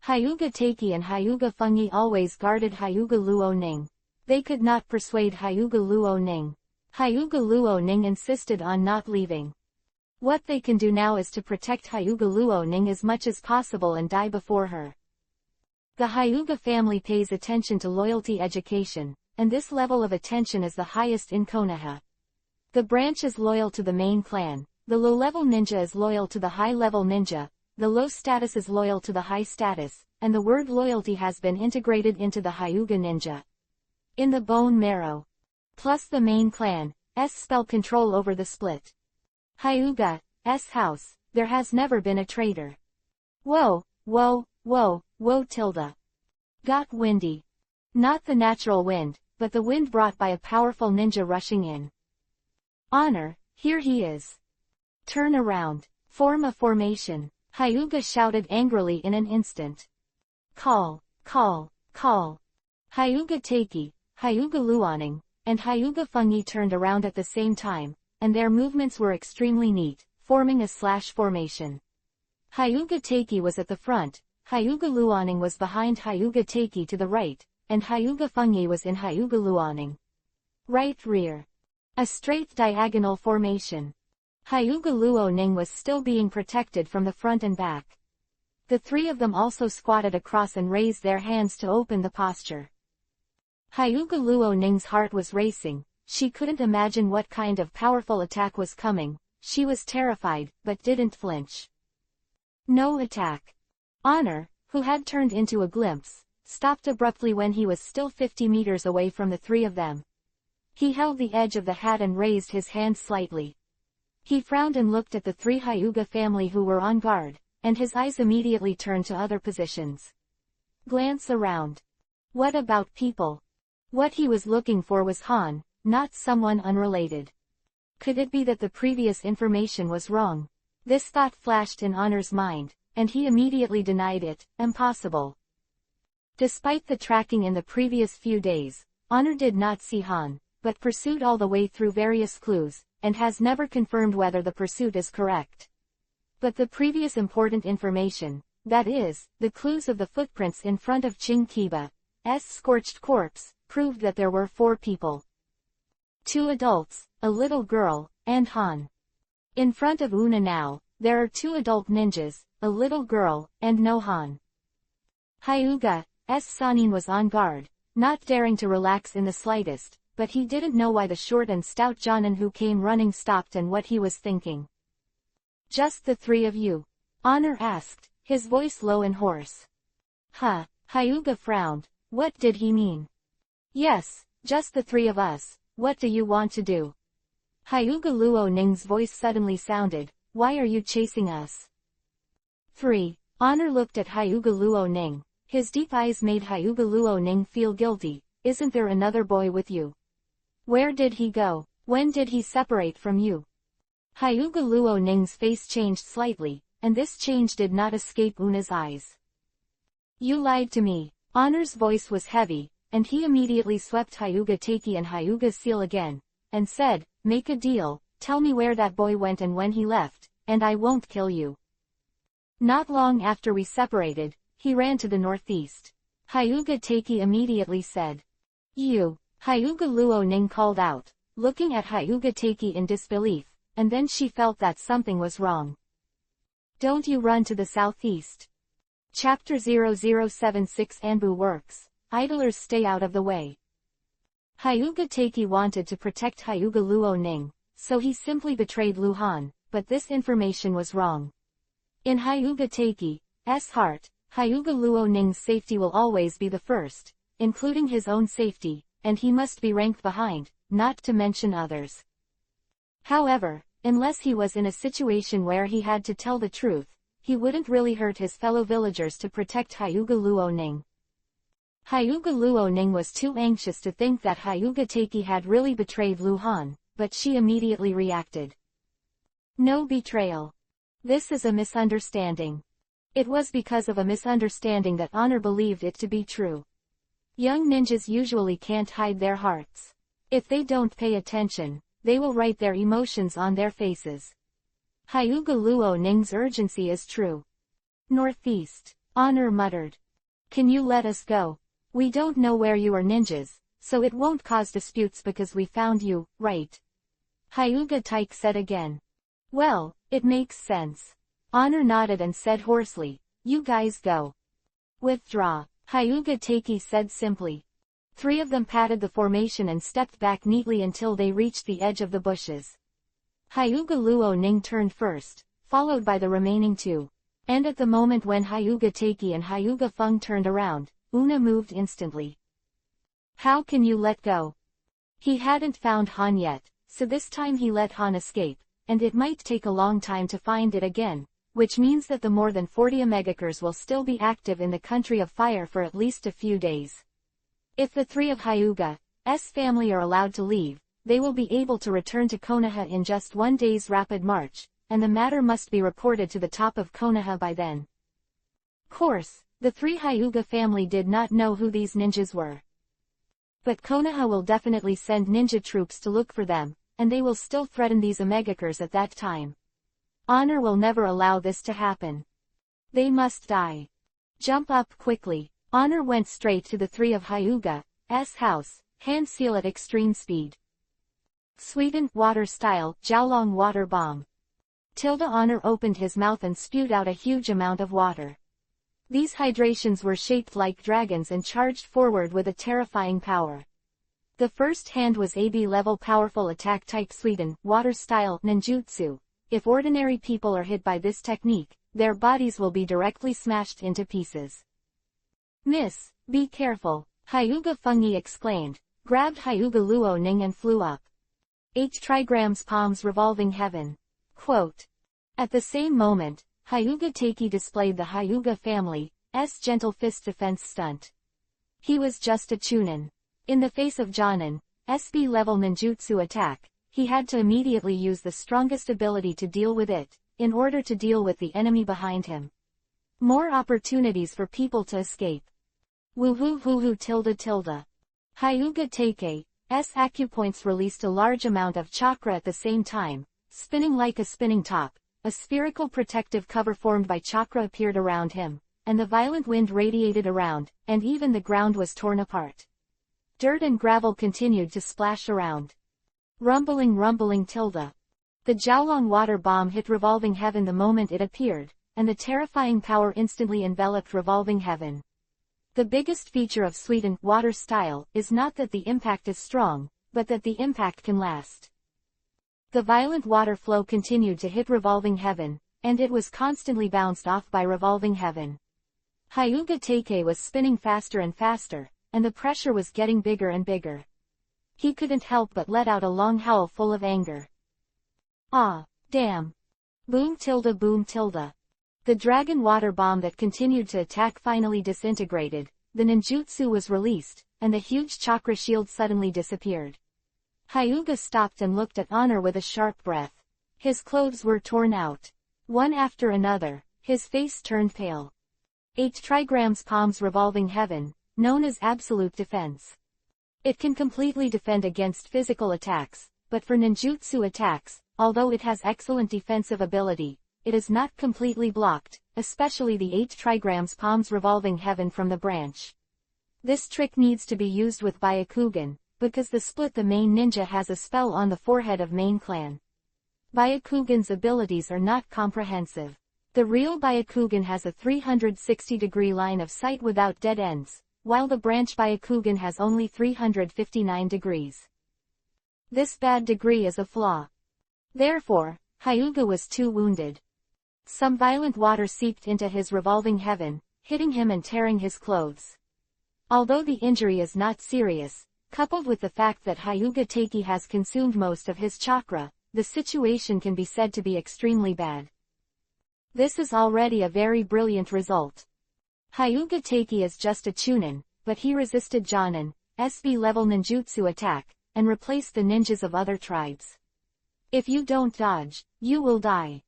S1: Hyuga Taiki and Hyuga Fungi always guarded Hyuga Luo Ning. They could not persuade Hyuga Luo Ning. Hyuga Luo Ning insisted on not leaving. What they can do now is to protect Hyuga Luo Ning as much as possible and die before her. The Hyuga family pays attention to loyalty education, and this level of attention is the highest in Konoha. The branch is loyal to the main clan, the low-level ninja is loyal to the high-level ninja, the low status is loyal to the high status, and the word loyalty has been integrated into the Hyuga ninja. In the bone marrow. Plus the main clan's spell control over the split Hyuga's house, there has never been a traitor. Whoa, tilde. Got windy. Not the natural wind, but the wind brought by a powerful ninja rushing in. Honor, here he is. Turn around. Form a formation. Hyuga shouted angrily in an instant. Call. Hyuga Taiki, Hyuga Luoning, and Hyuga Fungi turned around at the same time, and their movements were extremely neat, forming a slash formation. Hyuga Taiki was at the front, Hyuga Luoning was behind Hyuga Taiki to the right, and Hyuga Fungi was in Hyuga Luoning. Right rear. A straight diagonal formation. Hyuga Luoning was still being protected from the front and back. The 3 of them also squatted across and raised their hands to open the posture. Hyuga Luoning's heart was racing, she couldn't imagine what kind of powerful attack was coming, she was terrified, but didn't flinch. No attack. Honor, who had turned into a glimpse, stopped abruptly when he was still 50 meters away from the 3 of them. He held the edge of the hat and raised his hand slightly. He frowned and looked at the 3 Hyuga family who were on guard, and his eyes immediately turned to other positions. Glance around. What about people? What he was looking for was Han, not someone unrelated. Could it be that the previous information was wrong? This thought flashed in Honor's mind, and he immediately denied it. Impossible. Despite the tracking in the previous few days, Honor did not see Han, but pursued all the way through various clues, and has never confirmed whether the pursuit is correct. But the previous important information, that is, the clues of the footprints in front of Ching Kiba's scorched corpse, proved that there were 4 people. 2 adults, a little girl, and Han. In front of Una now, there are 2 adult ninjas, a little girl, and no Han. Hyuga's Sanin was on guard, not daring to relax in the slightest, but he didn't know why the short and stout Jonin who came running stopped and what he was thinking. Just the 3 of you? Honor asked, his voice low and hoarse. Hyuga frowned. What did he mean? Yes, just the 3 of us. What do you want to do? Hyuga Luo Ning's voice suddenly sounded. Why are you chasing us? 3. Honor looked at Hyuga Luo Ning. His deep eyes made Hyuga Luo Ning feel guilty. Isn't there another boy with you? Where did he go? When did he separate from you? Hyuga Luo Ning's face changed slightly, and this change did not escape Una's eyes. You lied to me. Honor's voice was heavy, and he immediately swept Hyuga Taiki and Hyuga Seal again, and said, make a deal, tell me where that boy went and when he left, and I won't kill you. Not long after we separated, he ran to the northeast. Hyuga Taiki immediately said. You. Hyuga Luo Ning called out, looking at Hyuga Taiki in disbelief, and then she felt that something was wrong. Don't you run to the southeast. Chapter 0076 Anbu works. Idlers stay out of the way. Hyuga Taiki wanted to protect Hyuga Luo Ning, so he simply betrayed Lu Han, but this information was wrong. In Hyuga Taiki's heart, Hyuga Luo Ning's safety will always be the first, including his own safety, and he must be ranked behind, not to mention others. However, unless he was in a situation where he had to tell the truth, he wouldn't really hurt his fellow villagers to protect Hyuga Luo Ning. Hyuga Luo Ning was too anxious to think that Hyuga Taiki had really betrayed Lu Han, but she immediately reacted. No betrayal. This is a misunderstanding. It was because of a misunderstanding that Honor believed it to be true. Young ninjas usually can't hide their hearts. If they don't pay attention, they will write their emotions on their faces. Hyuga Luo Ning's urgency is true. Northeast. Honor muttered. Can you let us go? We don't know where you are ninjas, so it won't cause disputes because we found you, right? Hyuga Taiki said again. Well, it makes sense. Honor nodded and said hoarsely, you guys go. Withdraw. Hyuga Taiki said simply. 3 of them patted the formation and stepped back neatly until they reached the edge of the bushes. Hyuga Luo Ning turned first, followed by the remaining 2. And at the moment when Hyuga Taiki and Hyuga Feng turned around, Una moved instantly. How can you let go? He hadn't found Han yet, so this time he let Han escape, and it might take a long time to find it again, which means that the more than 40 Omegakers will still be active in the Country of Fire for at least a few days. If the 3 of Hyuga's family are allowed to leave, they will be able to return to Konoha in just 1 day's rapid march, and the matter must be reported to the top of Konoha by then. Course, the 3 Hyuga family did not know who these ninjas were. But Konoha will definitely send ninja troops to look for them, and they will still threaten these Omegakers at that time. Honor will never allow this to happen. They must die. Jump up quickly. Honor went straight to the 3 of Hyuga's house, hand seal at extreme speed. Sweden water style, Jiaolong water bomb. Honor opened his mouth and spewed out a huge amount of water. These hydrations were shaped like dragons and charged forward with a terrifying power. The first hand was AB level powerful attack type Sweden water style ninjutsu. If ordinary people are hit by this technique, their bodies will be directly smashed into pieces. Miss, be careful, Hyuga Fungi exclaimed, grabbed Hyuga Luo Ning and flew up. 8 trigrams palms revolving heaven. Quote. At the same moment, Hyuga Taiki displayed the Hyuga family's gentle fist defense stunt. He was just a chunin. In the face of Jonin's SB level ninjutsu attack, he had to immediately use the strongest ability to deal with it, in order to deal with the enemy behind him. More opportunities for people to escape. Woohoo hoo tilde tilde. Hyuga Take's acupoints released a large amount of chakra at the same time, spinning like a spinning top. A spherical protective cover formed by chakra appeared around him, and the violent wind radiated around, and even the ground was torn apart. Dirt and gravel continued to splash around. Rumbling tilde. The Jiaolong water bomb hit Revolving Heaven the moment it appeared, and the terrifying power instantly enveloped Revolving Heaven. The biggest feature of Sweeten water style is not that the impact is strong, but that the impact can last. The violent water flow continued to hit Revolving Heaven, and it was constantly bounced off by Revolving Heaven. Hyuga Take was spinning faster and faster, and the pressure was getting bigger and bigger. He couldn't help but let out a long howl full of anger. Ah, damn. Boom tilde boom tilde. The dragon water bomb that continued to attack finally disintegrated, the ninjutsu was released, and the huge chakra shield suddenly disappeared. Hyuga stopped and looked at Honor with a sharp breath. His clothes were torn out. One after another, his face turned pale. 8 trigrams Palm's Revolving Heaven, known as Absolute Defense. It can completely defend against physical attacks, but for ninjutsu attacks, although it has excellent defensive ability, it is not completely blocked, especially the 8 trigrams Palm's Revolving Heaven from the branch. This trick needs to be used with Byakugan, because the Split the Main Ninja has a spell on the forehead of Main Clan. Byakugan's abilities are not comprehensive. The real Byakugan has a 360-degree line of sight without dead ends, while the branch Byakugan has only 359 degrees. This bad degree is a flaw. Therefore, Hyuga was too wounded. Some violent water seeped into his Revolving Heaven, hitting him and tearing his clothes. Although the injury is not serious, coupled with the fact that Hyuga Take has consumed most of his chakra, the situation can be said to be extremely bad. This is already a very brilliant result. Hyuga Take is just a chunin, but he resisted Jonin's SB-level ninjutsu attack, and replaced the ninjas of other tribes. If you don't dodge, you will die.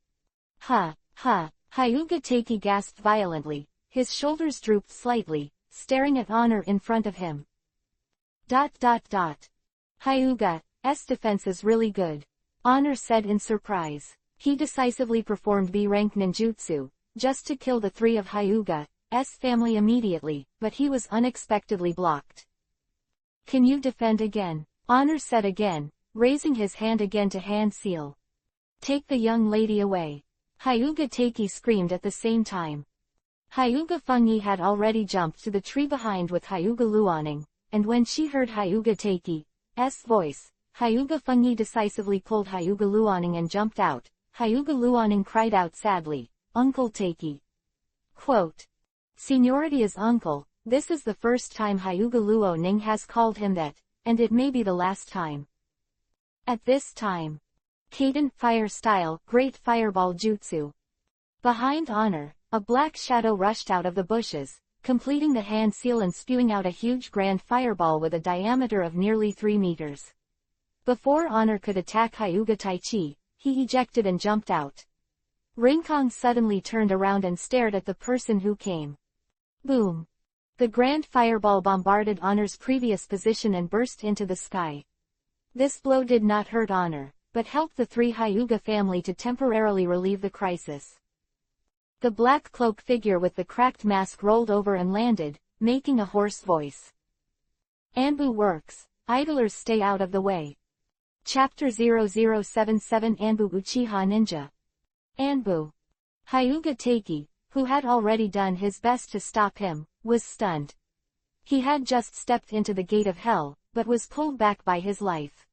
S1: Hyuga Take gasped violently, his shoulders drooped slightly, staring at Honor in front of him. Hyuga's defense is really good. Honor said in surprise. He decisively performed B-rank ninjutsu, just to kill the 3 of Hyuga's family immediately, but he was unexpectedly blocked. Can you defend again? Honor said again, raising his hand again to hand seal. Take the young lady away. Hyuga Take screamed at the same time. Hyuga Fengyi had already jumped to the tree behind with Hyuga Luoning, and when she heard Hyuga Take's voice, Hyuga Fengyi decisively pulled Hyuga Luoning and jumped out. Hyuga Luoning cried out sadly, Uncle Take. Quote. Seniority is uncle, this is the first time Hyuga Luoning has called him that, and it may be the last time. At this time. Kaden Fire Style Great Fireball Jutsu. Behind Honor, a black shadow rushed out of the bushes, completing the hand seal and spewing out a huge grand fireball with a diameter of nearly 3 meters. Before Honor could attack Hyuga Taichi, he ejected and jumped out. Rincon suddenly turned around and stared at the person who came. Boom! The grand fireball bombarded Honor's previous position and burst into the sky. This blow did not hurt Honor, but helped the 3 Hyuga family to temporarily relieve the crisis. The black cloak figure with the cracked mask rolled over and landed, making a hoarse voice. Anbu works, idlers stay out of the way. Chapter 0077 Anbu Uchiha Ninja. Anbu. Hyuga Take, who had already done his best to stop him, was stunned. He had just stepped into the gate of hell, but was pulled back by his life.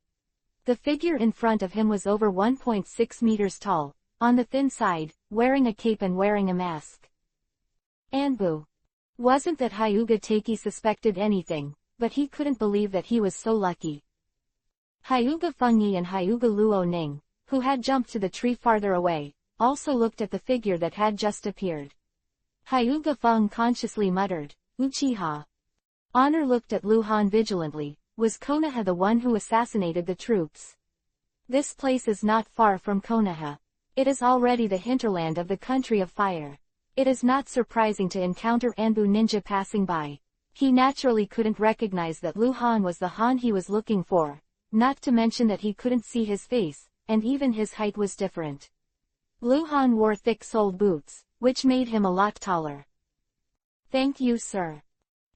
S1: The figure in front of him was over 1.6 meters tall, on the thin side, wearing a cape and wearing a mask. Anbu. Wasn't that Hyuga Take suspected anything, but he couldn't believe that he was so lucky. Hyuga Fengyi and Hyuga Luoning, who had jumped to the tree farther away, also looked at the figure that had just appeared. Hyuga Feng consciously muttered, Uchiha. Honor looked at Luhan vigilantly. Was Konoha the one who assassinated the troops? This place is not far from Konoha. It is already the hinterland of the country of fire. It is not surprising to encounter Anbu ninja passing by. He naturally couldn't recognize that Lu Han was the Han he was looking for, not to mention that he couldn't see his face, and even his height was different. Lu Han wore thick-soled boots, which made him a lot taller. "Thank you, sir."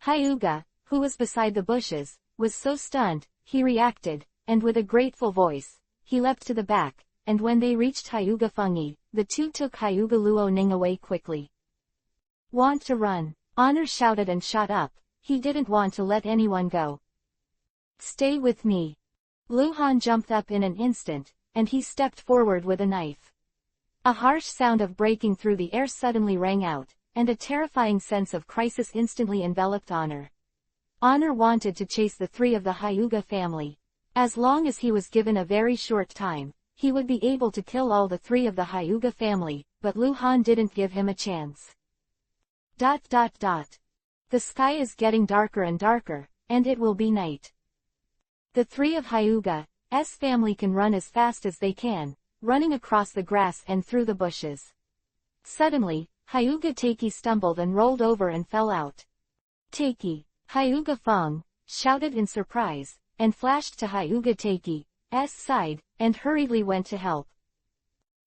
S1: Hyuga, who was beside the bushes, was so stunned, he reacted, and with a grateful voice, he leapt to the back, and when they reached Hyuga Fungi, the two took Hyuga Luo Ning away quickly. "Want to run?" Honor shouted and shot up. He didn't want to let anyone go. "Stay with me." Lu Han jumped up in an instant, and he stepped forward with a knife. A harsh sound of breaking through the air suddenly rang out, and a terrifying sense of crisis instantly enveloped Honor. Honor wanted to chase the three of the Hyuga family. As long as he was given a very short time, he would be able to kill all the three of the Hyuga family, but Lu Han didn't give him a chance. The sky is getting darker and darker, and it will be night. The three of Hyuga's family can run as fast as they can, running across the grass and through the bushes. Suddenly, Hyuga Teiki stumbled and rolled over and fell out. "Teiki!" Hyuga Feng shouted in surprise, and flashed to Hyuga Teiki's side, and hurriedly went to help.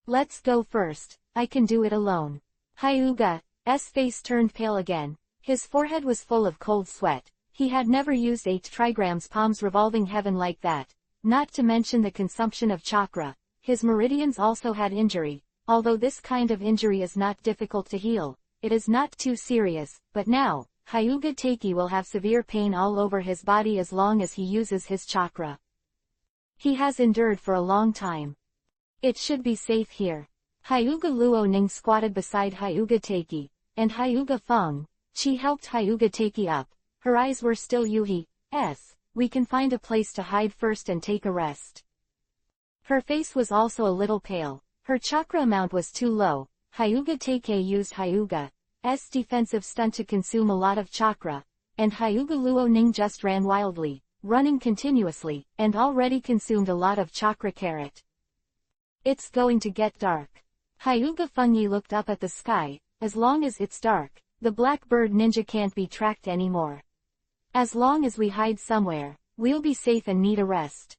S1: "Let's go first, I can do it alone." Hyuga's face turned pale again. His forehead was full of cold sweat. He had never used 8 trigrams palms revolving heaven like that, not to mention the consumption of chakra. His meridians also had injury. Although this kind of injury is not difficult to heal, it is not too serious, but now, Hyuga Teiki will have severe pain all over his body as long as he uses his chakra. He has endured for a long time. It should be safe here. Hyuga Luo Ning squatted beside Hyuga Teiki, and Hyuga Feng. She helped Hyuga Teiki up. Her eyes were still Yuhi's. "We can find a place to hide first and take a rest." Her face was also a little pale. Her chakra amount was too low. Hyuga Teiki used Hyuga's defensive stunt to consume a lot of chakra, and Hyuga Luo Ning just ran wildly, running continuously, and already consumed a lot of chakra carrot. "It's going to get dark." Hyuga Fungi looked up at the sky. "As long as it's dark, the Blackbird Ninja can't be tracked anymore. As long as we hide somewhere, we'll be safe and need a rest."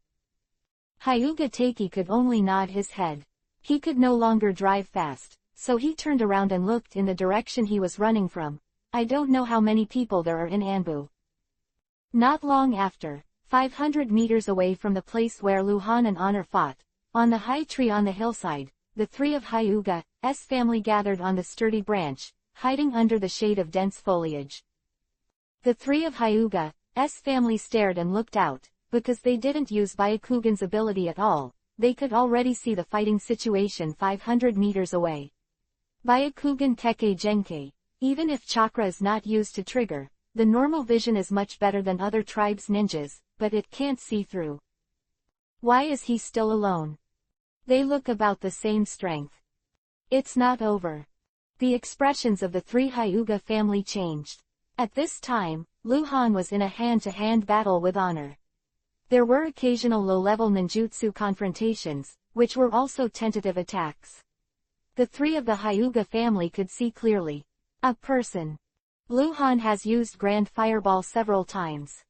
S1: Hyuga Teiki could only nod his head. He could no longer drive fast, so he turned around and looked in the direction he was running from. "I don't know how many people there are in Anbu." Not long after, 500 meters away from the place where Lu Han and Honor fought, on the high tree on the hillside, the three of Hyuga's family gathered on the sturdy branch, hiding under the shade of dense foliage. The three of Hyuga's family stared and looked out. Because they didn't use Byakugan's ability at all, they could already see the fighting situation 500 meters away. Byakugan Kekkei Genkei. Even if chakra is not used to trigger, the normal vision is much better than other tribes' ninjas, but it can't see through. Why is he still alone? They look about the same strength. It's not over. The expressions of the three Hyuga family changed. At this time, Lu Han was in a hand-to-hand battle with Honor. There were occasional low-level ninjutsu confrontations, which were also tentative attacks. The three of the Hyuga family could see clearly. A person. Lu Han has used Grand Fireball several times.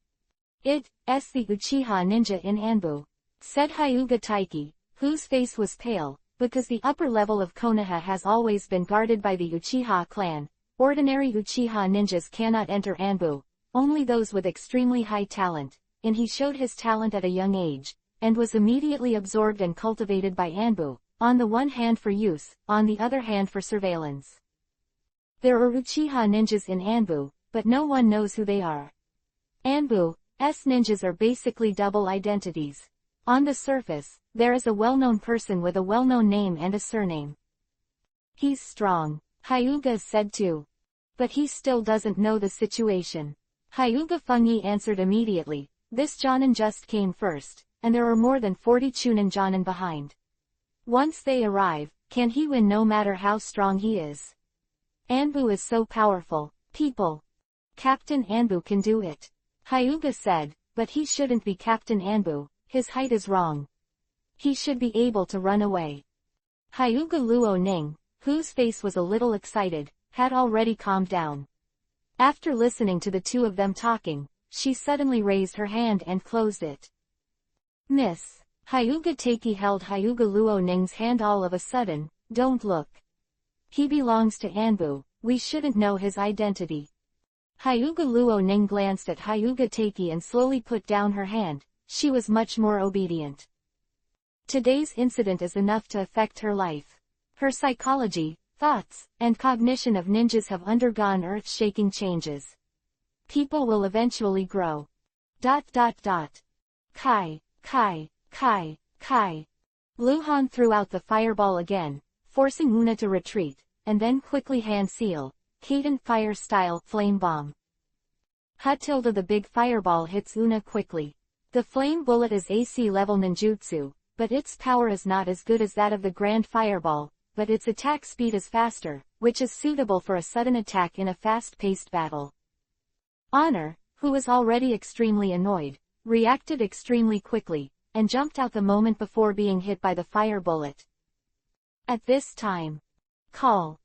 S1: It's the Uchiha ninja in Anbu, said Hyuga Teiki, whose face was pale, because the upper level of Konoha has always been guarded by the Uchiha clan. Ordinary Uchiha ninjas cannot enter Anbu, only those with extremely high talent. And he showed his talent at a young age, and was immediately absorbed and cultivated by Anbu, on the one hand for use, on the other hand for surveillance. There are Uchiha ninjas in Anbu, but no one knows who they are. Anbu's ninjas are basically double identities. On the surface, there is a well-known person with a well-known name and a surname. He's strong, Hyuga said too. But he still doesn't know the situation. Hyuga Fungi answered immediately. This Jonin just came first, and there are more than 40 Chunin Jonin behind. Once they arrive, can he win no matter how strong he is? Anbu is so powerful, people. Captain Anbu can do it. Hyuga said, but he shouldn't be Captain Anbu, his height is wrong. He should be able to run away. Hyuga Luo Ning, whose face was a little excited, had already calmed down. After listening to the two of them talking, she suddenly raised her hand and closed it. Miss. Hyuga Taiki held Hyuga Luo Ning's hand all of a sudden. Don't look. He belongs to Anbu, we shouldn't know his identity. Hyuga Luo Ning glanced at Hyuga Taiki and slowly put down her hand. She was much more obedient. Today's incident is enough to affect her life. Her psychology, thoughts, and cognition of ninjas have undergone earth-shaking changes. People will eventually grow. Kai. Luhan threw out the fireball again, forcing Una to retreat, and then quickly hand seal, Cadent fire style flame bomb. The big fireball hits Una quickly. The flame bullet is AC level ninjutsu, but its power is not as good as that of the grand fireball, but its attack speed is faster, which is suitable for a sudden attack in a fast-paced battle. Honor, who was already extremely annoyed, reacted extremely quickly, and jumped out the moment before being hit by the fire bullet. At this time, call.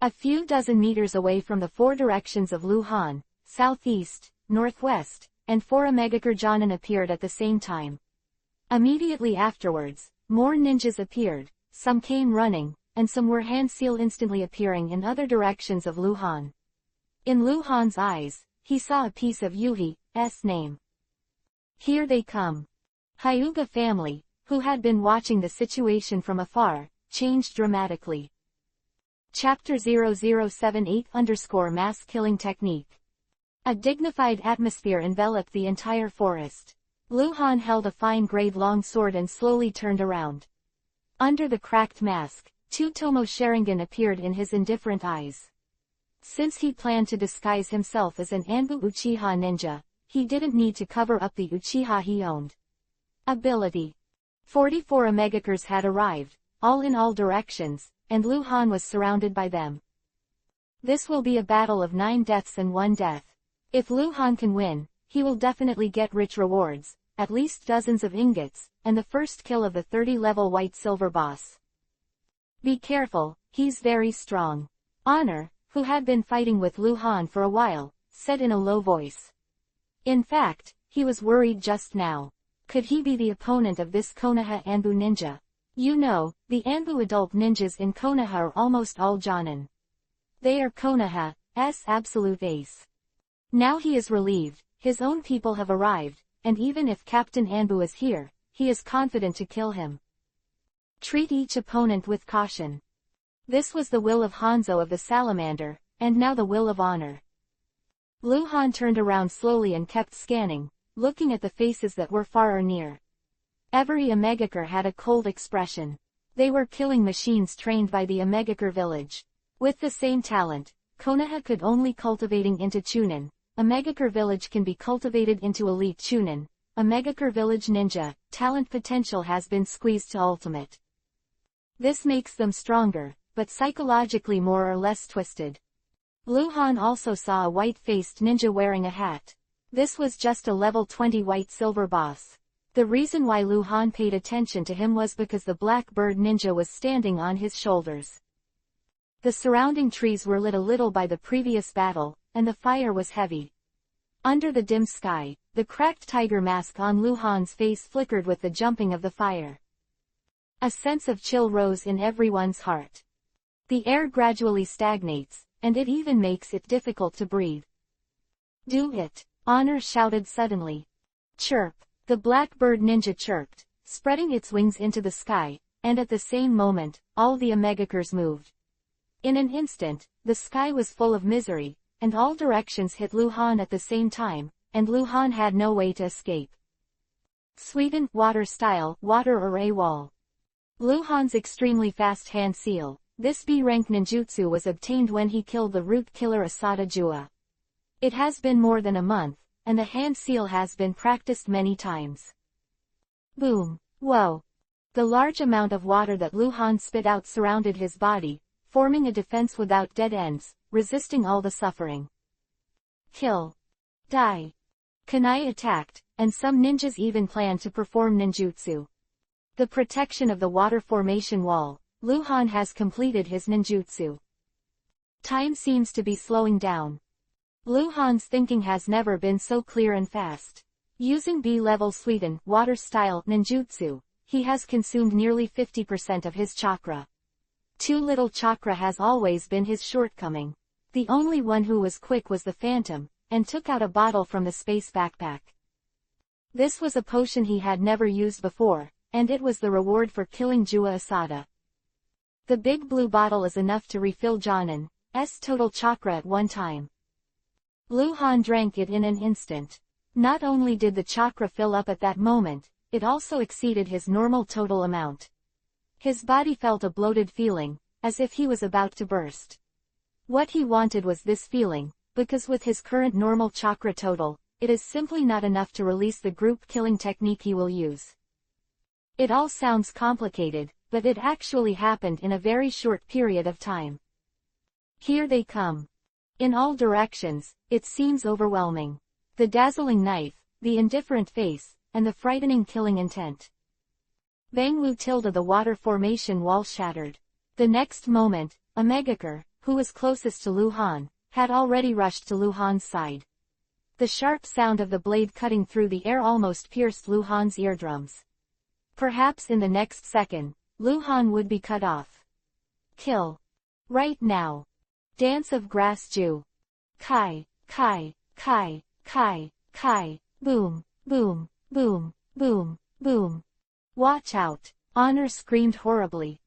S1: A few dozen meters away from the four directions of Luhan, southeast, northwest, and 4 Omegakurjonin appeared at the same time. Immediately afterwards, more ninjas appeared, some came running, and some were hand seal instantly appearing in other directions of Luhan. In Luhan's eyes, he saw a piece of Yuhi's name. Here they come. Hyuga family, who had been watching the situation from afar, changed dramatically. Chapter 0078_Mass Killing Technique. A dignified atmosphere enveloped the entire forest. Luhan held a fine-grade long sword and slowly turned around. Under the cracked mask, 2 Tomo Sharingan appeared in his indifferent eyes. Since he planned to disguise himself as an Anbu Uchiha ninja, he didn't need to cover up the Uchiha he owned. Ability. 44 Omegakurs had arrived, all in all directions, and Luhan was surrounded by them. This will be a battle of 9 deaths and 1 death. If Luhan can win, he will definitely get rich rewards, at least dozens of ingots, and the first kill of the 30-level white-silver boss. Be careful, he's very strong. Honor, who had been fighting with Luhan for a while, said in a low voice. In fact, he was worried just now. Could he be the opponent of this Konoha Anbu ninja? You know, the Anbu adult ninjas in Konoha are almost all Jonin. They are Konoha's absolute ace. Now he is relieved, his own people have arrived, and even if Captain Anbu is here, he is confident to kill him. Treat each opponent with caution. This was the will of Hanzo of the Salamander, and now the will of Honor. Luhan turned around slowly and kept scanning, looking at the faces that were far or near. Every Omegakur had a cold expression. They were killing machines trained by the Omegakur village. With the same talent, Konoha could only cultivating into Chunin. Omegakur village can be cultivated into elite Chunin. Omegakur village ninja, talent potential has been squeezed to ultimate. This makes them stronger, but psychologically more or less twisted. Luhan also saw a white-faced ninja wearing a hat. This was just a level 20 white-silver boss. The reason why Luhan paid attention to him was because the black bird ninja was standing on his shoulders. The surrounding trees were lit a little by the previous battle, and the fire was heavy. Under the dim sky, the cracked tiger mask on Luhan's face flickered with the jumping of the fire. A sense of chill rose in everyone's heart. The air gradually stagnates, and it even makes it difficult to breathe. Do it! Honor shouted suddenly. Chirp! The black bird ninja chirped, spreading its wings into the sky, and at the same moment, all the Omegakurs moved. In an instant, the sky was full of misery, and all directions hit Luhan at the same time, and Luhan had no way to escape. Sweden, water style, water array wall. Luhan's extremely fast hand seal. This B-rank ninjutsu was obtained when he killed the root killer Asada Jua. It has been more than a month, and the hand seal has been practiced many times. Boom! Whoa! The large amount of water that Luhan spit out surrounded his body, forming a defense without dead ends, resisting all the suffering. Kill. Die. Kunai attacked, and some ninjas even planned to perform ninjutsu. The protection of the water formation wall. Luhan has completed his ninjutsu. Time seems to be slowing down. Luhan's thinking has never been so clear and fast. Using B-level Suiten, water-style, ninjutsu, he has consumed nearly 50% of his chakra. Too little chakra has always been his shortcoming. The only one who was quick was the Phantom, and took out a bottle from the space backpack. This was a potion he had never used before, and it was the reward for killing Jua Asada. The big blue bottle is enough to refill John's total chakra at one time. Luhan drank it in an instant. Not only did the chakra fill up at that moment, it also exceeded his normal total amount. His body felt a bloated feeling, as if he was about to burst. What he wanted was this feeling, because with his current normal chakra total, it is simply not enough to release the group killing technique he will use. It all sounds complicated, but it actually happened in a very short period of time. Here they come. In all directions, it seems overwhelming. The dazzling knife, the indifferent face, and the frightening killing intent. Bang Wu tilde the water formation wall shattered. The next moment, a Megakure, who was closest to Luhan, had already rushed to Luhan's side. The sharp sound of the blade cutting through the air almost pierced Luhan's eardrums. Perhaps in the next second, Luhan would be cut off. Kill. Right now. Dance of Grass Jew. Kai, Kai, Kai, Kai, Kai, boom, boom, boom, boom, boom. Watch out. Honor screamed horribly.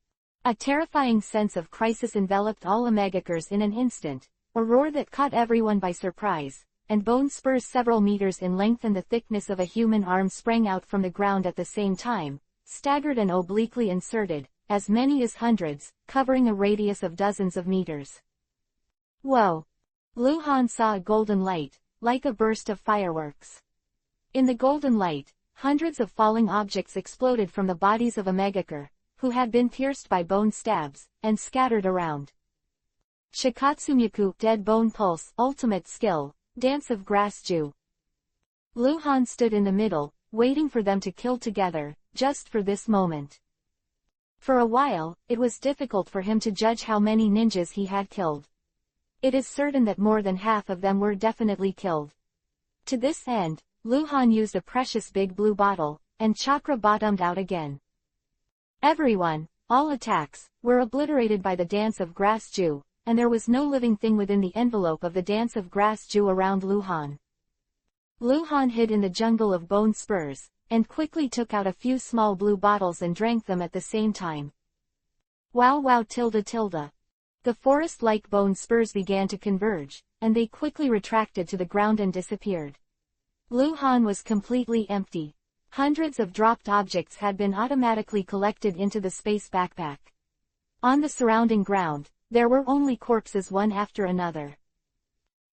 S1: A terrifying sense of crisis enveloped all Megakures in an instant, a roar that caught everyone by surprise, and bone spurs several meters in length and the thickness of a human arm sprang out from the ground at the same time, staggered and obliquely inserted, as many as hundreds, covering a radius of dozens of meters. Whoa! Luhan saw a golden light, like a burst of fireworks. In the golden light, hundreds of falling objects exploded from the bodies of a Megakure, who had been pierced by bone stabs, and scattered around. Shikatsumyaku, Dead Bone Pulse, Ultimate Skill, Dance of Grass Jew. Luhan stood in the middle, waiting for them to kill together, just for this moment. For a while, it was difficult for him to judge how many ninjas he had killed. It is certain that more than half of them were definitely killed. To this end, Luhan used a precious big blue bottle, and chakra bottomed out again. Everyone, all attacks, were obliterated by the Dance of Grass Jew, and there was no living thing within the envelope of the Dance of Grass Jew around Luhan. Luhan hid in the jungle of bone spurs, and quickly took out a few small blue bottles and drank them at the same time. Wow wow tilde tilde. The forest-like bone spurs began to converge, and they quickly retracted to the ground and disappeared. Luhan was completely empty. Hundreds of dropped objects had been automatically collected into the space backpack. On the surrounding ground, there were only corpses one after another.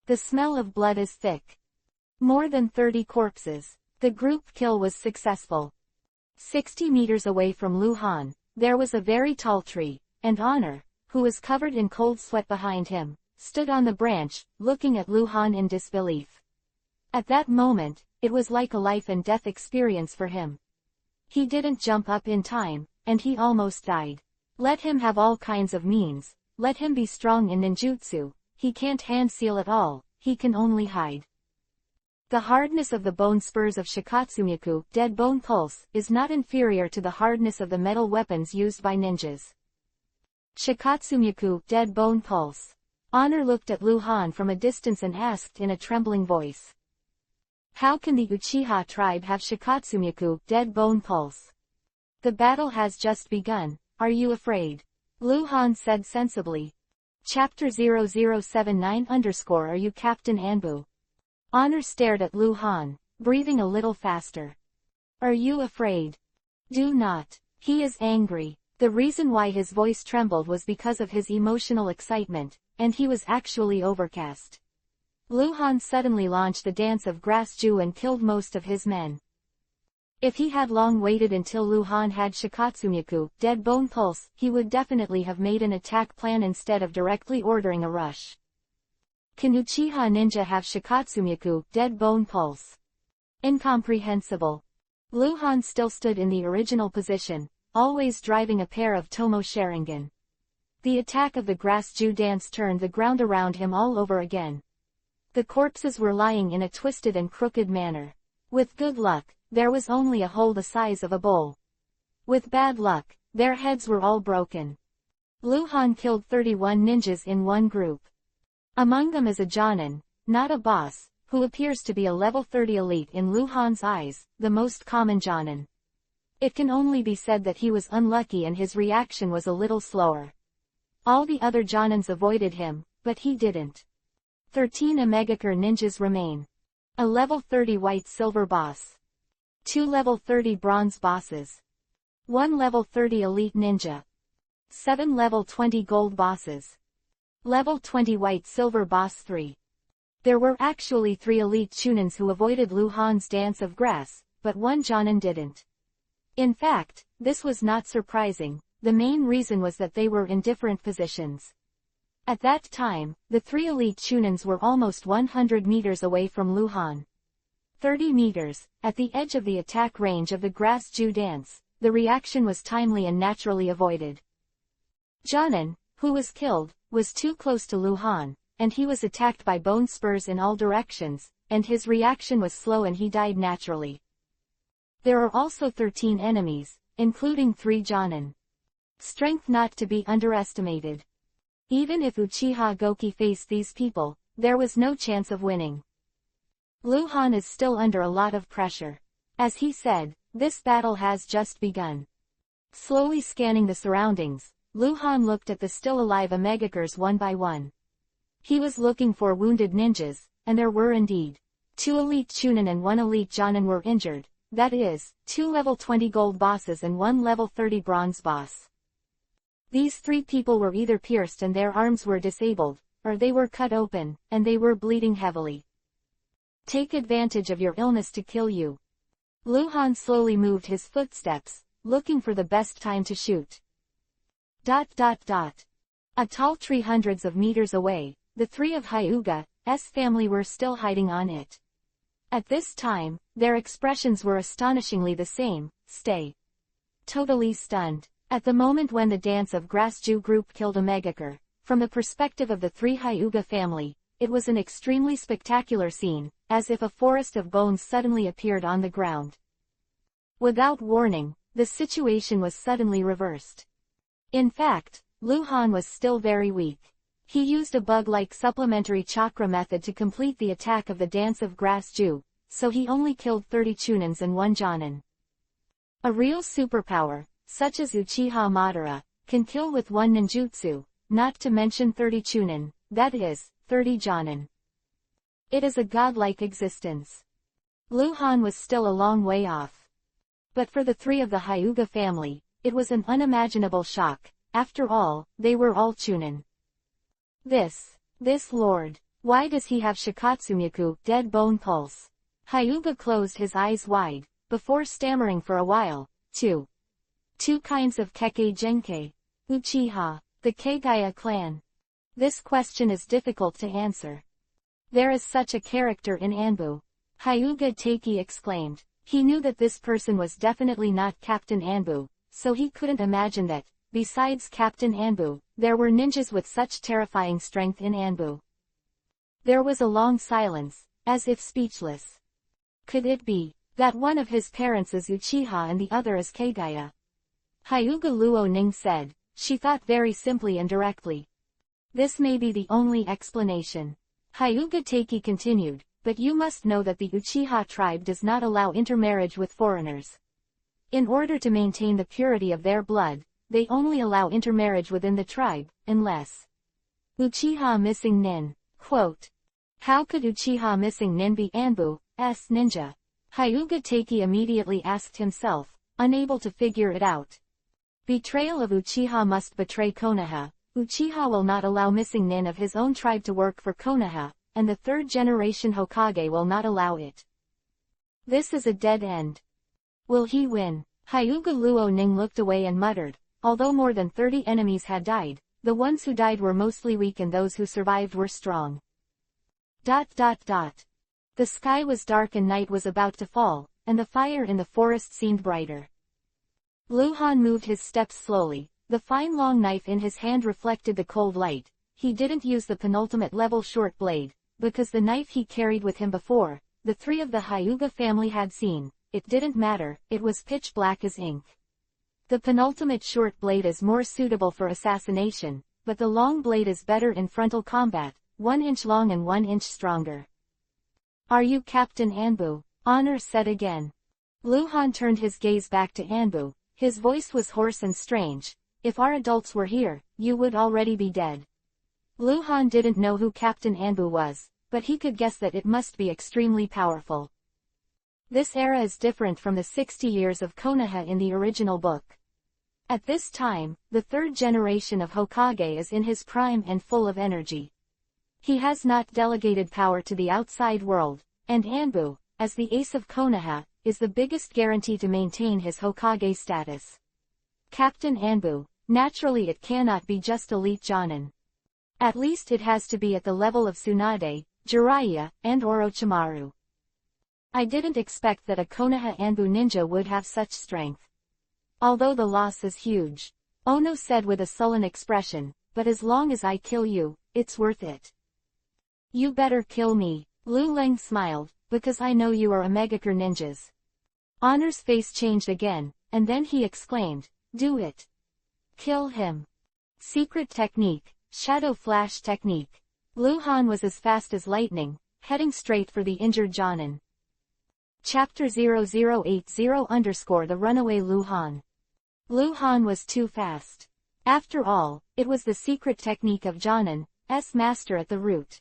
S1: The smell of blood is thick. More than 30 corpses. The group kill was successful. 60 meters away from Luhan, there was a very tall tree, and Honor, who was covered in cold sweat behind him, stood on the branch, looking at Luhan in disbelief. At that moment, it was like a life and death experience for him. He didn't jump up in time, and he almost died. Let him have all kinds of means, let him be strong in ninjutsu, he can't hand seal at all, he can only hide. The hardness of the bone spurs of Shikatsumyaku, Dead Bone Pulse, is not inferior to the hardness of the metal weapons used by ninjas. Shikatsumyaku, Dead Bone Pulse. Honor looked at Luhan from a distance and asked in a trembling voice. How can the Uchiha tribe have Shikatsumyaku, Dead Bone Pulse? The battle has just begun, are you afraid? Luhan said sensibly. Chapter 0079 _ Are you Captain Anbu? Honor stared at Luhan, breathing a little faster. Are you afraid? Do not. He is angry. The reason why his voice trembled was because of his emotional excitement, and he was actually overcast. Luhan suddenly launched the Dance of Grass Jew and killed most of his men. If he had long waited until Luhan had Shikatsumyaku, Dead Bone Pulse, he would definitely have made an attack plan instead of directly ordering a rush. Can Uchiha ninja have Shikatsumyaku, Dead Bone Pulse? Incomprehensible. Luhan still stood in the original position, always driving a pair of Tomo Sharingan. The attack of the grass Jew dance turned the ground around him all over again. The corpses were lying in a twisted and crooked manner. With good luck, there was only a hole the size of a bowl. With bad luck, their heads were all broken. Luhan killed 31 ninjas in one group. Among them is a Jonin, not a boss, who appears to be a level 30 elite in Luhan's eyes, the most common Jonin. It can only be said that he was unlucky and his reaction was a little slower. All the other Jonins avoided him, but he didn't. 13 Omegakure ninjas remain. A level 30 white-silver boss. 2 level 30 bronze bosses. 1 level 30 elite ninja. 7 level 20 gold bosses. Level 20 white-silver boss 3. There were actually 3 elite Chunins who avoided Luhan's dance of grass, but 1 Jonin didn't. In fact, this was not surprising, the main reason was that they were in different positions. At that time, the 3 elite Chunins were almost 100 meters away from Luhan. 30 meters, at the edge of the attack range of the grass Jew dance, the reaction was timely and naturally avoided. Jonin, who was killed, was too close to Luhan, and he was attacked by bone spurs in all directions, and his reaction was slow and he died naturally. There are also 13 enemies, including 3 Jonin. Strength not to be underestimated. Even if Uchiha Goki faced these people, there was no chance of winning. Luhan is still under a lot of pressure. As he said, this battle has just begun. Slowly scanning the surroundings, Luhan looked at the still alive Omegakures one by one. He was looking for wounded ninjas, and there were indeed. 2 elite Chunin and 1 elite Jonin were injured, that is, 2 level 20 gold bosses and 1 level 30 bronze boss. These 3 people were either pierced and their arms were disabled, or they were cut open, and they were bleeding heavily. Take advantage of your illness to kill you. Luhan slowly moved his footsteps, looking for the best time to shoot. A tall tree hundreds of meters away, the 3 of Hyuga's family were still hiding on it. At this time, their expressions were astonishingly the same, stay. Totally stunned. At the moment when the dance of grass Jew group killed Omegakure, from the perspective of the 3 Hyuga family, it was an extremely spectacular scene, as if a forest of bones suddenly appeared on the ground. Without warning, the situation was suddenly reversed. In fact, Luhan was still very weak. He used a bug-like supplementary chakra method to complete the attack of the dance of grass Jew, so he only killed 30 Chunins and 1 Jonin. A real superpower, such as Uchiha Madara, can kill with 1 ninjutsu, not to mention 30 Chunin, that is, 30 Jonin. It is a godlike existence. Luhan was still a long way off. But for the 3 of the Hyuga family, it was an unimaginable shock. After all, they were all Chunin. This lord, why does he have Shikatsumyaku, dead bone pulse? Hyuga closed his eyes wide, before stammering for a while. 2 kinds of Kekkei Genkei. Uchiha, the Keigaya clan. This question is difficult to answer. There is such a character in Anbu. Hyuga Teiki exclaimed. He knew that this person was definitely not Captain Anbu, so he couldn't imagine that, besides Captain Anbu, there were ninjas with such terrifying strength in Anbu. There was a long silence, as if speechless. Could it be that one of his parents is Uchiha and the other is Keigaya? Hyuga Luo Ning said. She thought very simply and directly. This may be the only explanation. Hyuga Teiki continued, but you must know that the Uchiha tribe does not allow intermarriage with foreigners. In order to maintain the purity of their blood, they only allow intermarriage within the tribe, unless Uchiha Missing Nin. Quote. How could Uchiha Missing Nin be Anbu's ninja? Hyuga Teiki immediately asked himself, unable to figure it out. Betrayal of Uchiha must betray Konoha. Uchiha will not allow Missing Nin of his own tribe to work for Konoha, and the 3rd generation Hokage will not allow it. This is a dead end. Will he win? Hyuga Luo Ning looked away and muttered, although more than 30 enemies had died, the ones who died were mostly weak and those who survived were strong. The sky was dark and night was about to fall, and the fire in the forest seemed brighter. Lu Han moved his steps slowly, the fine long knife in his hand reflected the cold light. He didn't use the penultimate level short blade, because the knife he carried with him before, the three of the Hyuga family had seen. It didn't matter, it was pitch black as ink. The penultimate short blade is more suitable for assassination, but the long blade is better in frontal combat, 1 inch long and 1 inch stronger. Are you Captain Anbu? Honor said again. Lu Han turned his gaze back to Anbu. His voice was hoarse and strange. If our adults were here, you would already be dead. Lu Han didn't know who Captain Anbu was, but he could guess that it must be extremely powerful. This era is different from the 60 years of Konoha in the original book. At this time, the third generation of Hokage is in his prime and full of energy. He has not delegated power to the outside world, and Anbu, as the ace of Konoha, is the biggest guarantee to maintain his Hokage status. Captain Anbu, naturally it cannot be just elite Jonin. At least it has to be at the level of Tsunade, Jiraiya, and Orochimaru. I didn't expect that a Konoha Anbu ninja would have such strength. Although the loss is huge, Ono said with a sullen expression, but as long as I kill you, it's worth it. You better kill me, Lu Leng smiled, because I know you are Omegakure ninjas. Honor's face changed again, and then he exclaimed, do it. Kill him. Secret technique, shadow flash technique. Lu Han was as fast as lightning, heading straight for the injured Jonin. Chapter 0080 The Runaway Lu Han. Lu Han was too fast. After all, it was the secret technique of Jonin's master at the root.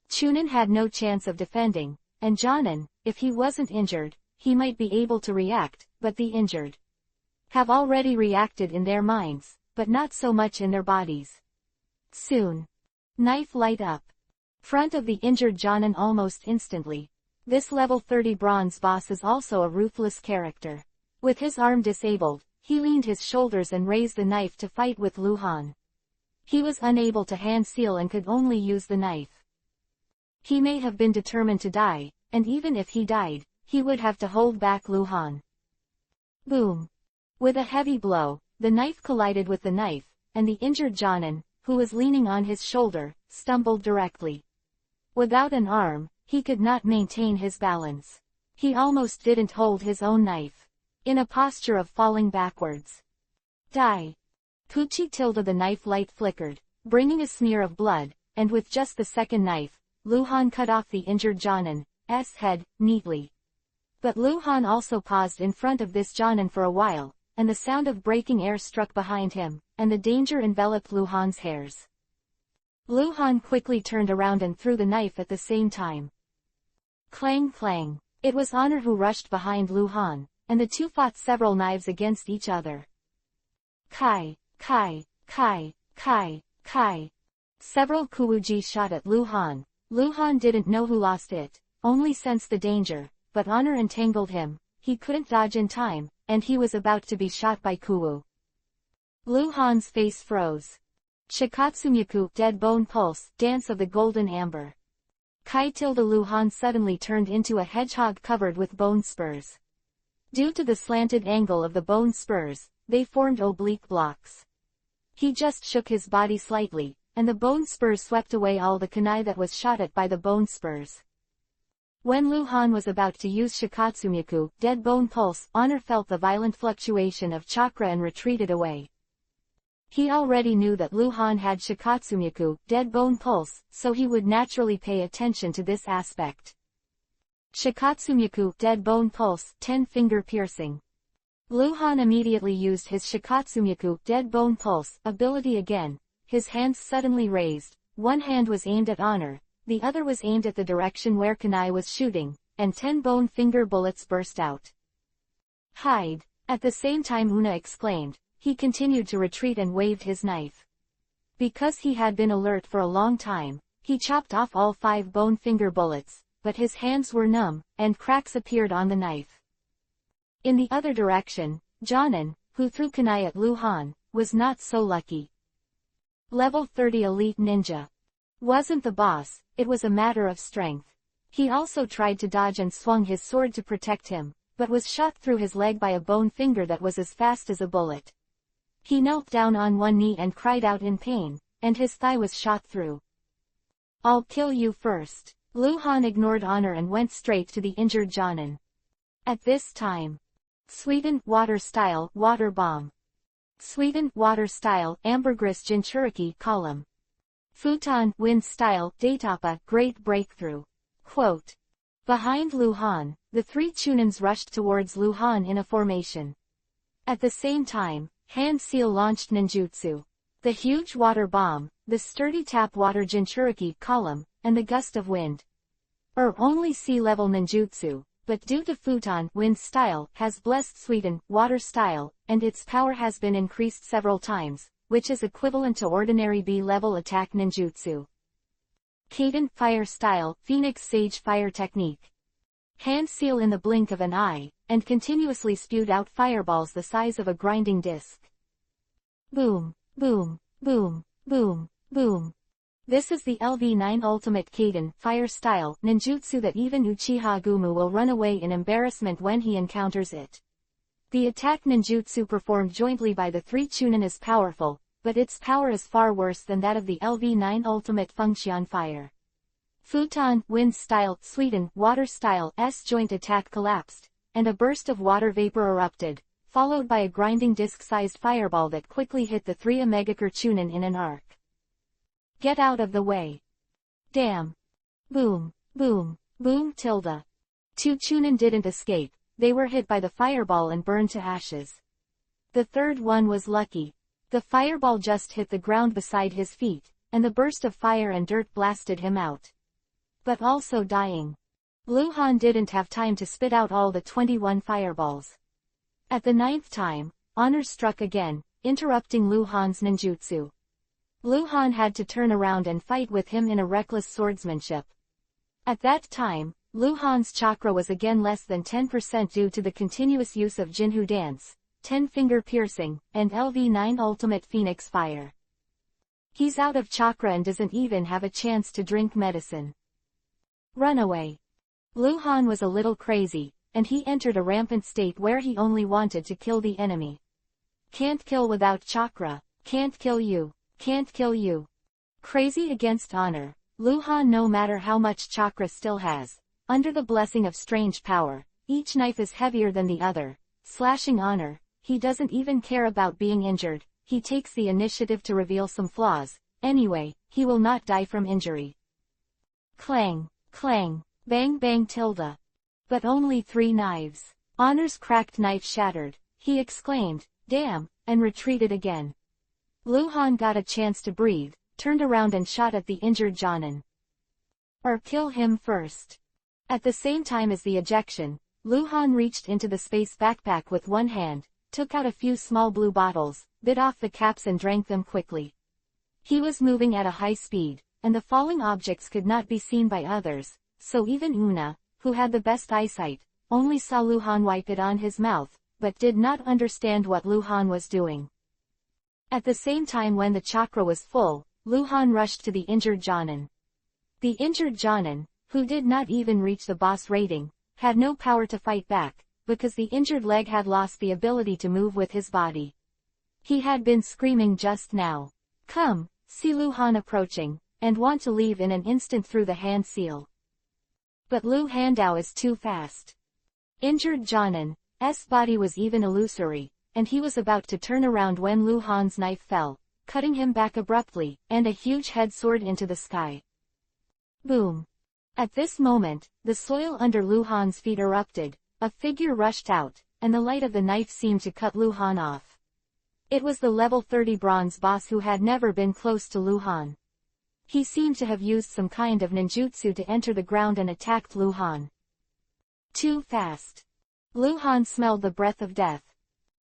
S1: Chunin had no chance of defending, and Jonin, if he wasn't injured, he might be able to react, but the injured have already reacted in their minds, but not so much in their bodies. Soon. Knife light up. Front of the injured Jonin almost instantly. This level 30 bronze boss is also a ruthless character. With his arm disabled, he leaned his shoulders and raised the knife to fight with Lu Han. He was unable to hand seal and could only use the knife. He may have been determined to die, and even if he died, he would have to hold back Lu Han. Boom. With a heavy blow, the knife collided with the knife, and the injured Jonin, who was leaning on his shoulder, stumbled directly. Without an arm, he could not maintain his balance. He almost didn't hold his own knife. In a posture of falling backwards. Die. Puchi tilde the knife light flickered, bringing a smear of blood, and with just the second knife, Lu Han cut off the injured Jonin's head, neatly. But Lu Han also paused in front of this Jonin for a while, and the sound of breaking air struck behind him, and the danger enveloped Lu Han's hairs. Lu Han quickly turned around and threw the knife at the same time. Clang clang. It was Honor who rushed behind Lu Han, and the two fought several knives against each other. Kai, Kai, Kai, Kai, Kai. Several Kuuji shot at Lu Han. Lu Han didn't know who lost it, only sensed the danger, but Honor entangled him. He couldn't dodge in time, and he was about to be shot by Kuwu. Lu Han's face froze. Shikatsumyaku, Dead Bone Pulse, Dance of the Golden Amber. Kai tilde Lu Han suddenly turned into a hedgehog covered with bone spurs. Due to the slanted angle of the bone spurs, they formed oblique blocks. He just shook his body slightly, and the bone spurs swept away all the kunai that was shot at by the bone spurs. When Lu Han was about to use Shikatsumyaku, Dead Bone Pulse, Honor felt the violent fluctuation of chakra and retreated away. He already knew that Lu Han had Shikatsumyaku, Dead Bone Pulse, so he would naturally pay attention to this aspect. Shikatsumyaku, Dead Bone Pulse, 10-finger piercing. Lu Han immediately used his Shikatsumyaku, Dead Bone Pulse, ability again. His hands suddenly raised. One hand was aimed at Honor, the other was aimed at the direction where kunai was shooting, and 10 bone finger bullets burst out. Hide. At the same time Una exclaimed. He continued to retreat and waved his knife. Because he had been alert for a long time, he chopped off all 5 bone finger bullets, but his hands were numb, and cracks appeared on the knife. In the other direction, Jonin, who threw kunai at Lu Han, was not so lucky. Level 30 Elite Ninja. Wasn't the boss, it was a matter of strength. He also tried to dodge and swung his sword to protect him, but was shot through his leg by a bone finger that was as fast as a bullet. He knelt down on one knee and cried out in pain, and his thigh was shot through. "I'll kill you first." Lu Han ignored honor and went straight to the injured Jonin. At this time, Sweden, water style, water bomb. Sweden, water style, ambergris jinchuriki column. Futon, wind style, datapa, great breakthrough. Quote. Behind Lu Han, the three Chunins rushed towards Lu Han in a formation. At the same time, Hand Seal launched ninjutsu. The huge water bomb, the sturdy tap water jinchuriki column, and the gust of wind. Only sea-level ninjutsu, but due to Futon, wind style, has blessed Sweden, water style, and its power has been increased several times, which is equivalent to ordinary B-level attack ninjutsu. Kaden, fire style, Phoenix Sage fire technique. Hand Seal in the blink of an eye, and continuously spewed out fireballs the size of a grinding disc. Boom, boom, boom, boom, boom. This is the LV9 Ultimate Kaden, fire style, ninjutsu that even Uchiha Gumu will run away in embarrassment when he encounters it. The attack ninjutsu performed jointly by the three Chunin is powerful, but its power is far worse than that of the LV9 Ultimate Function Fire. Futon, wind style, Sweden, water style, S-joint attack collapsed, and a burst of water vapor erupted, followed by a grinding disc-sized fireball that quickly hit the three Omegakure Chunin in an arc. Get out of the way. Damn. Boom, boom, boom tilde. Two Chunin didn't escape, they were hit by the fireball and burned to ashes. The third one was lucky. The fireball just hit the ground beside his feet, and the burst of fire and dirt blasted him out. But also dying. Lu Han didn't have time to spit out all the 21 fireballs. At the 9th time, honor struck again, interrupting Lu Han's ninjutsu. Lu Han had to turn around and fight with him in a reckless swordsmanship. At that time, Lu Han's chakra was again less than 10% due to the continuous use of Jinhu Dance, 10-finger piercing, and LV9 Ultimate Phoenix Fire. He's out of chakra and doesn't even have a chance to drink medicine. Run away. Lu Han was a little crazy, and he entered a rampant state where he only wanted to kill the enemy. Can't kill without chakra, can't kill you. Can't kill you. Crazy against honor, Lu Han no matter how much chakra still has, under the blessing of strange power, each knife is heavier than the other, slashing honor, he doesn't even care about being injured, he takes the initiative to reveal some flaws, anyway, he will not die from injury. Clang, clang, bang bang tilde. But only 3 knives. Honor's cracked knife shattered, he exclaimed, damn, and retreated again. Lu Han got a chance to breathe, turned around and shot at the injured Jonin. Kill him first. At the same time as the ejection, Lu Han reached into the space backpack with one hand, took out a few small blue bottles, bit off the caps and drank them quickly. He was moving at a high speed, and the falling objects could not be seen by others, so even Una, who had the best eyesight, only saw Lu Han wipe it on his mouth, but did not understand what Lu Han was doing. At the same time when the chakra was full, Lu Han rushed to the injured Jonin. The injured Jonin, who did not even reach the boss rating, had no power to fight back, because the injured leg had lost the ability to move with his body. He had been screaming just now. Come, see Lu Han approaching, and want to leave in an instant through the Hand Seal. But Lu Handao is too fast. Injured Jonin's body was even illusory, and he was about to turn around when Lu Han's knife fell, cutting him back abruptly, and a huge head soared into the sky. Boom. At this moment, the soil under Lu Han's feet erupted, a figure rushed out, and the light of the knife seemed to cut Lu Han off. It was the level 30 bronze boss who had never been close to Lu Han. He seemed to have used some kind of ninjutsu to enter the ground and attacked Lu Han. Too fast. Lu Han smelled the breath of death.